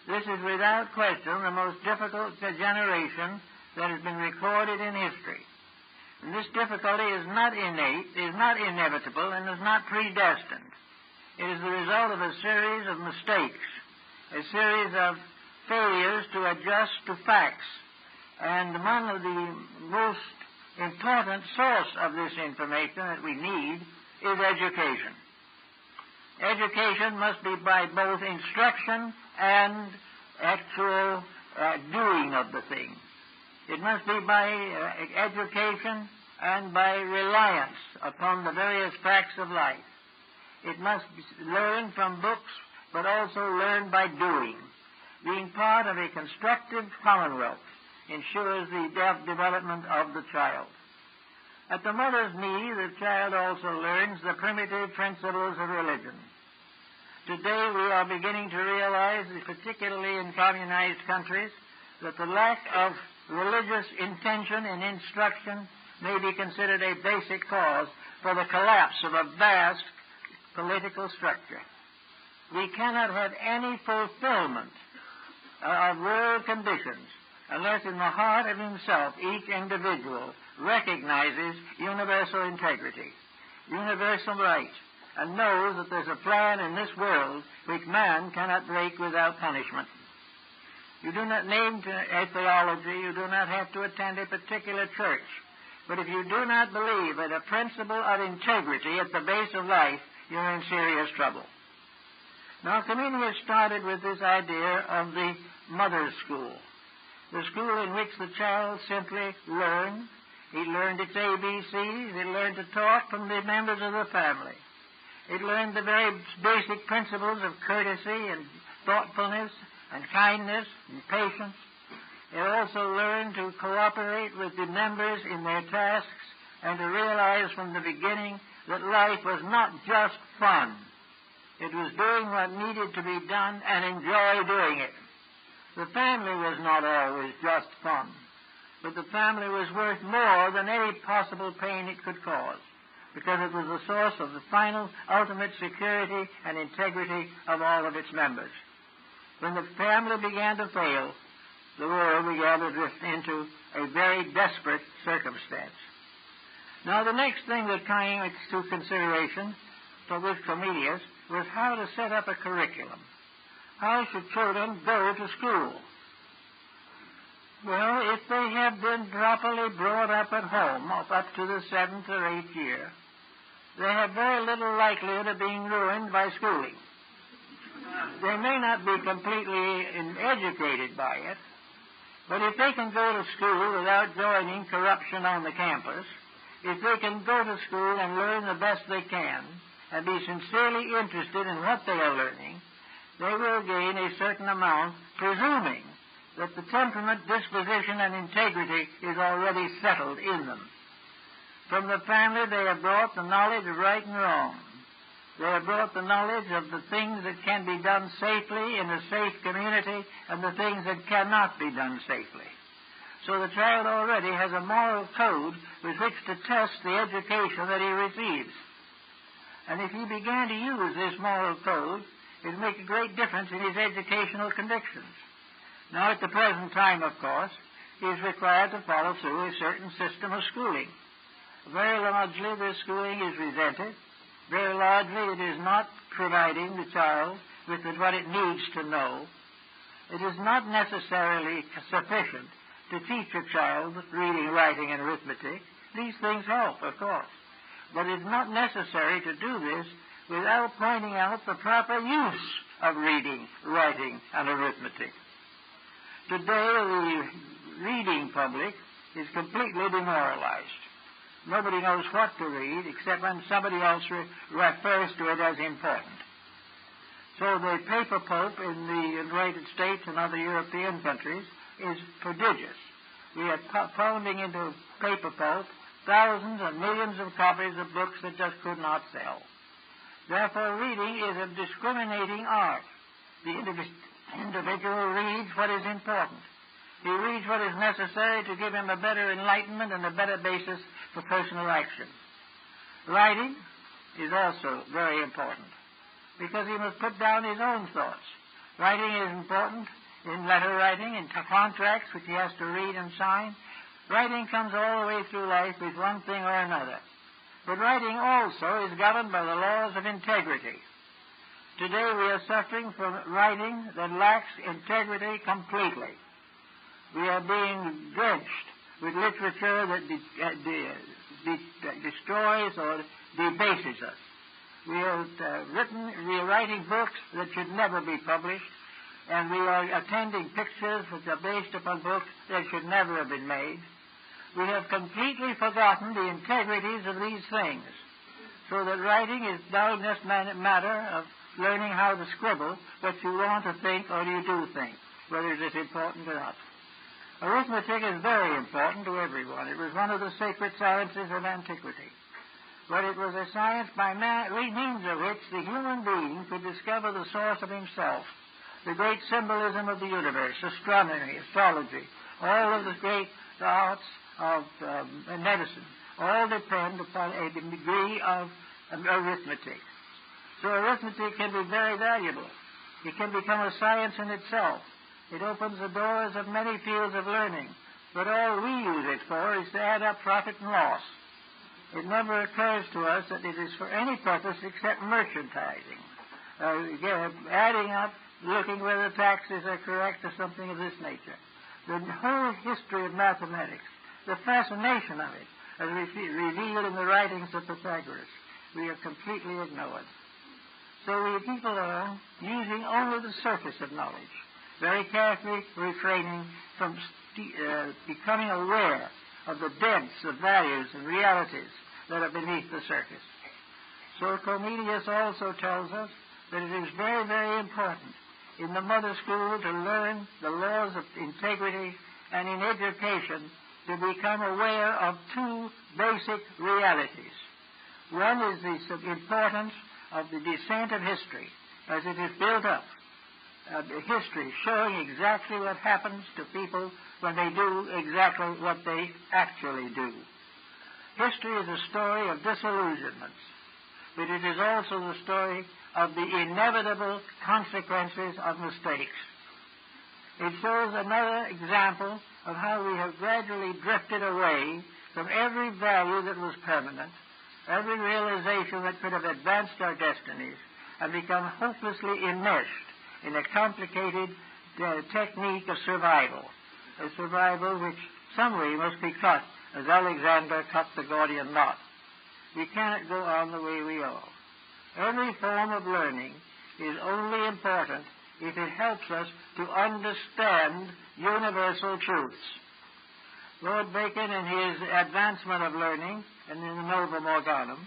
This is without question the most difficult generation that has been recorded in history. And this difficulty is not innate, is not inevitable, and is not predestined. It is the result of a series of mistakes, a series of failures to adjust to facts. And one of the most important source of this information that we need is education. Education must be by both instruction and actual doing of the thing. It must be by education and by reliance upon the various facts of life. It must be learned from books, but also learned by doing. Being part of a constructive commonwealth ensures the development of the child. At the mother's knee, the child also learns the primitive principles of religion. Today we are beginning to realize, particularly in communized countries, that the lack of religious intention in instruction may be considered a basic cause for the collapse of a vast political structure. We cannot have any fulfillment of world conditions unless in the heart of himself each individual recognizes universal integrity, universal right, and knows that there's a plan in this world which man cannot break without punishment. You do not need a theology, you do not have to attend a particular church, but if you do not believe in a principle of integrity at the base of life, you're in serious trouble. Now, Comenius started with this idea of the mother's school, the school in which the child simply learned. He learned its ABCs. He learned to talk from the members of the family. It learned the very basic principles of courtesy and thoughtfulness and kindness and patience. It also learned to cooperate with the members in their tasks and to realize from the beginning that life was not just fun. It was doing what needed to be done and enjoy doing it. The family was not always just fun, but the family was worth more than any possible pain it could cause, because it was the source of the final, ultimate security and integrity of all of its members. When the family began to fail, the world began to drift into a very desperate circumstance. Now, the next thing that came into consideration with Comenius was how to set up a curriculum. How should children go to school? Well, if they have been properly brought up at home, up to the 7th or 8th year, they have very little likelihood of being ruined by schooling. They may not be completely educated by it, but if they can go to school without joining corruption on the campus, if they can go to school and learn the best they can and be sincerely interested in what they are learning, they will gain a certain amount, presuming that the temperament, disposition, and integrity is already settled in them. From the family they have brought the knowledge of right and wrong. They have brought the knowledge of the things that can be done safely in a safe community and the things that cannot be done safely. So the child already has a moral code with which to test the education that he receives. And if he began to use this moral code, it would make a great difference in his educational convictions. Now, at the present time, of course, he is required to follow through a certain system of schooling. Very largely, this schooling is resented. Very largely, it is not providing the child with what it needs to know. It is not necessarily sufficient to teach a child reading, writing, and arithmetic. These things help, of course. But it is not necessary to do this without pointing out the proper use of reading, writing, and arithmetic. Today, the reading public is completely demoralized. Nobody knows what to read except when somebody else refers to it as important. So the paper pope in the United States and other European countries is prodigious. We are pounding into paper pulp thousands and millions of copies of books that just could not sell. Therefore, reading is a discriminating art. The individual reads what is important. He reads what is necessary to give him a better enlightenment and a better basis for personal action. Writing is also very important, because he must put down his own thoughts. Writing is important in letter writing, in contracts which he has to read and sign. Writing comes all the way through life with one thing or another. But writing also is governed by the laws of integrity. Today we are suffering from writing that lacks integrity completely. We are being drenched with literature that destroys or debases us. We are writing books that should never be published, and we are attending pictures which are based upon books that should never have been made. We have completely forgotten the integrities of these things, so that writing is now just a matter of learning how to scribble what you want to think or you do think, whether it is important or not. Arithmetic is very important to everyone. It was one of the sacred sciences of antiquity. But it was a science by means of which the human being could discover the source of himself, the great symbolism of the universe, astronomy, astrology, all of the great arts of medicine, all depend upon a degree of arithmetic. So arithmetic can be very valuable. It can become a science in itself. It opens the doors of many fields of learning, but all we use it for is to add up profit and loss. It never occurs to us that it is for any purpose except merchandising, adding up, looking whether taxes are correct or something of this nature. The whole history of mathematics, the fascination of it, as revealed in the writings of Pythagoras, we have completely ignored. So we keep along using only the surface of knowledge, very carefully refraining from becoming aware of the depths of values and realities that are beneath the surface. So Comenius also tells us that it is very, very important in the mother school to learn the laws of integrity, and in education to become aware of two basic realities. One is the importance of the descent of history as it is built up. History showing exactly what happens to people when they do exactly what they actually do. History is a story of disillusionments, but it is also the story of the inevitable consequences of mistakes. It shows another example of how we have gradually drifted away from every value that was permanent, every realization that could have advanced our destinies, and become hopelessly enmeshed in a complicated technique of survival, a survival which some way must be cut, as Alexander cut the Gordian knot. We cannot go on the way we are. Every form of learning is only important if it helps us to understand universal truths. Lord Bacon, in his Advancement of Learning, and in the Novum Organum,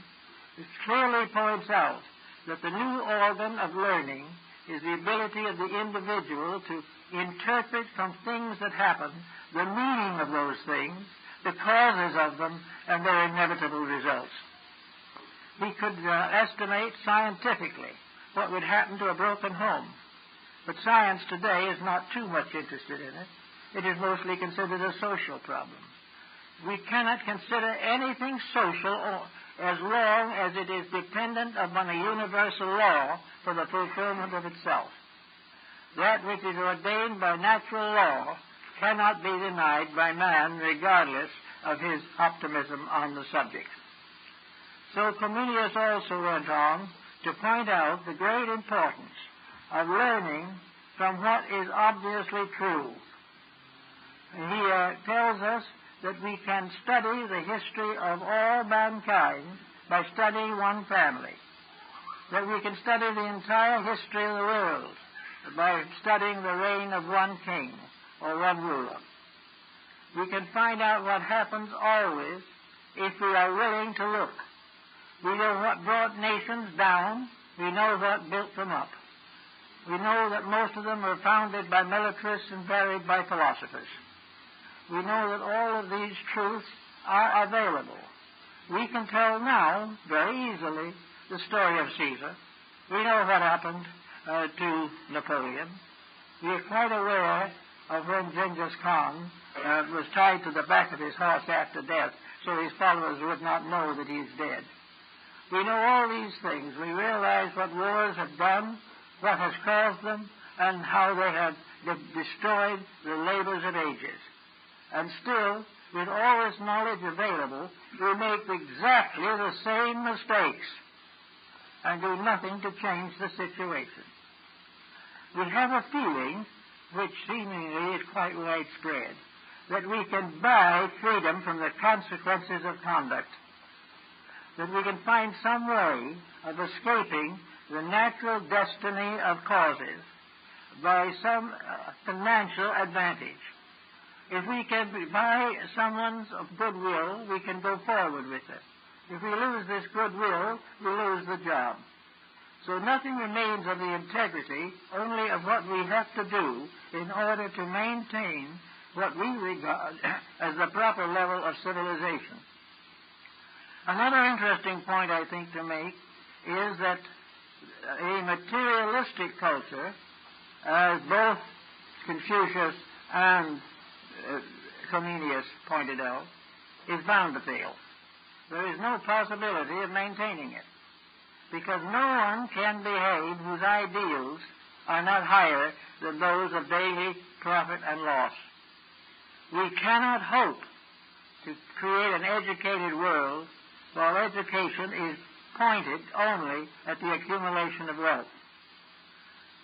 clearly points out that the new organ of learning is the ability of the individual to interpret from things that happen the meaning of those things, the causes of them, and their inevitable results. He could estimate scientifically what would happen to a broken home. But science today is not too much interested in it. It is mostly considered a social problem. We cannot consider anything social as long as it is dependent upon a universal law for the fulfillment of itself. That which is ordained by natural law cannot be denied by man, regardless of his optimism on the subject. So Comenius also went on to point out the great importance of learning from what is obviously true. He tells us that we can study the history of all mankind by studying one family, that we can study the entire history of the world by studying the reign of one king or one ruler. We can find out what happens always if we are willing to look. We know what brought nations down. We know what built them up. We know that most of them were founded by militarists and buried by philosophers. We know that all of these truths are available. We can tell now, very easily, the story of Caesar. We know what happened to Napoleon. We are quite aware of when Genghis Khan was tied to the back of his horse after death, so his followers would not know that he is dead. We know all these things. We realize what wars have done, what has caused them, and how they have destroyed the labors of ages. And still, with all this knowledge available, we make exactly the same mistakes and do nothing to change the situation. We have a feeling, which seemingly is quite widespread, that we can buy freedom from the consequences of conduct, that we can find some way of escaping the natural destiny of causes by some financial advantage. If we can buy someone's goodwill, we can go forward with it. If we lose this goodwill, we lose the job. So nothing remains of the integrity, only of what we have to do in order to maintain what we regard as the proper level of civilization. Another interesting point, I think, to make is that a materialistic culture, as both Confucius and Comenius pointed out, is bound to fail. There is no possibility of maintaining it, because no one can behave whose ideals are not higher than those of daily profit and loss. We cannot hope to create an educated world while education is pointed only at the accumulation of wealth.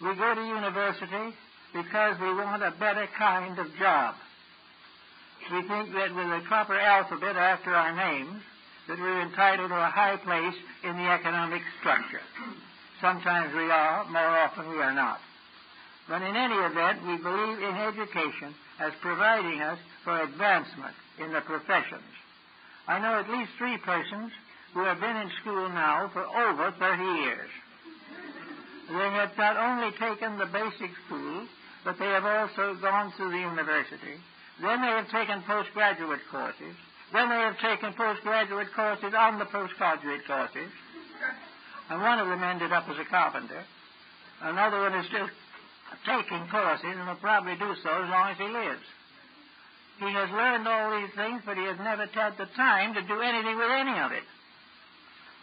We go to university because we want a better kind of job. We think that with a proper alphabet after our names, that we're entitled to a high place in the economic structure. Sometimes we are, more often we are not. But in any event, we believe in education as providing us for advancement in the professions. I know at least 3 persons who have been in school now for over 30 years. They have not only taken the basic school, but they have also gone through the university. Then they have taken postgraduate courses. Then they have taken postgraduate courses on the postgraduate courses. And one of them ended up as a carpenter. Another one is still taking courses and will probably do so as long as he lives. He has learned all these things, but he has never had the time to do anything with any of it.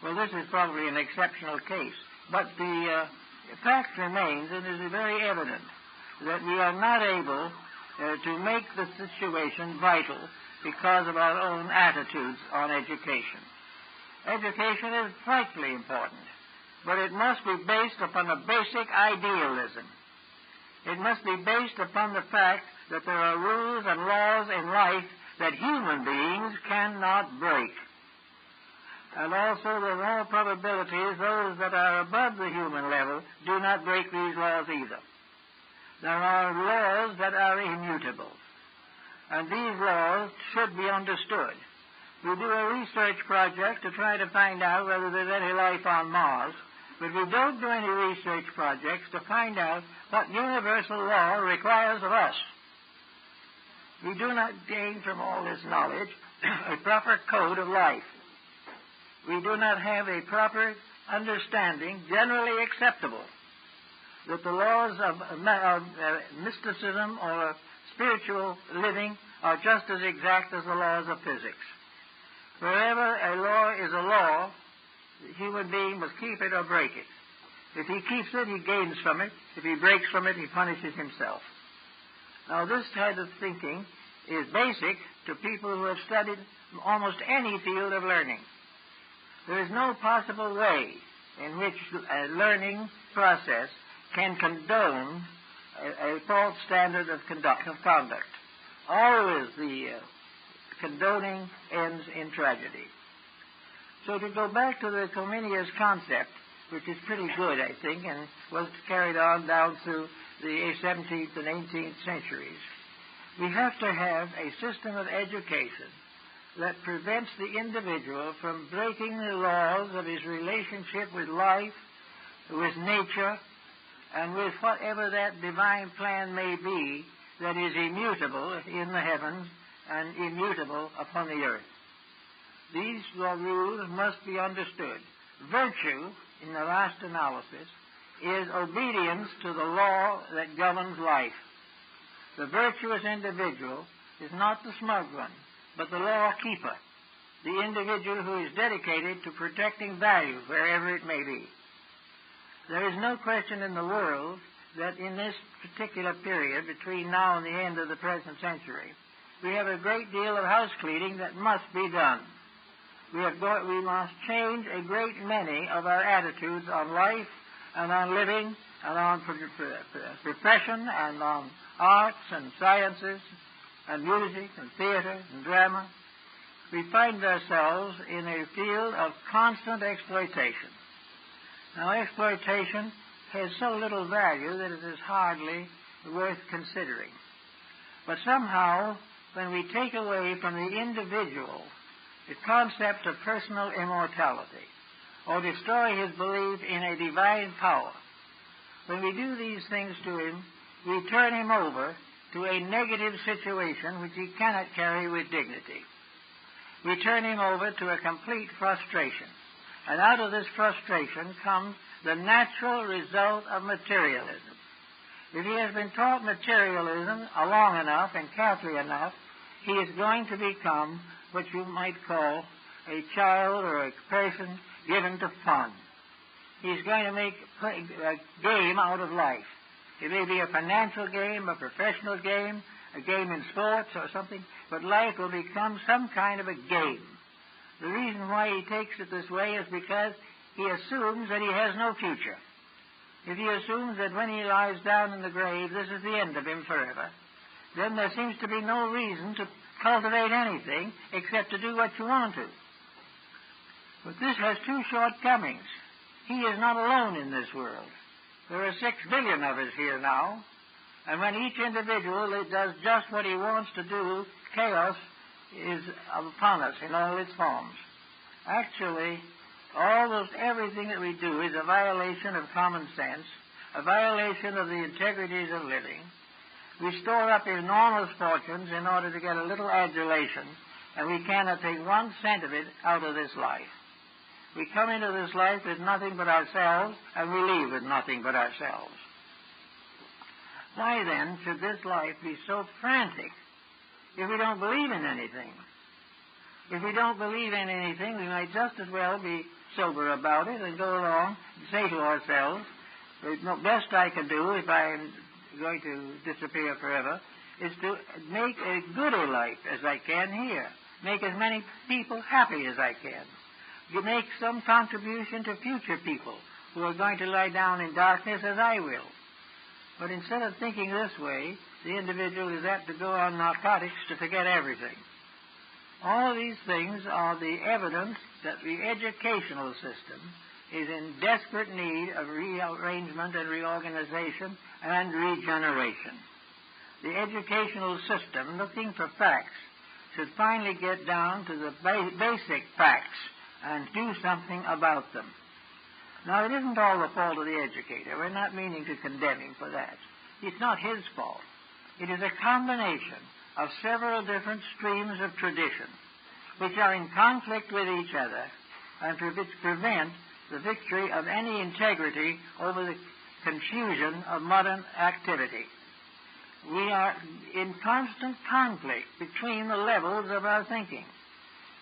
Well, this is probably an exceptional case. But the fact remains, and it is very evident, that we are not able to make the situation vital because of our own attitudes on education. Education is vitally important, but it must be based upon a basic idealism. It must be based upon the fact that there are rules and laws in life that human beings cannot break. And also, in all probabilities, those that are above the human level do not break these laws either. There are laws that are immutable, and these laws should be understood. We do a research project to try to find out whether there's any life on Mars, but we don't do any research projects to find out what universal law requires of us. We do not gain from all this knowledge a proper code of life. We do not have a proper understanding, generally acceptable, that the laws of mysticism or spiritual living are just as exact as the laws of physics. Wherever a law is a law, the human being must keep it or break it. If he keeps it, he gains from it. If he breaks from it, he punishes himself. Now, this kind of thinking is basic to people who have studied almost any field of learning. There is no possible way in which a learning process can condone a false standard of conduct. Always the condoning ends in tragedy. So to go back to the Comenius concept, which is pretty good, I think, and was carried on down through the 17th and 18th centuries, we have to have a system of education that prevents the individual from breaking the laws of his relationship with life, with nature, and with whatever that divine plan may be that is immutable in the heavens and immutable upon the earth. These rules must be understood. Virtue, in the last analysis, is obedience to the law that governs life. The virtuous individual is not the smug one, but the law keeper. the individual who is dedicated to protecting value wherever it may be. There is no question in the world that in this particular period, between now and the end of the present century, we have a great deal of house cleaning that must be done. We must change a great many of our attitudes on life and on living and on profession and on arts and sciences and music and theater and drama. We find ourselves in a field of constant exploitation. Now, exploitation has so little value that it is hardly worth considering. But somehow, when we take away from the individual the concept of personal immortality, or destroy his belief in a divine power, when we do these things to him, we turn him over to a negative situation which he cannot carry with dignity. We turn him over to a complete frustration. And out of this frustration comes the natural result of materialism. If he has been taught materialism long enough and carefully enough, he is going to become what you might call a child or a person given to fun. He's going to make a game out of life. It may be a financial game, a professional game, a game in sports or something, but life will become some kind of a game. The reason why he takes it this way is because he assumes that he has no future. If he assumes that when he lies down in the grave, this is the end of him forever, then there seems to be no reason to cultivate anything except to do what you want to. But this has two shortcomings. He is not alone in this world. There are 6 billion of us here now, and when each individual does just what he wants to do, chaos is upon us in all its forms. Actually, almost everything that we do is a violation of common sense, a violation of the integrities of living. We store up enormous fortunes in order to get a little adulation, and we cannot take 1 cent of it out of this life. We come into this life with nothing but ourselves, and we leave with nothing but ourselves. Why then should this life be so frantic if we don't believe in anything? If we don't believe in anything, we might just as well be sober about it and go along and say to ourselves, the best I can do if I'm going to disappear forever is to make as good a life as I can here, make as many people happy as I can, to make some contribution to future people who are going to lie down in darkness as I will. But instead of thinking this way, the individual is apt to go on narcotics to forget everything. All these things are the evidence that the educational system is in desperate need of rearrangement and reorganization and regeneration. The educational system, looking for facts, should finally get down to the basic facts and do something about them. Now, it isn't all the fault of the educator. We're not meaning to condemn him for that. It's not his fault. It is a combination of several different streams of tradition which are in conflict with each other and which prevent the victory of any integrity over the confusion of modern activity. We are in constant conflict between the levels of our thinking.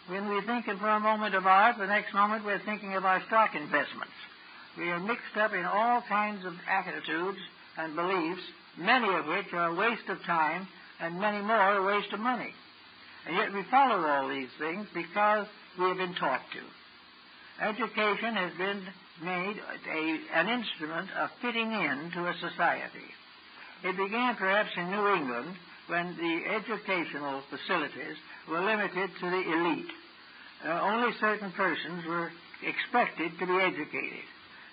When we're thinking for a moment of art, the next moment we're thinking of our stock investments. We are mixed up in all kinds of attitudes and beliefs, many of which are a waste of time and many more a waste of money. And yet we follow all these things because we have been taught to. Education has been made an instrument of fitting in to a society. It began perhaps in New England when the educational facilities were limited to the elite. Only certain persons were expected to be educated.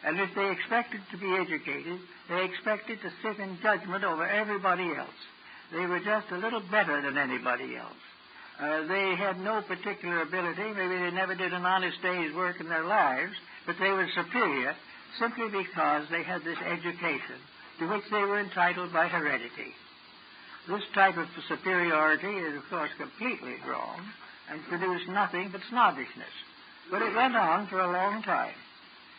And if they expected to be educated, they expected to sit in judgment over everybody else. They were just a little better than anybody else. They had no particular ability. Maybe they never did an honest day's work in their lives, but they were superior simply because they had this education to which they were entitled by heredity. This type of superiority is, of course, completely wrong and produced nothing but snobbishness. But it went on for a long time.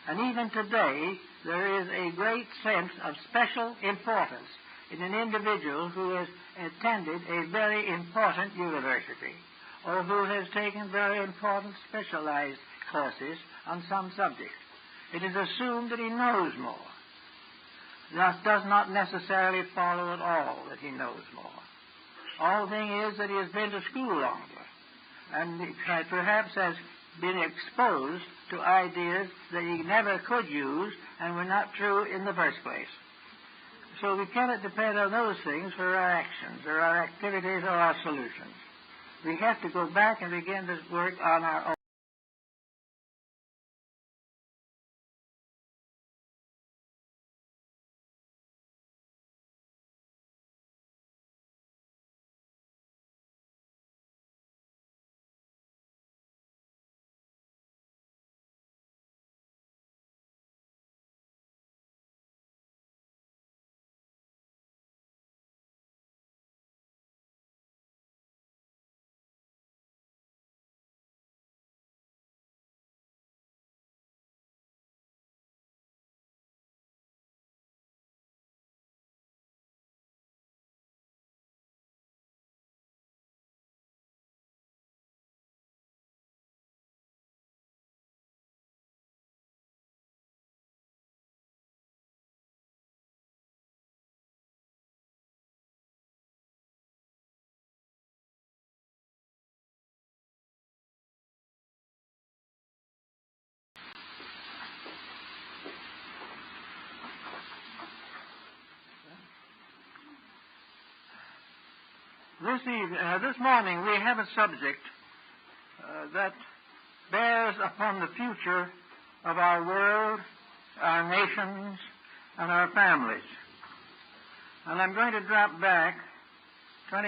And even today, there is a great sense of special importance in an individual who has attended a very important university or who has taken very important specialized courses on some subject. It is assumed that he knows more. That does not necessarily follow at all that he knows more. All thing is that he has been to school longer, and he perhaps has been exposed to ideas that he never could use and were not true in the first place. So we cannot depend on those things for our actions, or our activities, or our solutions. We have to go back and begin this work on our own. This morning we have a subject that bears upon the future of our world, our nations, and our families. And I'm going to drop back